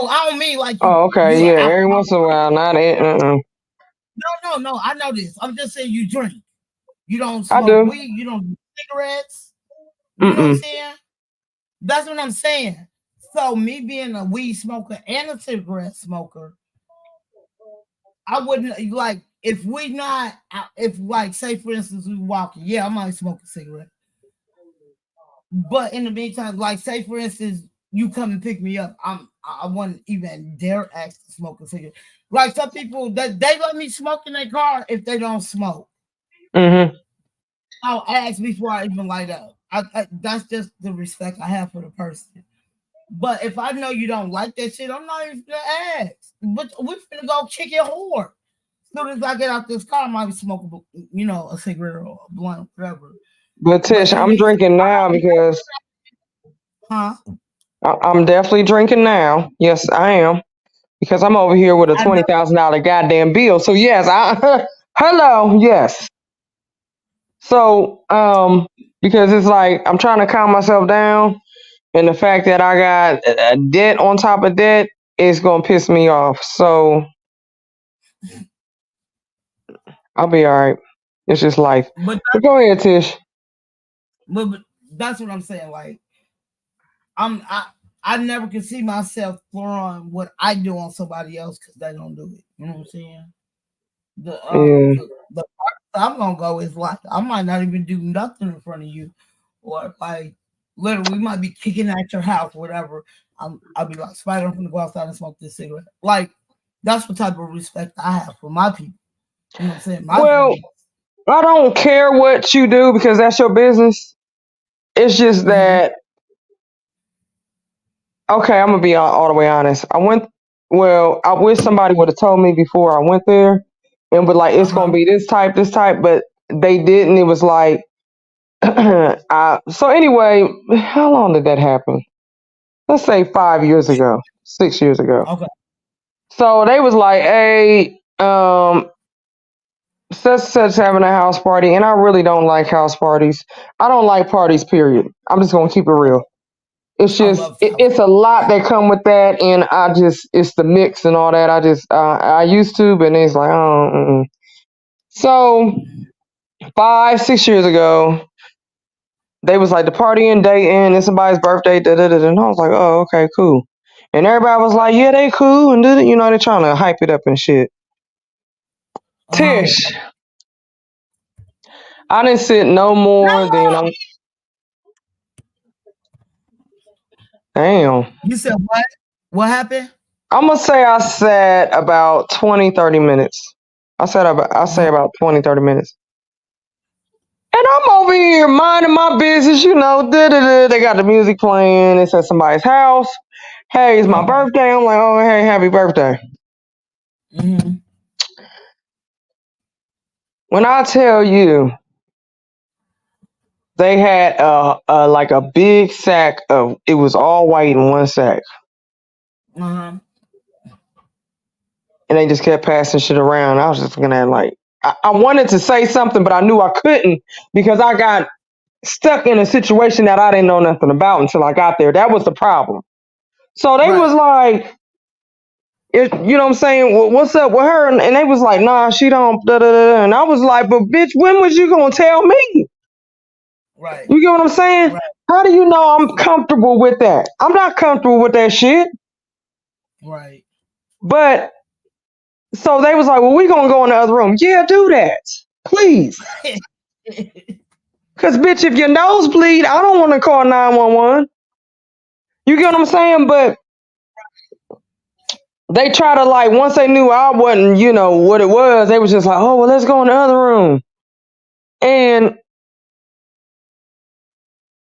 Speaker 7: I don't mean like.
Speaker 13: Oh, okay, yeah. Every once in a while, not it.
Speaker 7: No. I know this. I'm just saying you drink. You don't smoke weed. You don't do cigarettes. You know what I'm saying? That's what I'm saying. So me being a weed smoker and a cigarette smoker, I wouldn't like if like say for instance we walking, yeah, I might smoke a cigarette. But in the meantime, like say for instance, you come and pick me up, I wouldn't even dare ask to smoke a cigarette. Like some people that they let me smoke in their car if they don't smoke.
Speaker 13: Mm-hmm.
Speaker 7: I'll ask before I even light up. That's just the respect I have for the person. But if I know you don't like that shit, I'm not even gonna ask. But we're gonna go kick it hard. As soon as I get out this car, I might be smoking, a cigarette or a blunt, whatever.
Speaker 13: But Tish, I'm drinking now because. I'm definitely drinking now. Yes, I am. Because I'm over here with a $20,000 goddamn bill. So yes, hello, yes. So because it's like I'm trying to calm myself down. And the fact that I got a debt on top of debt is going to piss me off. So I'll be all right. It's just life. But go ahead, Tish.
Speaker 7: But that's what I'm saying. Like, I never can see myself throwing what I do on somebody else because they don't do it. You know what I'm saying? The part I'm going to go is like, I might not even do nothing in front of you. Or like, literally, we might be kicking at your house, whatever. I'll be like, Spider, I'm gonna go outside and smoke this cigarette. Like, that's what type of respect I have for my people. You know what I'm saying?
Speaker 13: I don't care what you do because that's your business. It's just that, okay, I'm gonna be all the way honest. I wish somebody would have told me before I went there and would like, it's gonna be this type, but they didn't. It was like, so anyway, how long did that happen? Let's say 5 years ago, 6 years ago.
Speaker 7: Okay.
Speaker 13: So they was like, hey, such having a house party, and I really don't like house parties. I don't like parties, period. I'm just gonna keep it real. It's just it's a lot that come with that, and it's the mix and all that. I used to, but it's like, oh. So 5, 6 years ago, they was like the party and dating, it's somebody's birthday, and I was like, oh, okay, cool. And everybody was like, yeah, they cool, and they're trying to hype it up and shit. Tish, I didn't sit no more than Damn.
Speaker 7: You said what? What happened?
Speaker 13: I'm gonna say I sat about 20, 30 minutes. I say about 20, 30 minutes. And I'm over here minding my business, They got the music playing. It's at somebody's house. Hey, it's my birthday. I'm like, oh, hey, happy birthday.
Speaker 7: Mm-hmm.
Speaker 13: When I tell you, they had like a big sack of, it was all white in one sack.
Speaker 7: Uh-huh.
Speaker 13: And they just kept passing shit around. I was just looking at like, I wanted to say something, but I knew I couldn't because I got stuck in a situation that I didn't know nothing about until I got there. That was the problem. So they was like, you know what I'm saying? What's up with her? And they was like, nah, she don't. Da, da, da. And I was like, but bitch, when was you gonna tell me?
Speaker 7: Right.
Speaker 13: You get what I'm saying?
Speaker 7: Right.
Speaker 13: How do you know I'm comfortable with that? I'm not comfortable with that shit.
Speaker 7: Right.
Speaker 13: But so they was like, well, we gonna go in the other room. Yeah, do that. Please. Cause bitch, if your nose bleed, I don't want to call 911. You get what I'm saying? But they try to like once they knew I wasn't, you know, what it was, they was just like, oh well, let's go in the other room. And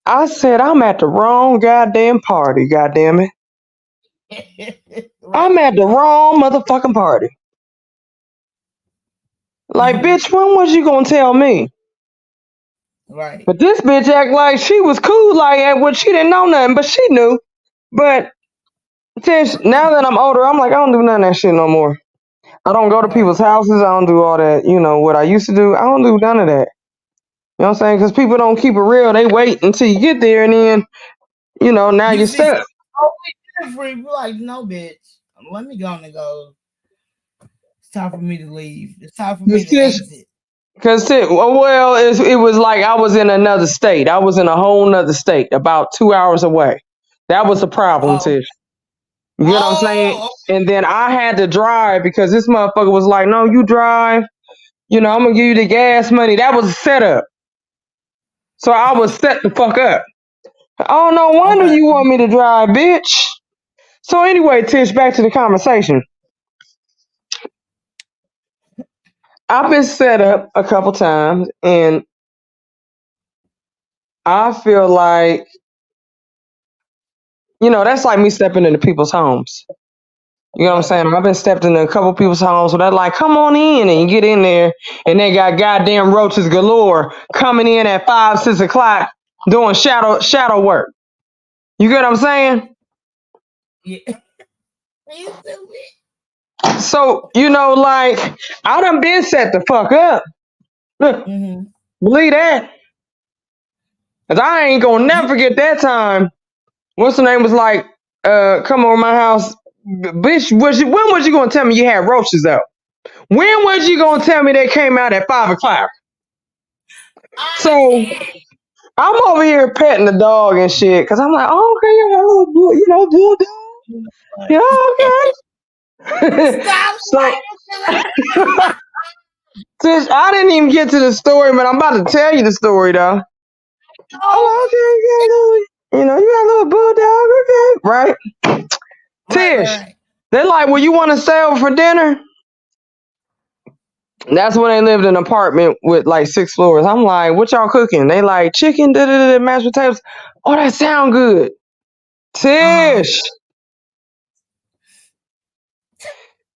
Speaker 13: I said, I'm at the wrong goddamn party, goddamn it. I'm at the wrong motherfucking party. Like, bitch, when was you gonna tell me?
Speaker 7: Right.
Speaker 13: But this bitch act like she was cool, like, well, she didn't know nothing, but she knew. But Tish, now that I'm older, I'm like, I don't do none of that shit no more. I don't go to people's houses. I don't do all that, you know, what I used to do. I don't do none of that. You know what I'm saying? Because people don't keep it real. They wait until you get there, and then, you know, now you're stuck.
Speaker 7: Different. We're like, no, bitch. Let me go and go. It's time for me to leave. It's time for me to exit.
Speaker 13: Because it was like I was in another state. I was in a whole nother state, about 2 hours away. That was the problem, Tish. You get what I'm saying? And then I had to drive because this motherfucker was like, no, you drive. You know, I'm going to give you the gas money. That was a setup. So I was set the fuck up. Oh, no wonder you want me to drive, bitch. So anyway, Tish, back to the conversation. I've been set up a couple times, and I feel like, you know, that's like me stepping into people's homes. You know what I'm saying? I've been stepped into a couple people's homes, so they're like, come on in, and you get in there, and they got goddamn roaches galore coming in at 5, 6 o'clock doing shadow work. You get what I'm saying?
Speaker 7: Yeah.
Speaker 13: So, you know, like, I done been set the fuck up. Believe that. Cause I ain't gonna never forget that time. What's the name was like, come over my house. Bitch, when was you gonna tell me you had roaches out? When was you gonna tell me they came out at 5 o'clock? So I'm over here petting the dog and shit, because I'm like, oh, okay, you got a little bull, you know, bulldog. Yeah, okay. So Tish, I didn't even get to the story, but I'm about to tell you the story though. Oh, okay, you know, you got a little bulldog, okay, right? Tish, they're like, well, you want to stay over for dinner? That's when they lived in an apartment with like 6 floors. I'm like, what y'all cooking? They like chicken, mashed potatoes. Oh, that sound good. Tish.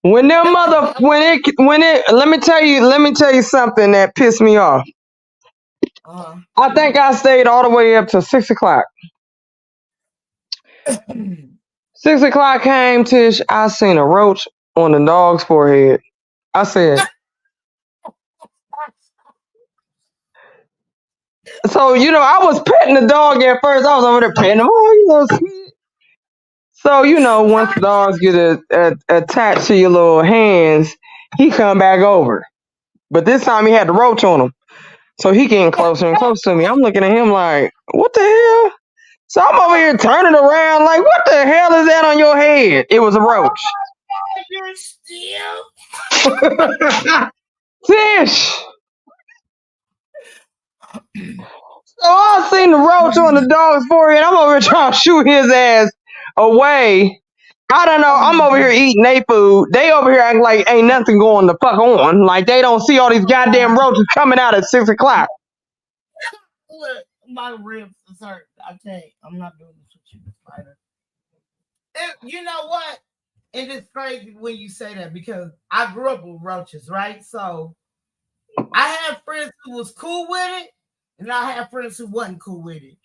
Speaker 13: When let me tell you something that pissed me off. I think I stayed all the way up to 6 o'clock. 6 o'clock came, Tish. I seen a roach on the dog's forehead. I said, so, you know, I was petting the dog at first. I was over there petting him. Oh, you little sweet. So, you know, once the dogs get attached to your little hands, he come back over. But this time he had the roach on him. So he getting closer and closer to me. I'm looking at him like, what the hell? So I'm over here turning around like, what the hell is that on your head? It was a roach.
Speaker 7: You're still.
Speaker 13: Tish. So I seen the roach on the dog's forehead. I'm over here trying to shoot his ass away. I don't know. I'm over here eating their food. They over here acting like ain't nothing going the fuck on. Like they don't see all these goddamn roaches coming out at 6 o'clock.
Speaker 7: Look, my ribs is hurt. I tell you, I'm not doing this with you, Spider. You know what? It is crazy when you say that because I grew up with roaches, right? So I had friends who was cool with it, and I had friends who wasn't cool with it.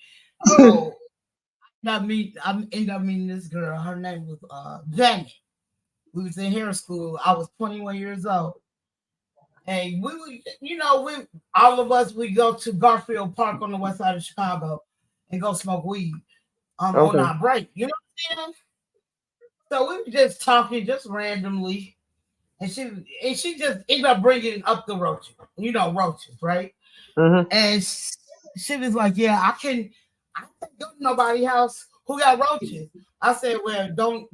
Speaker 7: So I ended up meeting this girl. Her name was Janet. We was in hair school. I was 21 years old. And we would, you know, all of us, we go to Garfield Park on the west side of Chicago and go smoke weed on our break. You know what I'm saying? So we were just talking just randomly. And she just ended up bringing up the roaches. You know, roaches, right?
Speaker 13: Mm-hmm.
Speaker 7: And she was like, yeah, I can't go to nobody's house who got roaches. I said, well, don't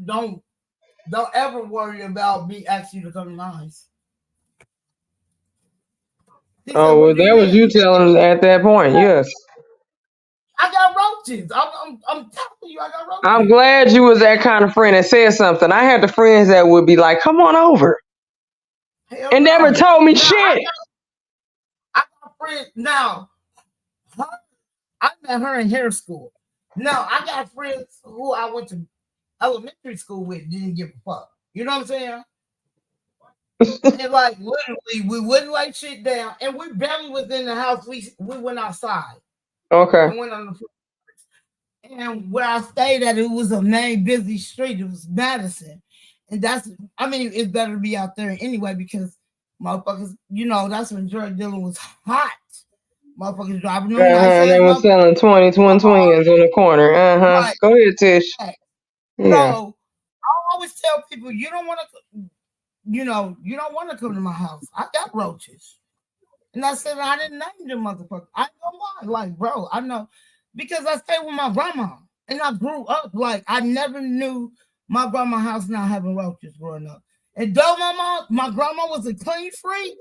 Speaker 7: ever worry about me asking you to come to my house. He said,
Speaker 11: Oh, well,
Speaker 7: what do you
Speaker 11: that was
Speaker 7: mean?
Speaker 11: you telling at that point. Yes.
Speaker 7: I got roaches. I'm telling you, I got roaches.
Speaker 11: I'm glad you was that kind of friend that said something. I had the friends that would be like, come on over.
Speaker 7: Hell
Speaker 11: And
Speaker 7: no.
Speaker 11: never told me
Speaker 7: Now,
Speaker 11: shit.
Speaker 7: I got friends now. I met her in hair school. Now I got friends who I went to elementary school with, didn't give a fuck. You know what I'm saying? And like literally, we wouldn't lay shit down, and we barely was in the house. We went outside.
Speaker 11: Okay.
Speaker 7: And went on the floor. And where I stayed at, it was a main busy street. It was Madison, and it's better to be out there anyway because motherfuckers, that's when drug dealing was hot. Motherfuckers driving them nice.
Speaker 11: They were selling 20 twin twins on the corner.
Speaker 7: Right.
Speaker 11: Go ahead, Tish.
Speaker 7: Right.
Speaker 11: Yeah.
Speaker 7: So I always tell people, you don't want to come to my house. I got roaches. And I said, I didn't name them motherfuckers. I know why. Like, bro, I know. Because I stayed with my grandma. And I grew up, like, I never knew my grandma's house not having roaches growing up. And though my grandma was a clean freak,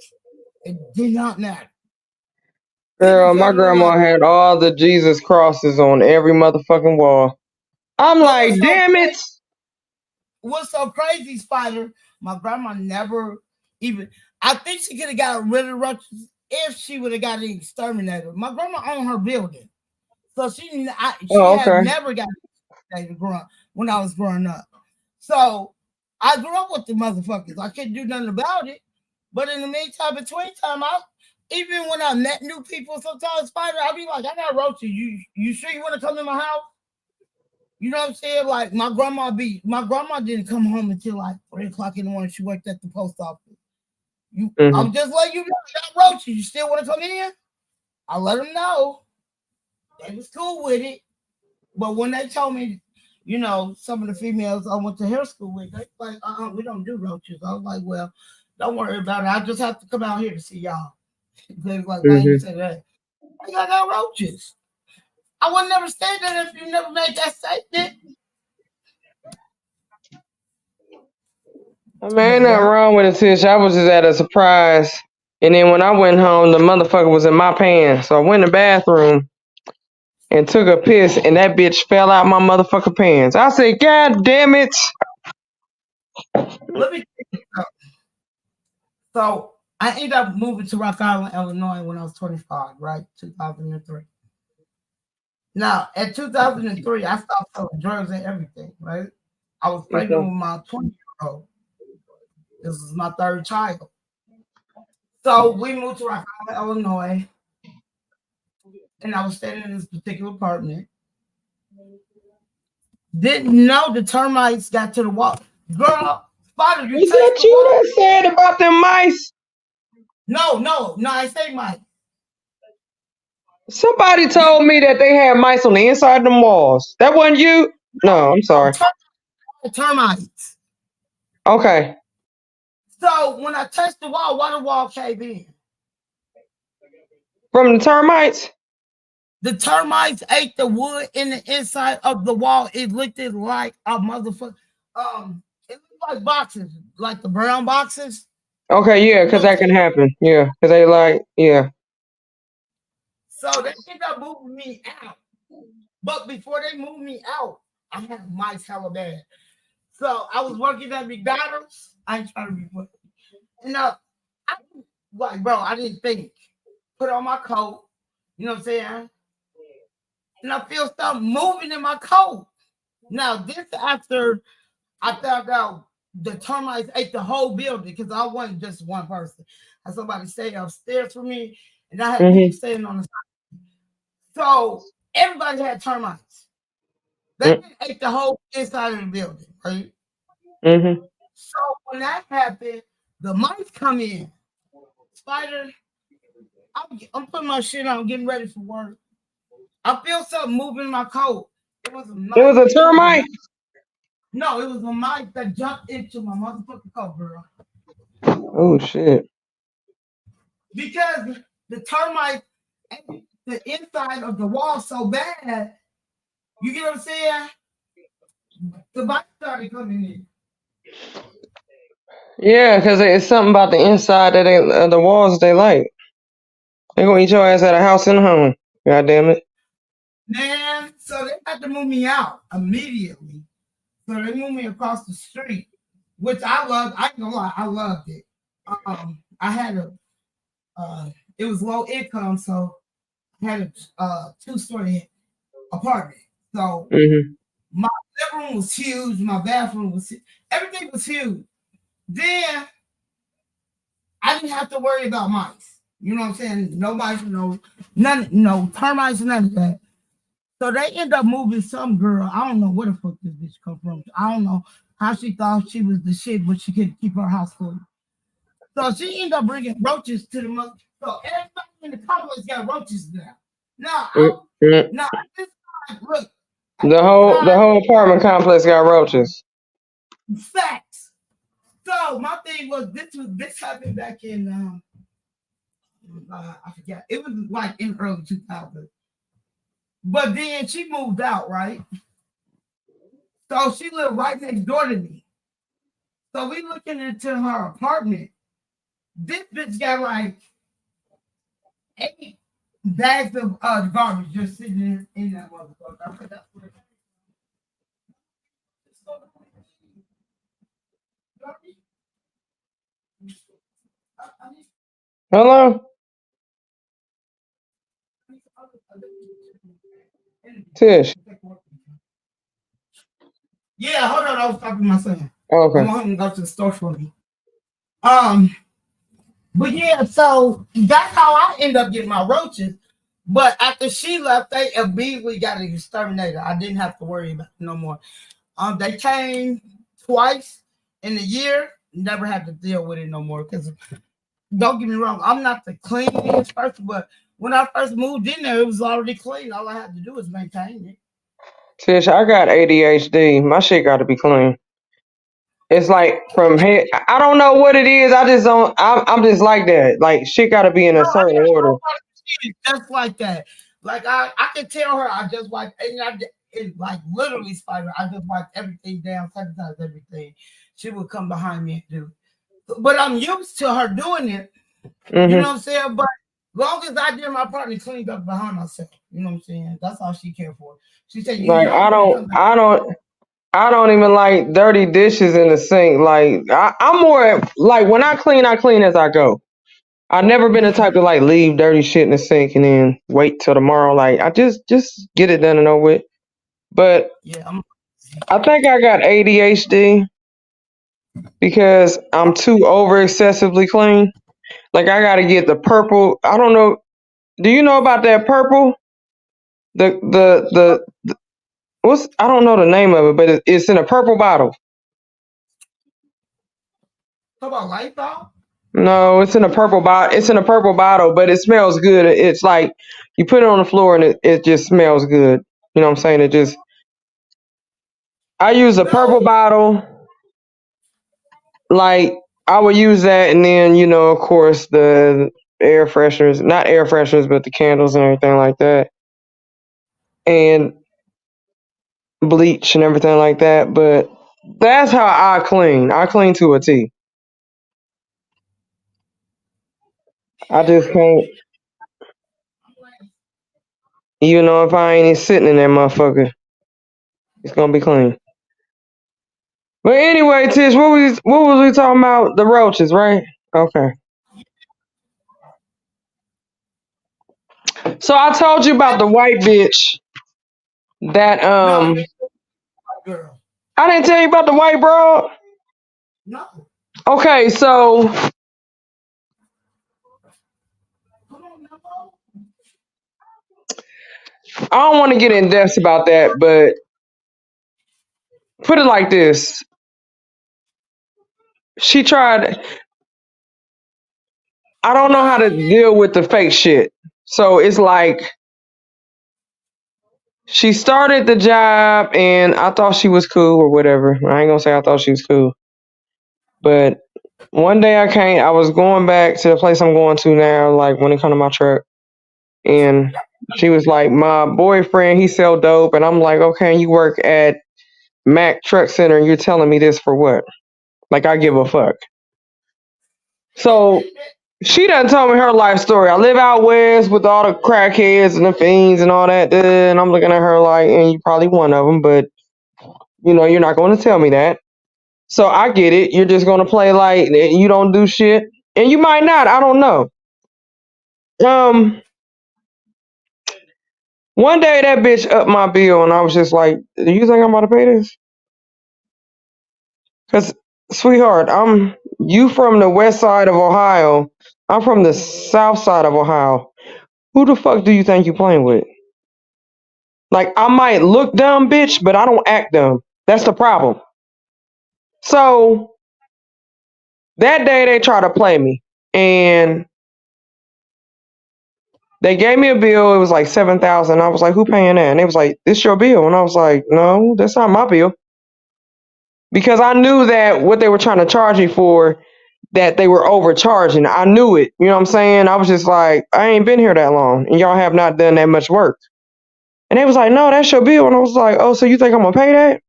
Speaker 7: it did not matter.
Speaker 11: Girl, my grandma had all the Jesus crosses on every motherfucking wall. I'm like, damn it.
Speaker 7: What's so crazy, Spider? My grandma never even, I think she could have got rid of roaches if she would have got an exterminator. My grandma owned her building. So she had never got an exterminator when I was growing up. So I grew up with the motherfuckers. I couldn't do nothing about it. But in the meantime, between time, even when I met new people, sometimes, Spider, I'll be like, I got roaches. You sure you want to come to my house? You know what I'm saying? Like my grandma didn't come home until like 3 o'clock in the morning. She worked at the post office. I'm just letting you know, I got roaches. You still want to come in? I let them know. They was cool with it. But when they told me, some of the females I went to hair school with, they like, we don't do roaches. I was like, well, don't worry about it. I just have to come out here to see y'all. They was like, why you say that? I got roaches. I would never say that if you never made that statement.
Speaker 11: I mean, ain't nothing wrong with it, Tish. I was just at a surprise. And then when I went home, the motherfucker was in my pants. So I went in the bathroom and took a piss, and that bitch fell out my motherfucking pants. I said, God damn it.
Speaker 7: Let me tell you something. So I ended up moving to Rock Island, Illinois when I was 25, right? 2003. Now, at 2003, I stopped selling drugs and everything, right? I was pregnant with my 20-year-old. This is my third child. So we moved to Rock Island, Illinois. And I was staying in this particular apartment. Didn't know the termites got to the wall. Girl, Spider, you
Speaker 11: was that you that said about them mice?
Speaker 7: No, I say mice.
Speaker 11: Somebody told me that they had mice on the inside of them walls. That wasn't you? No, I'm sorry.
Speaker 7: Termites.
Speaker 11: Okay.
Speaker 7: So when I touched the wall, why the wall caved in?
Speaker 11: From the termites?
Speaker 7: The termites ate the wood in the inside of the wall. It looked like a motherfucker. It looked like boxes, like the brown boxes.
Speaker 11: Okay, yeah, because that can happen. Yeah, because they like, yeah.
Speaker 7: So they ended up moving me out. But before they moved me out, I had mice hella bad. So I was working at McDonald's. I ain't trying to be funny. And I didn't think. Put on my coat. You know what I'm saying? And I feel something moving in my coat. Now, this after I found out the termites ate the whole building because I wasn't just one person. I had somebody stay upstairs for me, and I had people staying on the side. So everybody had termites. They ate the whole inside of the building, right? So when that happened, the mice come in. Spider, I'm putting my shit on, getting ready for work. I feel something moving in my coat. It was a
Speaker 11: termite?
Speaker 7: No, it was a mice that jumped into my motherfucking coat, girl.
Speaker 11: Oh, shit.
Speaker 7: Because the termites ate the inside of the wall so bad. You get what I'm saying? The bike started coming in.
Speaker 13: Yeah, because it's something about the inside that the walls they like. They gonna eat your ass at a house and home. God damn it.
Speaker 7: Man, so they had to move me out immediately. So they moved me across the street, which I loved. I ain't gonna lie, I loved it. I had it was low income, so I had a 2-story apartment. So my living room was huge, my bathroom was everything was huge. Then I didn't have to worry about mice. You know what I'm saying? No mice, no termites, none of that. So they end up moving some girl. I don't know where the fuck this bitch come from. I don't know how she thought she was the shit, but she couldn't keep her house full. So she ended up bringing roaches to the mother. So everybody in the complex got roaches now. Now, this time, look.
Speaker 13: The whole apartment complex got roaches.
Speaker 7: Facts. So my thing was this happened back in I forgot. It was like in early 2000s. But then she moved out, right? So she lived right next door to me. So we looking into her apartment. This bitch got like 8 bags of garbage just sitting in that motherfucker. I said, that's what it is.
Speaker 13: Hello? Tish.
Speaker 7: Yeah, hold on. I was talking to my son.
Speaker 13: Okay.
Speaker 7: I'm gonna go to the store for me. But yeah, so that's how I end up getting my roaches. But after she left, they immediately got an exterminator. I didn't have to worry about it no more. They came twice in a year. Never had to deal with it no more. Because don't get me wrong, I'm not the cleanest person, but when I first moved in there, it was already clean. All I had to do was maintain it.
Speaker 13: Tish, I got ADHD. My shit got to be clean. It's like from head. I don't know what it is. I just don't. I'm just like that. Like shit got to be in a certain order.
Speaker 7: Just like that. Like I can tell her I just like, and it's like literally spider. I just wipe everything down, sanitize everything. She would come behind me and do it. But I'm used to her doing it. You know what I'm saying? But long as I did my part and cleaned up behind myself, you know what I'm saying? That's all she cared for. She said,
Speaker 13: like I don't even like dirty dishes in the sink. Like I'm more like when I clean as I go. I've never been the type to like leave dirty shit in the sink and then wait till tomorrow. Like I just get it done and over with. But
Speaker 7: yeah,
Speaker 13: I think I got ADHD because I'm too over excessively clean. Like I gotta get the purple. I don't know. Do you know about that purple? The what's I don't know the name of it, but it's in a purple bottle.
Speaker 7: Talk about Lysol?
Speaker 13: No, it's in a purple bottle. It's in a purple bottle, but it smells good. It's like you put it on the floor and it just smells good. You know what I'm saying? It just. I use a purple bottle. Like I would use that, and then of course the air fresheners, not air fresheners, but the candles and everything like that, and bleach and everything like that. But that's how I clean. I clean to a T. I just can't. Even though if I ain't sitting in that motherfucker, it's gonna be clean. But anyway, Tish, what was we talking about? The roaches, right? Okay. So I told you about the white bitch that
Speaker 7: Girl.
Speaker 13: I didn't tell you about the white broad.
Speaker 7: No.
Speaker 13: Okay, so I don't want to get in depth about that, but put it like this. She tried. I don't know how to deal with the fake shit. So it's like she started the job and I thought she was cool or whatever. I ain't gonna say I thought she was cool. But one day I was going back to the place I'm going to now, like when it comes to my truck. And She was like, my boyfriend, he sell dope, and I'm like, okay, you work at Mac Truck Center, and you're telling me this for what? Like, I give a fuck. So she done told me her life story. I live out west with all the crackheads and the fiends and all that. And I'm looking at her like, and you probably one of them, but you know, you're not going to tell me that. So I get it. You're just going to play like you don't do shit, and you might not. I don't know. One day that bitch upped my bill, and I was just like, "Do you think I'm about to pay this?" Because, sweetheart, you from the west side of Ohio. I'm from the south side of Ohio. Who the fuck do you think you playing with? Like, I might look dumb, bitch, but I don't act dumb. That's the problem. So that day they tried to play me, and they gave me a bill. It was like $7,000. I was like, "Who paying that?" And they was like, "This your bill." And I was like, "No, that's not my bill," because I knew that what they were trying to charge me for, that they were overcharging. I knew it. You know what I'm saying? I was just like, I ain't been here that long, and y'all have not done that much work. And they was like, "No, that's your bill." And I was like, "Oh, so you think I'm gonna pay that?"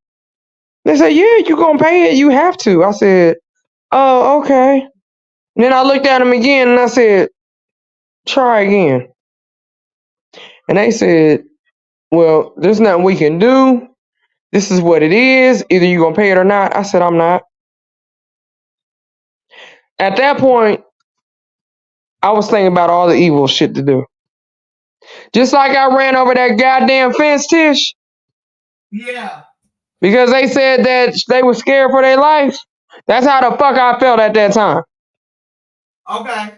Speaker 13: They said, "Yeah, you gonna pay it. You have to." I said, "Oh, okay." And then I looked at them again and I said, "Try again." And they said, "Well, there's nothing we can do. This is what it is. Either you gonna pay it or not." I said, "I'm not." At that point, I was thinking about all the evil shit to do. Just like I ran over that goddamn fence, Tish.
Speaker 3: Yeah.
Speaker 13: Because they said that they were scared for their life. That's how the fuck I felt at that time.
Speaker 3: Okay.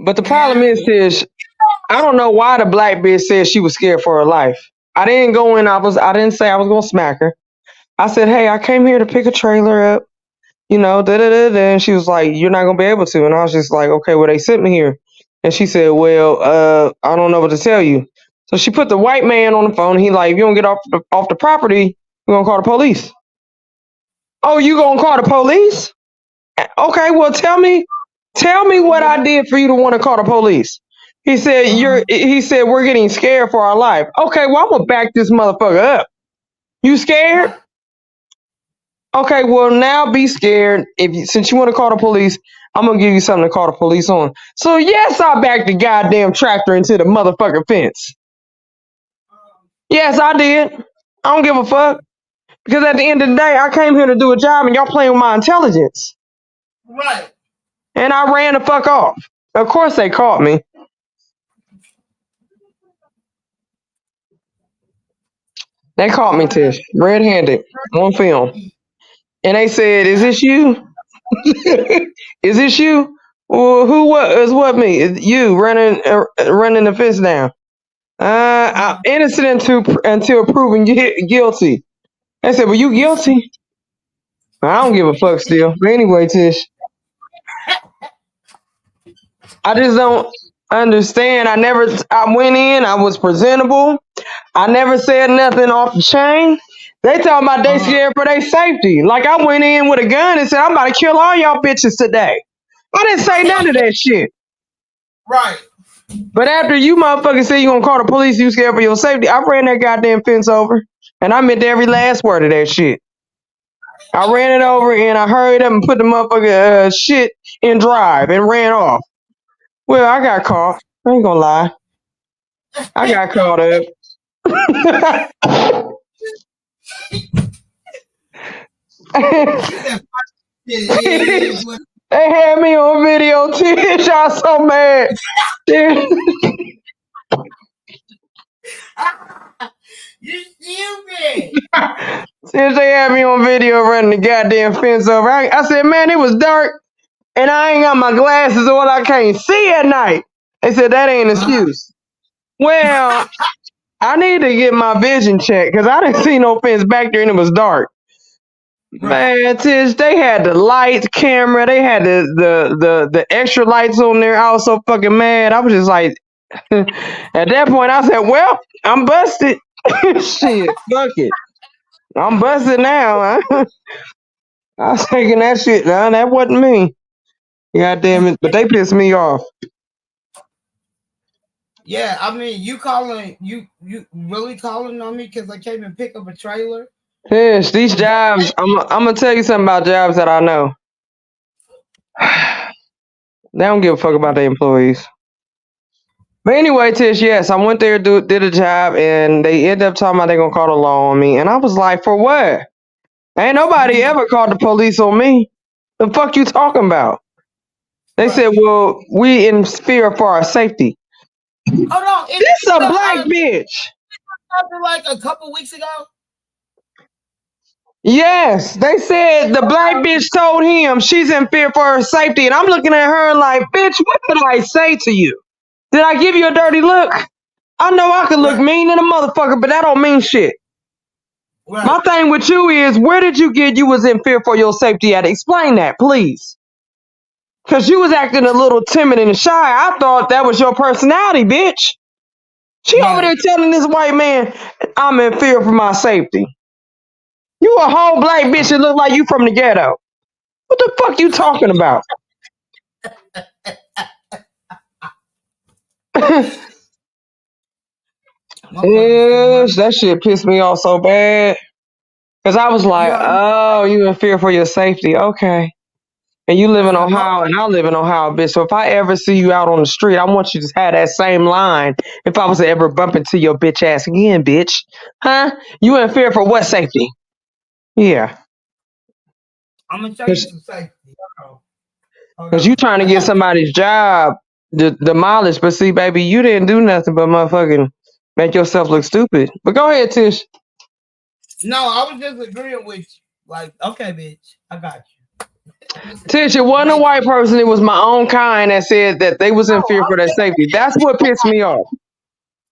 Speaker 13: But the problem is, Tish, I don't know why the black bitch said she was scared for her life. I didn't go in. I didn't say I was gonna smack her. I said, "Hey, I came here to pick a trailer up. You know, da da da da." And she was like, "You're not gonna be able to." And I was just like, "Okay, well, they sent me here." And she said, "Well, I don't know what to tell you." So she put the white man on the phone. And he like, "If you don't get off the property, we're gonna call the police." "Oh, you gonna call the police?" "Okay, well, tell me what I did for you to want to call the police." He said, he said, "We're getting scared for our life." "Okay, well, I'm gonna back this motherfucker up. You scared? Okay, well, now be scared. Since you want to call the police, I'm gonna give you something to call the police on." So yes, I backed the goddamn tractor into the motherfucking fence. Yes, I did. I don't give a fuck. Because at the end of the day, I came here to do a job, and y'all playing with my intelligence.
Speaker 3: Right.
Speaker 13: And I ran the fuck off. Of course they caught me. They caught me, Tish, red-handed, on film. And they said, "Is this you? Is this you?" "Well, what me? It's you running the fence down." I'm innocent until proven guilty." They said, "Well, you guilty?" I don't give a fuck still. But anyway, Tish, I just don't understand. I went in, I was presentable. I never said nothing off the chain. They talking about they scared for their safety. Like I went in with a gun and said, "I'm about to kill all y'all bitches today." I didn't say none of that shit.
Speaker 3: Right.
Speaker 13: But after you motherfuckers say you gonna call the police, you scared for your safety, I ran that goddamn fence over. And I meant every last word of that shit. I ran it over and I hurried up and put the motherfucking shit in drive and ran off. Well, I got caught. I ain't gonna lie. I got caught up. They had me on video, Tish. I was so mad.
Speaker 3: You stupid.
Speaker 13: Since they had me on video running the goddamn fence over, I said, "Man, it was dark and I ain't got my glasses on. I can't see at night." They said, "That ain't an excuse." Well, I need to get my vision checked because I didn't see no fence back there and it was dark. Man, Tish, they had the lights, camera, they had the extra lights on there. I was so fucking mad. I was just like, at that point, I said, "Well, I'm busted." Shit, fuck it. I'm busted now. I was taking that shit. Nah, that wasn't me. God damn it. But they pissed me off.
Speaker 7: Yeah, I mean, you really calling on me because I came and pick up a trailer?
Speaker 13: Yes, these jobs, I'm gonna tell you something about jobs that I know. They don't give a fuck about their employees. But anyway, Tish, yes, I went there, did a job, and they ended up talking about they're gonna call the law on me. And I was like, for what? Ain't nobody ever called the police on me. The fuck you talking about? They said, well, we in fear for our safety.
Speaker 7: Hold on.
Speaker 13: This a black bitch.
Speaker 7: Like a couple weeks ago?
Speaker 13: Yes, they said the black bitch told him she's in fear for her safety. And I'm looking at her like, bitch, what did I say to you? Did I give you a dirty look? I know I could look mean in a motherfucker, but that don't mean shit. Right. My thing with you is, where did you get you was in fear for your safety at? Explain that, please. Because you was acting a little timid and shy. I thought that was your personality, bitch. She over there telling this white man, I'm in fear for my safety. You a whole black bitch that look like you from the ghetto. What the fuck you talking about? Yes, that shit pissed me off so bad. Because I was like, oh, you in fear for your safety. Okay. And you live in Ohio and I live in Ohio, bitch. So if I ever see you out on the street, I want you to have that same line if I was to ever bump into your bitch ass again, bitch. Huh? You in fear for what safety? Yeah.
Speaker 7: I'm going to show you some safety.
Speaker 13: Because you trying to get somebody's job demolished. But see, baby, you didn't do nothing but motherfucking make yourself look stupid. But go ahead, Tish.
Speaker 7: No, I was just agreeing with you. Like, okay, bitch, I got you.
Speaker 13: Tish, it wasn't a white person. It was my own kind that said that they was in fear for their safety. That's what pissed me off.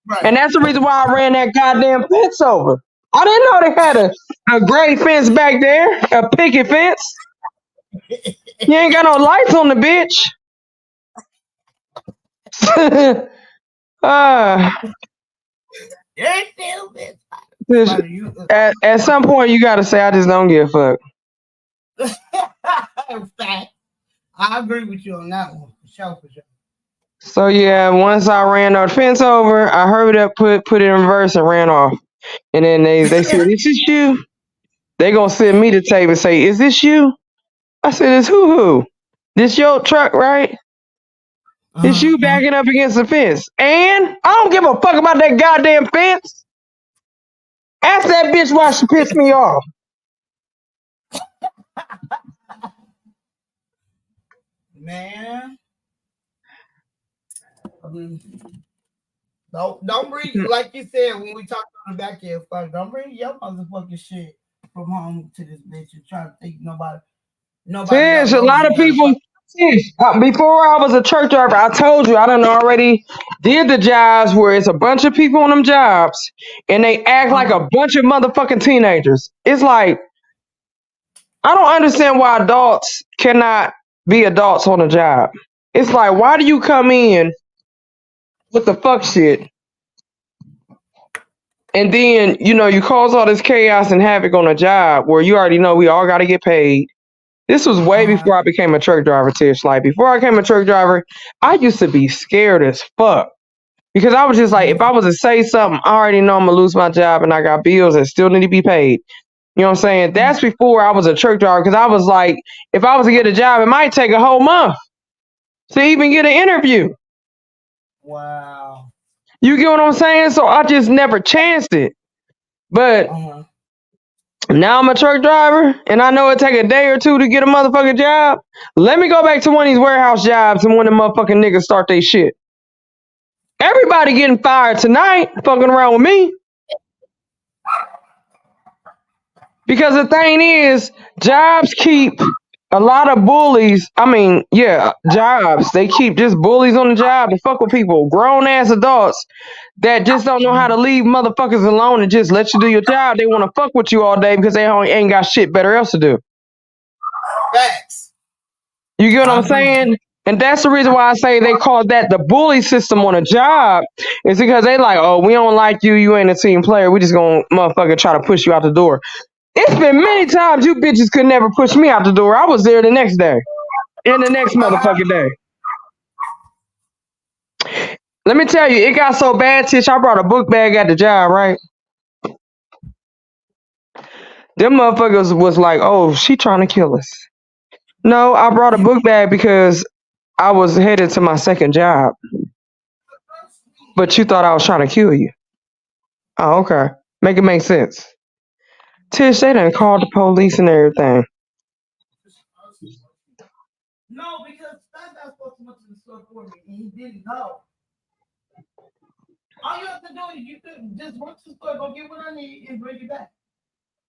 Speaker 13: Right. And that's the reason why I ran that goddamn fence over. I didn't know they had a gray fence back there, a picket fence. You ain't got no lights on the bitch. At some point, you got to say, I just don't give a fuck.
Speaker 7: I agree with you on that one, for sure.
Speaker 13: So yeah, once I ran the fence over, I hurried up, put it in reverse, and ran off. And then they said, "This is you." They gonna send me the tape and say, "Is this you?" I said, "It's who? This your truck, right? It's you backing up against the fence, and I don't give a fuck about that goddamn fence." Ask that bitch why she pissed me off.
Speaker 7: Man, don't bring, like you said when we talked on the back end, fuck, don't bring your motherfucking shit from home to this bitch and try to think nobody.
Speaker 13: There's a lot of people. Before I was a church driver, I told you I done already did the jobs where it's a bunch of people on them jobs and they act like a bunch of motherfucking teenagers. It's like, I don't understand why adults cannot be adults on a job. It's like, why do you come in with the fuck shit and then, you cause all this chaos and havoc on a job where you already know we all got to get paid. This was way before I became a truck driver, Tish. Like, before I became a truck driver, I used to be scared as fuck. Because I was just like, if I was to say something, I already know I'm going to lose my job and I got bills that still need to be paid. You know what I'm saying? That's before I was a truck driver, because I was like, if I was to get a job, it might take a whole month to even get an interview.
Speaker 7: Wow.
Speaker 13: You get what I'm saying? So I just never chanced it. But now I'm a truck driver, and I know it take a day or two to get a motherfucking job. Let me go back to one of these warehouse jobs and when the motherfucking niggas start their shit. Everybody getting fired tonight, fucking around with me. Because the thing is, jobs keep a lot of bullies. Jobs. They keep just bullies on the job to fuck with people. Grown ass adults that just don't know how to leave motherfuckers alone and just let you do your job. They want to fuck with you all day because they ain't got shit better else to do.
Speaker 7: Facts.
Speaker 13: You get what I'm saying? And that's the reason why I say they call that the bully system on a job. Is because they like, oh, we don't like you. You ain't a team player. We just gonna motherfucker try to push you out the door. It's been many times you bitches could never push me out the door. I was there the next day. in the next motherfucking day. Let me tell you, it got so bad, Tish. I brought a book bag at the job, right? Them motherfuckers was like, "Oh, she trying to kill us." No, I brought a book bag because I was headed to my second job. But you thought I was trying to kill you. Oh, okay. Make it make sense. Tish, they done called the police and everything.
Speaker 7: No, because that guy's supposed to went to the store for me, and he didn't go. All you have to do is you could just run to the store, go get what I need, and bring it back.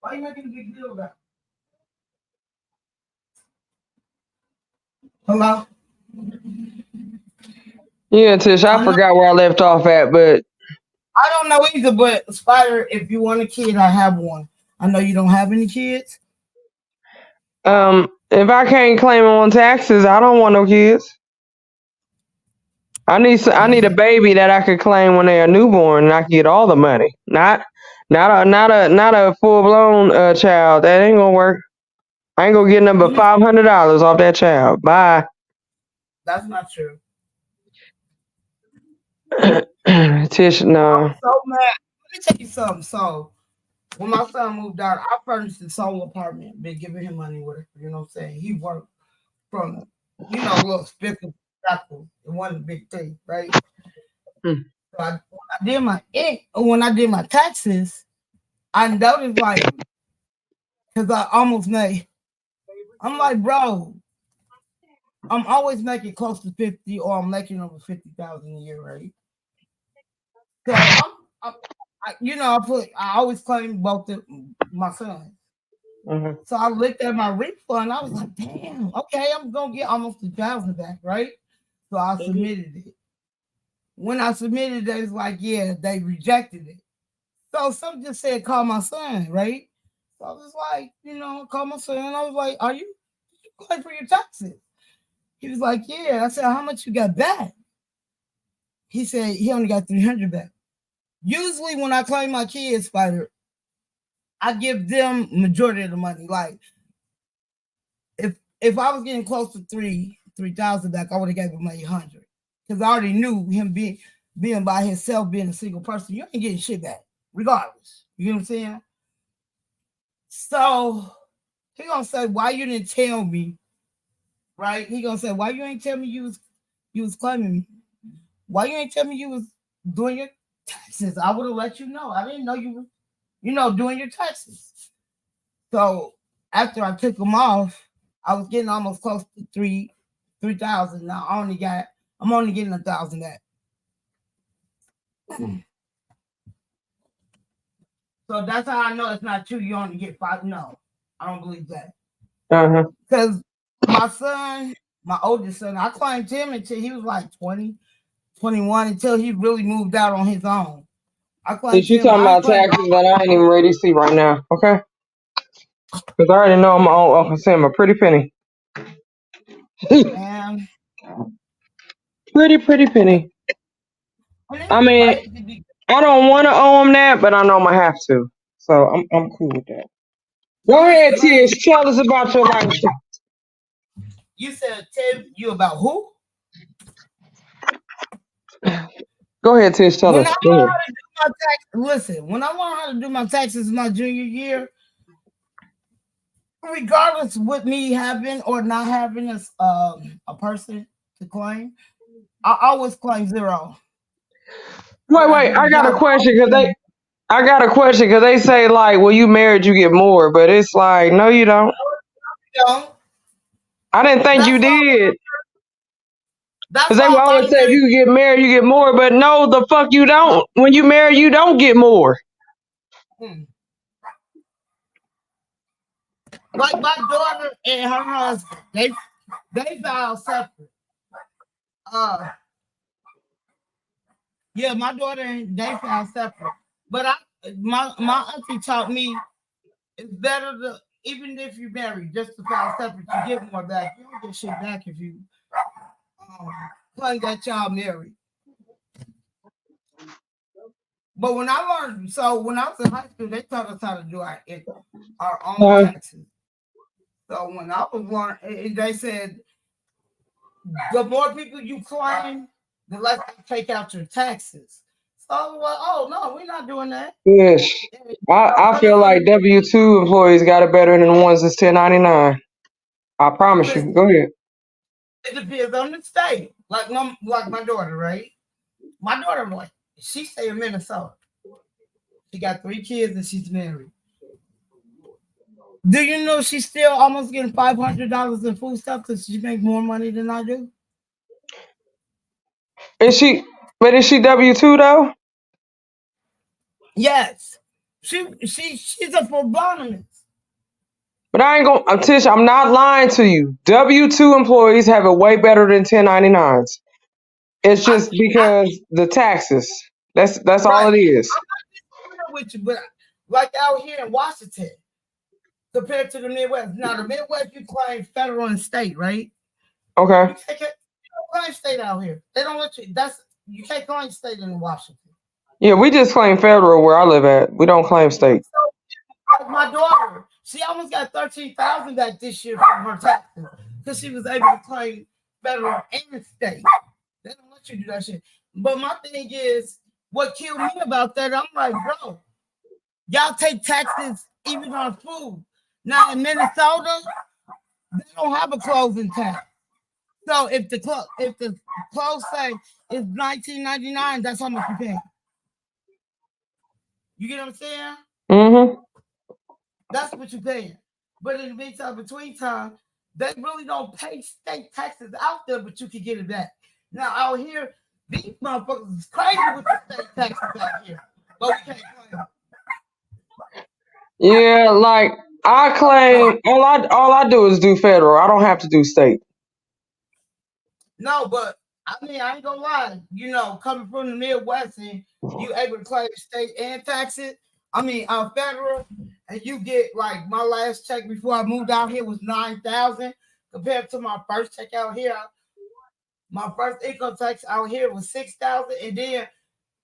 Speaker 7: Why are you making a big deal about it? Hello?
Speaker 13: Yeah, Tish, I forgot where I left off at, but
Speaker 7: I don't know either, but Spider, if you want a kid, I have one. I know you don't have any kids.
Speaker 13: if I can't claim them on taxes, I don't want no kids. I need a baby that I could claim when they're newborn and I can get all the money. Not a full blown child. That ain't gonna work. I ain't gonna get nothing but $500 off that child. Bye.
Speaker 7: That's not true.
Speaker 13: Tish, no.
Speaker 7: I'm so mad. Let me tell you something. So when my son moved out, I furnished his sole apartment, been giving him money with it. You know what I'm saying? He worked from, a little spiffy apple. It wasn't a big thing, right? So when I did my taxes, I noticed because I almost made. I'm like, bro, I'm always making close to 50, or I'm making over 50,000 a year, right? So I always claim both my sons.
Speaker 13: Mm-hmm.
Speaker 7: So I looked at my refund. I was like, damn, okay, I'm gonna get almost 1,000 back, right? So I submitted it. When I submitted it, they was like, yeah, they rejected it. So some just said, call my son, right? So I was like, call my son. And I was like, are you going for your taxes? He was like, yeah. I said, how much you got back? He said he only got 300 back. Usually when I claim my kids, Spider, I give them majority of the money. Like if I was getting close to 3,000 back, I would have gave him 800. Because I already knew him being by himself, being a single person, you ain't getting shit back, regardless. You know what I'm saying? So he gonna say, why you didn't tell me? Right? He gonna say, why you ain't tell me you was claiming me? Why you ain't tell me you was doing your taxes? I would have let you know. I didn't know you were, doing your taxes. So after I took them off, I was getting almost close to 3,000. Now I'm only getting 1,000 back. So that's how I know it's not true. You only get 5. No, I don't believe that. Because my son, my oldest son, I claimed him until he was like 20, 21, until he really moved out on his own.
Speaker 13: You talking about taxes that I ain't even ready to see right now, okay? Because I already know I'm my own Uncle Sam, a pretty penny. Pretty penny. I mean, I don't want to owe him that, but I know I'm gonna have to. So I'm cool with that. Go ahead, Tish. Tell us about your life.
Speaker 7: You said tell you about who?
Speaker 13: Go ahead, Tish. Tell us.
Speaker 7: Listen, when I learned how to do my taxes my junior year, regardless with me having or not having a person to claim, I always claim 0.
Speaker 13: Wait, I got a question because they say like, well, you married, you get more, but it's like, no, you don't. I didn't think you did. Because they always say if you get married, you get more, but no, the fuck you don't. When you marry, you don't get more.
Speaker 7: Like my daughter and her husband, they filed separate. Yeah, my daughter and they filed separate. But my auntie taught me it's better to, even if you marry, just to file separate, you get more back. You don't get shit back if you claim that child married. But when I was in high school, they taught us how to do our own taxes. So when I was learning, they said the more people you claim, the less they take out your taxes. So I'm like, oh no, we're not doing that.
Speaker 13: Yes. I feel like W-2 employees got it better than the ones that's 1099. I promise you. Go ahead.
Speaker 7: It depends on the state. Like my daughter, right? My daughter, like, she stay in Minnesota. She got 3 kids and she's married. Do you know she's still almost getting $500 in food stuff because she makes more money than I do?
Speaker 13: Is she W-2 though?
Speaker 7: Yes. She's a phlebotomist.
Speaker 13: But I ain't gonna Tish, I'm not lying to you. W-2 employees have it way better than 1099s. It's just because the taxes. That's all it is.
Speaker 7: I'm not with you, but like out here in Washington, compared to the Midwest. Now the Midwest, you claim federal and state, right?
Speaker 13: Okay.
Speaker 7: You can't claim state out here. They don't let you. You can't claim state in Washington.
Speaker 13: Yeah, we just claim federal where I live at. We don't claim state.
Speaker 7: So, my daughter, she almost got $13,000 back this year from her taxes because she was able to claim federal and state. They don't let you do that shit. But my thing is, what killed me about that, I'm like, bro, y'all take taxes even on food. Now in Minnesota, they don't have a closing tax. So if the close say is $19.99, that's how much you pay. You get what I'm saying?
Speaker 13: Mm-hmm.
Speaker 7: That's what you paying. But in the meantime, between time, they really don't pay state taxes out there, but you can get it back. Now out here, these motherfuckers is crazy with the state taxes out here. But we can't claim.
Speaker 13: Yeah, like I claim all I do is do federal. I don't have to do state.
Speaker 7: No, but I mean, I ain't gonna lie. You know, coming from the Midwest and you able to claim state and taxes. I mean, federal, and you get like my last check before I moved out here was $9,000 compared to my first check out here. My first income tax out here was $6,000, and then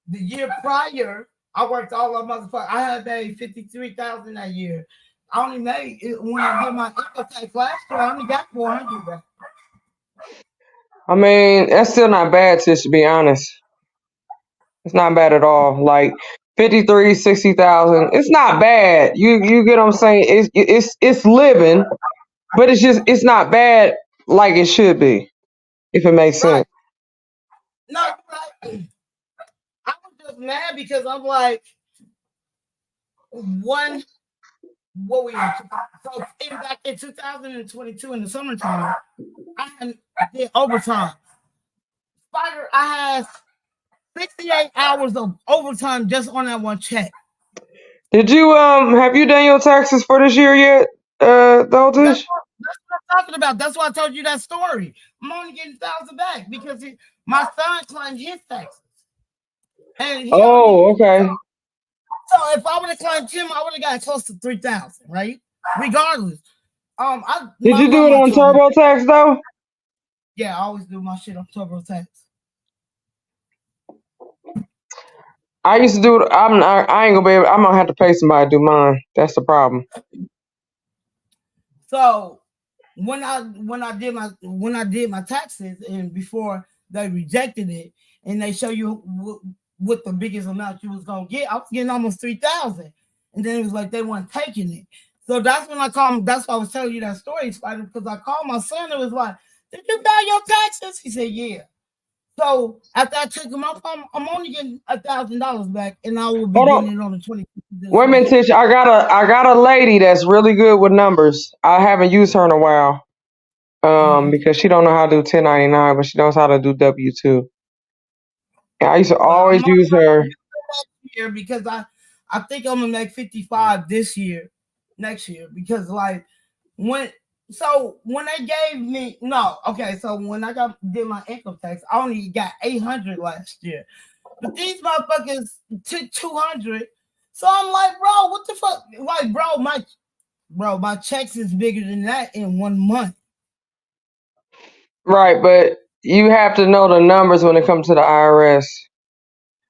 Speaker 7: the year prior, I worked all of motherfuckers. I had made $53,000 that year. I only made it when I did my income tax last year. I only got $400 back.
Speaker 13: I mean, that's still not bad, Tish, to be honest. It's not bad at all. Like 53, 60,000. It's not bad. You get what I'm saying? It's living, but it's not bad like it should be, if it makes sense.
Speaker 7: No, right. I was just mad because I'm like, what we so back in 2022 in the summertime, I did overtime. Spider, I had 68 hours of overtime just on that one check.
Speaker 13: Did you have you done your taxes for this year yet, though, Tish?
Speaker 7: That's what I'm talking about. That's why I told you that story. I'm only getting $1,000 back because my son claimed his taxes. And
Speaker 13: okay.
Speaker 7: So if I would have claimed him, I would have got close to 3,000, right? Regardless.
Speaker 13: Did you do it on TurboTax though?
Speaker 7: Yeah, I always do my shit on TurboTax.
Speaker 13: I used to do it. I ain't gonna be able. I'm gonna have to pay somebody to do mine. That's the problem.
Speaker 7: So when I did my taxes and before they rejected it and they show you what the biggest amount you was gonna get, I was getting almost 3,000, and then it was like they weren't taking it. So that's when I called. That's why I was telling you that story, Spider, because I called my son and was like, "Did you pay your taxes?" He said, "Yeah." So after I took him off, I'm only getting $1,000 back, and I will be getting it on the 20th.
Speaker 13: Wait a minute, Tish. I got a lady that's really good with numbers. I haven't used her in a while, because she don't know how to do 1099, but she knows how to do W-2. And I used to always use her.
Speaker 7: Here because I think I'm gonna make 55 next year, because like when they gave me so when I did my income tax, I only got 800 last year, but these motherfuckers took 200. So I'm like, bro, what the fuck? Like, bro, my checks is bigger than that in 1 month.
Speaker 13: Right, but you have to know the numbers when it comes to the IRS.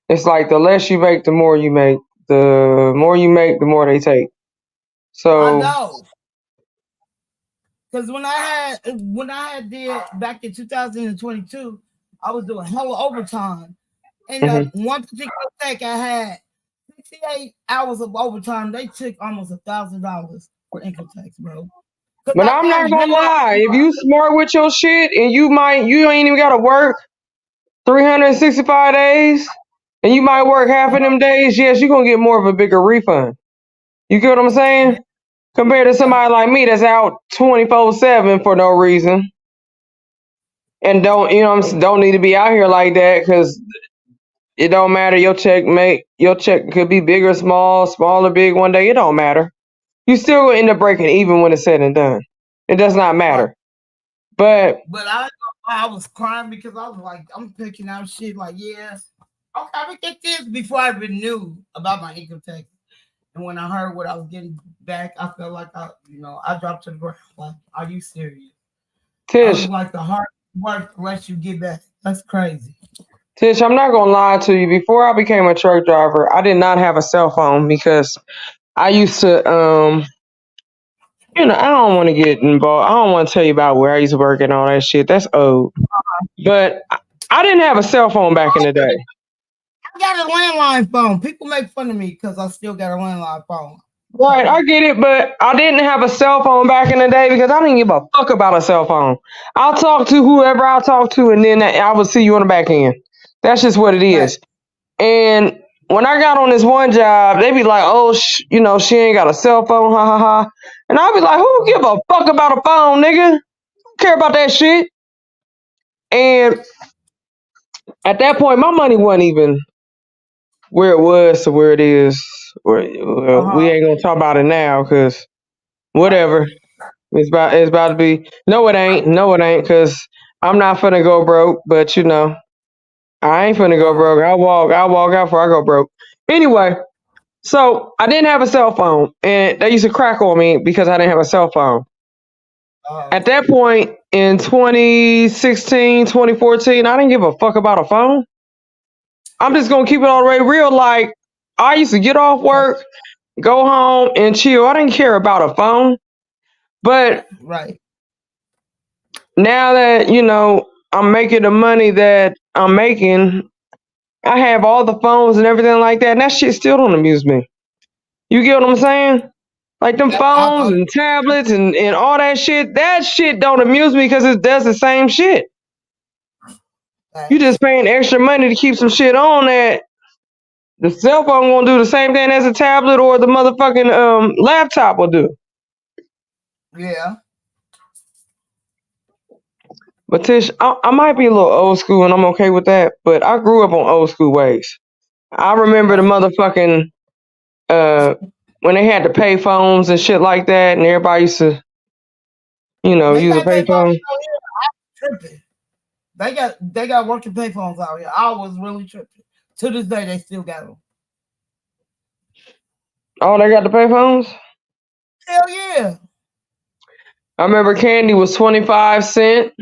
Speaker 13: It's like the less you make, the more you make. The more you make, the more they take. So
Speaker 7: I know. Because when I did back in 2022, I was doing hella overtime. And one particular tech I had 68 hours of overtime. They took almost $1,000 for income tax, bro.
Speaker 13: But I'm not gonna lie, if you smart with your shit and you ain't even gotta work 365 days and you might work half of them days, yes, you're gonna get more of a bigger refund. You get what I'm saying? Compared to somebody like me that's out 24/7 for no reason and don't need to be out here like that because it don't matter. Your check could be big or small or big one day. It don't matter. You still will end up breaking even when it's said and done. It does not matter. But
Speaker 7: I was crying because I was like, I'm picking out shit like, yeah, okay, I would get this before I even knew about my income tax. And when I heard what I was getting back, I felt like I dropped to the ground. Like, are you serious?
Speaker 13: Tish,
Speaker 7: like the hard work lets you get back. That's crazy.
Speaker 13: Tish, I'm not gonna lie to you. Before I became a truck driver, I did not have a cell phone because I used to I don't want to get involved. I don't want to tell you about where I used to work and all that shit. That's old. But I didn't have a cell phone back in the day.
Speaker 7: I got a landline phone. People make fun of me because I still got a landline phone.
Speaker 13: Right, I get it, but I didn't have a cell phone back in the day because I didn't give a fuck about a cell phone. I'll talk to whoever I'll talk to, and then I will see you on the back end. That's just what it is. And when I got on this one job, they be like, "Oh, she ain't got a cell phone, ha ha ha," and I'll be like, "Who give a fuck about a phone, nigga? Don't care about that shit." And at that point, my money wasn't even where it was to where it is. We ain't gonna talk about it now because whatever. It's about to be. No, it ain't. Because I'm not finna go broke. But I ain't finna go broke. I'll walk out before I go broke. Anyway, so I didn't have a cell phone, and they used to crack on me because I didn't have a cell phone. At that point in 2016, 2014, I didn't give a fuck about a phone. I'm just gonna keep it all the way real. Like, I used to get off work, go home, and chill. I didn't care about a phone. But now that I'm making the money that I'm making, I have all the phones and everything like that, and that shit still don't amuse me. You get what I'm saying? Like them phones and tablets and all that shit don't amuse me because it does the same shit. You just paying extra money to keep some shit on that the cell phone won't do the same thing as a tablet or the motherfucking laptop will do.
Speaker 7: Yeah.
Speaker 13: But Tish, I might be a little old school and I'm okay with that, but I grew up on old school ways. I remember the motherfucking when they had the pay phones and shit like that and everybody used to use a pay phone.
Speaker 7: They got working pay phones out here. I was really tripping. To this day, they still got them.
Speaker 13: Oh, they got the pay phones?
Speaker 7: Hell yeah.
Speaker 13: I remember candy was 25 cents.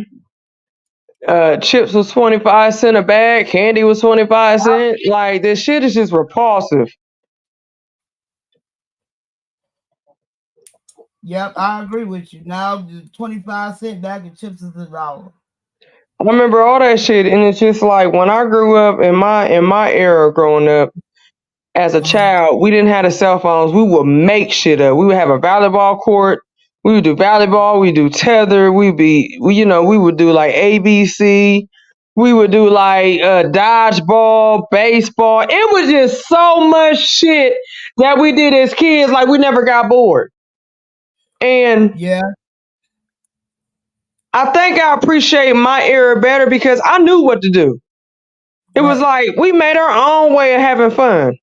Speaker 13: Chips was 25 cents a bag. Candy was 25 cents. Like, this shit is just repulsive.
Speaker 7: Yep, I agree with you. Now, the 25 cent bag of chips is $1.
Speaker 13: I remember all that shit, and it's just like when I grew up in my era growing up as a child, we didn't have the cell phones. We would make shit up. We would have a volleyball court. We would do volleyball. We do tether. We would do like ABC. We would do like dodgeball, baseball. It was just so much shit that we did as kids. Like, we never got bored. And
Speaker 7: yeah,
Speaker 13: I think I appreciate my era better because I knew what to do. It was like we made our own way of having fun.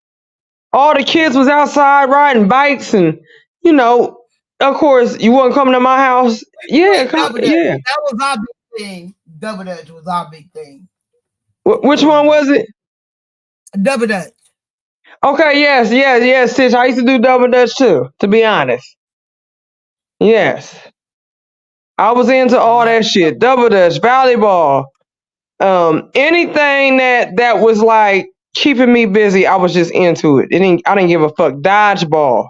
Speaker 13: All the kids was outside riding bikes and, of course, you wasn't coming to my house. Yeah,
Speaker 7: that was our big thing. Double Dutch was our big thing.
Speaker 13: Which one was it?
Speaker 7: Double Dutch.
Speaker 13: Okay, yes, Tish. I used to do Double Dutch too, to be honest. Yes. I was into all that shit. Double Dutch, volleyball. Anything that was like keeping me busy, I was just into it. I didn't give a fuck. Dodgeball.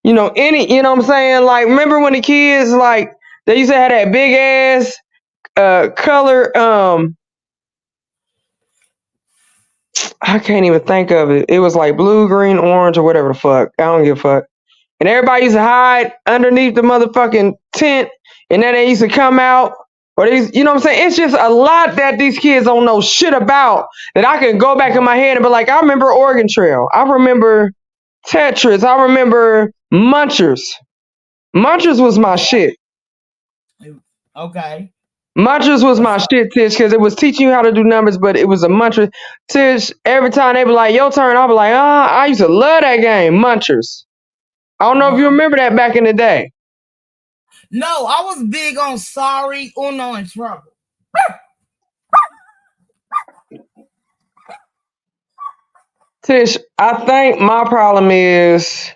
Speaker 13: You know what I'm saying? Like, remember when the kids, like, They used to have that big ass color. I can't even think of it. It was like blue, green, orange, or whatever the fuck. I don't give a fuck. And everybody used to hide underneath the motherfucking tent, and then they used to come out. Or these, you know what I'm saying? It's just a lot that these kids don't know shit about that I can go back in my head and be like, I remember Oregon Trail. I remember Tetris. I remember Munchers. Munchers was my shit.
Speaker 7: Okay.
Speaker 13: Munchers was my shit, Tish, because it was teaching you how to do numbers, but it was a Muncher. Tish, every time they be like, your turn, I'll be like, I used to love that game, Munchers. I don't know if you remember that back in the day.
Speaker 7: No, I was big on Sorry, Uno, and Trouble.
Speaker 13: Tish, I think my problem is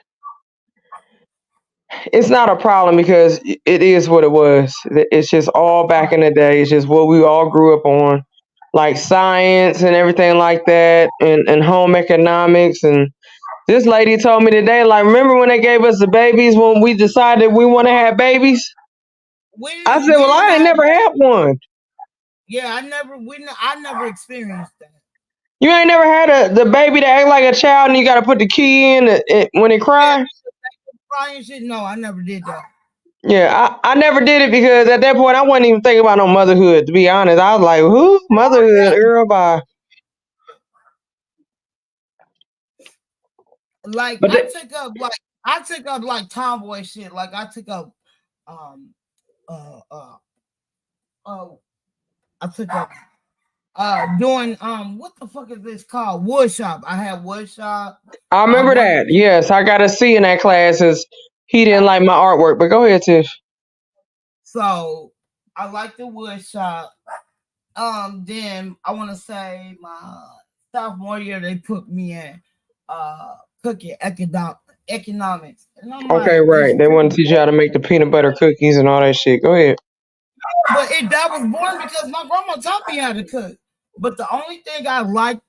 Speaker 13: it's not a problem because it is what it was. It's just all back in the day. It's just what we all grew up on, like science and everything like that, and home economics. And this lady told me today, like, remember when they gave us the babies when we decided we want to have babies? I said, well, I ain't never had one.
Speaker 7: Yeah, I never experienced that.
Speaker 13: You ain't never had the baby that act like a child and you got to put the key in when it cries?
Speaker 7: Crying shit? No, I never did that.
Speaker 13: Yeah, I never did it because at that point I wasn't even thinking about no motherhood, to be honest. I was like, who? Motherhood, Earl, bye.
Speaker 7: Like,
Speaker 13: But
Speaker 7: I took up like tomboy shit. Like, I took up I took up doing what the fuck is this called? Woodshop. I had woodshop.
Speaker 13: I remember that. Yes, I got a C in that class as he didn't like my artwork. But go ahead, Tish.
Speaker 7: So I like the woodshop. Then I want to say my sophomore year they put me in cooking economics. And I'm
Speaker 13: Okay,
Speaker 7: like,
Speaker 13: right. They want to teach you how to make the peanut butter cookies and all that shit. Go ahead.
Speaker 7: But that was born because my grandma taught me how to cook. But the only thing I liked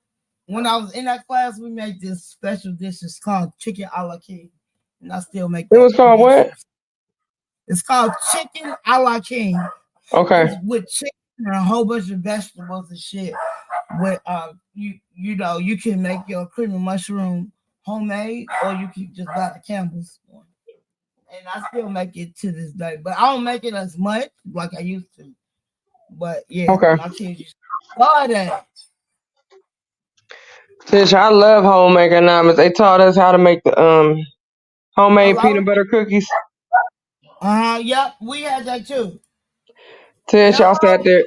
Speaker 7: when I was in that class, we made this special dish. It's called chicken a la king. And I still make it.
Speaker 13: It was called what?
Speaker 7: It's called chicken a la king.
Speaker 13: Okay.
Speaker 7: It's with chicken and a whole bunch of vegetables and shit. With you know, you can make your cream of mushroom homemade, or you can just buy the Campbell's one. And I still make it to this day, but I don't make it as much like I used to. But yeah,
Speaker 13: Okay.
Speaker 7: my kids used to love that.
Speaker 13: Tish, I love home economics. They taught us how to make the homemade peanut butter cookies.
Speaker 7: Yep, we had that too.
Speaker 13: Tish, I sat there.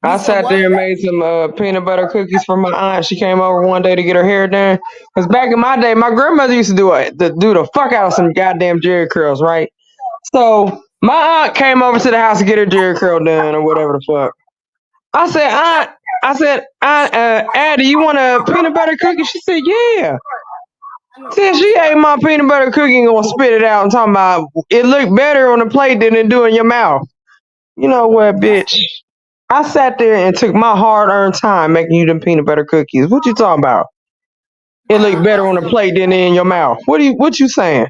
Speaker 13: I sat there and made some peanut butter cookies for my aunt. She came over one day to get her hair done. Because back in my day, my grandmother used to do the fuck out of some goddamn Jerry curls, right? So my aunt came over to the house to get her Jerry curl done or whatever the fuck. I said, Aunt, Addie, you want a peanut butter cookie? She said, yeah. Since she ate my peanut butter cookie and gonna spit it out and talking about it looked better on the plate than it do in your mouth. You know what, bitch? I sat there and took my hard-earned time making you them peanut butter cookies. What you talking about? It looked better on the plate than in your mouth. What you saying?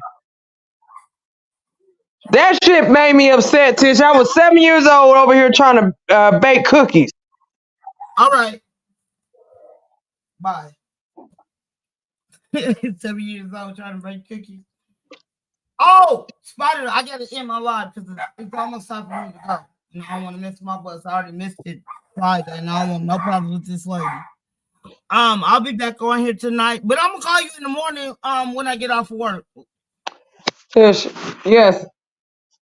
Speaker 13: That shit made me upset, Tish. I was 7 years old over here trying to bake cookies.
Speaker 7: All right. Bye. 7 years old trying to make cookies. Oh, Spider, I gotta end my live because it's almost time for me to go. And I don't want to miss my bus. I already missed it Friday, and I don't want no problem with this lady. I'll be back on here tonight, but I'm gonna call you in the morning when I get off of work.
Speaker 13: Tish, yes.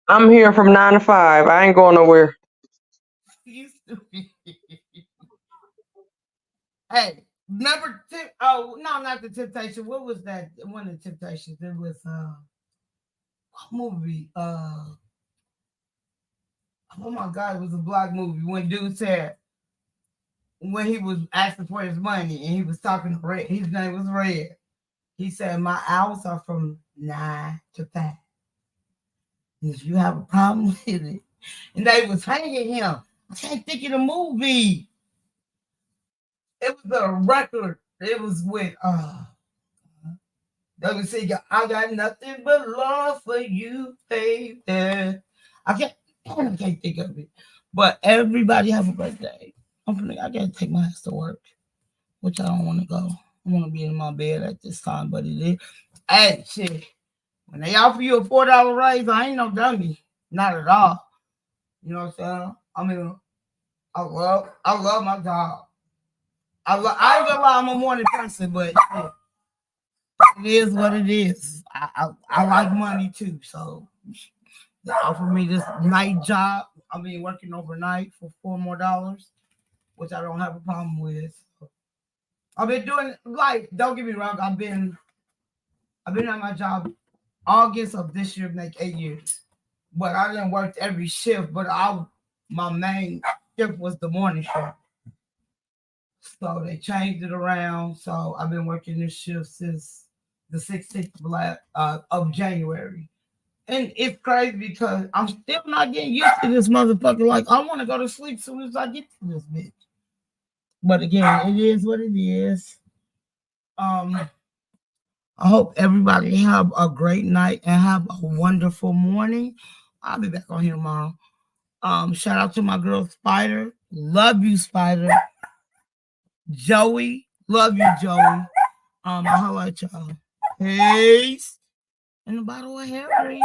Speaker 13: I'm here from 9 to 5. I ain't going nowhere.
Speaker 7: You stupid. Hey, number 10. Oh, no, not the Temptation. What was that? One of the Temptations. It was what movie? Oh my God, it was a black movie when dude said when he was asking for his money and he was talking to Red, his name was Red. He said, my hours are from 9 to 5. And if you have a problem with it, and they was hanging him. I can't think of the movie. It was a record. It was with Let me see. I got nothing but love for you, baby. I can't think of it. But everybody have a birthday. I gotta take my ass to work, which I don't want to go. I want to be in my bed at this time, but it is. Hey, shit. When they offer you a $4 raise, I ain't no dummy. Not at all. You know what I'm saying? I mean, I love my job. I ain't gonna lie, I'm a morning person, but shit, it is what it is. I like money too, so they offer me this night job. I mean, working overnight for $4 more, which I don't have a problem with. I've been doing, like, don't get me wrong, I've been at my job August of this year, make 8 years. But I didn't work every shift, but my main shift was the morning shift. So they changed it around. So I've been working this shift since the 16th of January. And it's crazy because I'm still not getting used to this motherfucker. Like, I want to go to sleep as soon as I get to this bitch. But again, it is what it is. I hope everybody have a great night and have a wonderful morning. I'll be back on here tomorrow. Shout out to my girl Spider. Love you, Spider. Joey. Love you, Joey. I holla at y'all. Peace. And the bottle of Harry.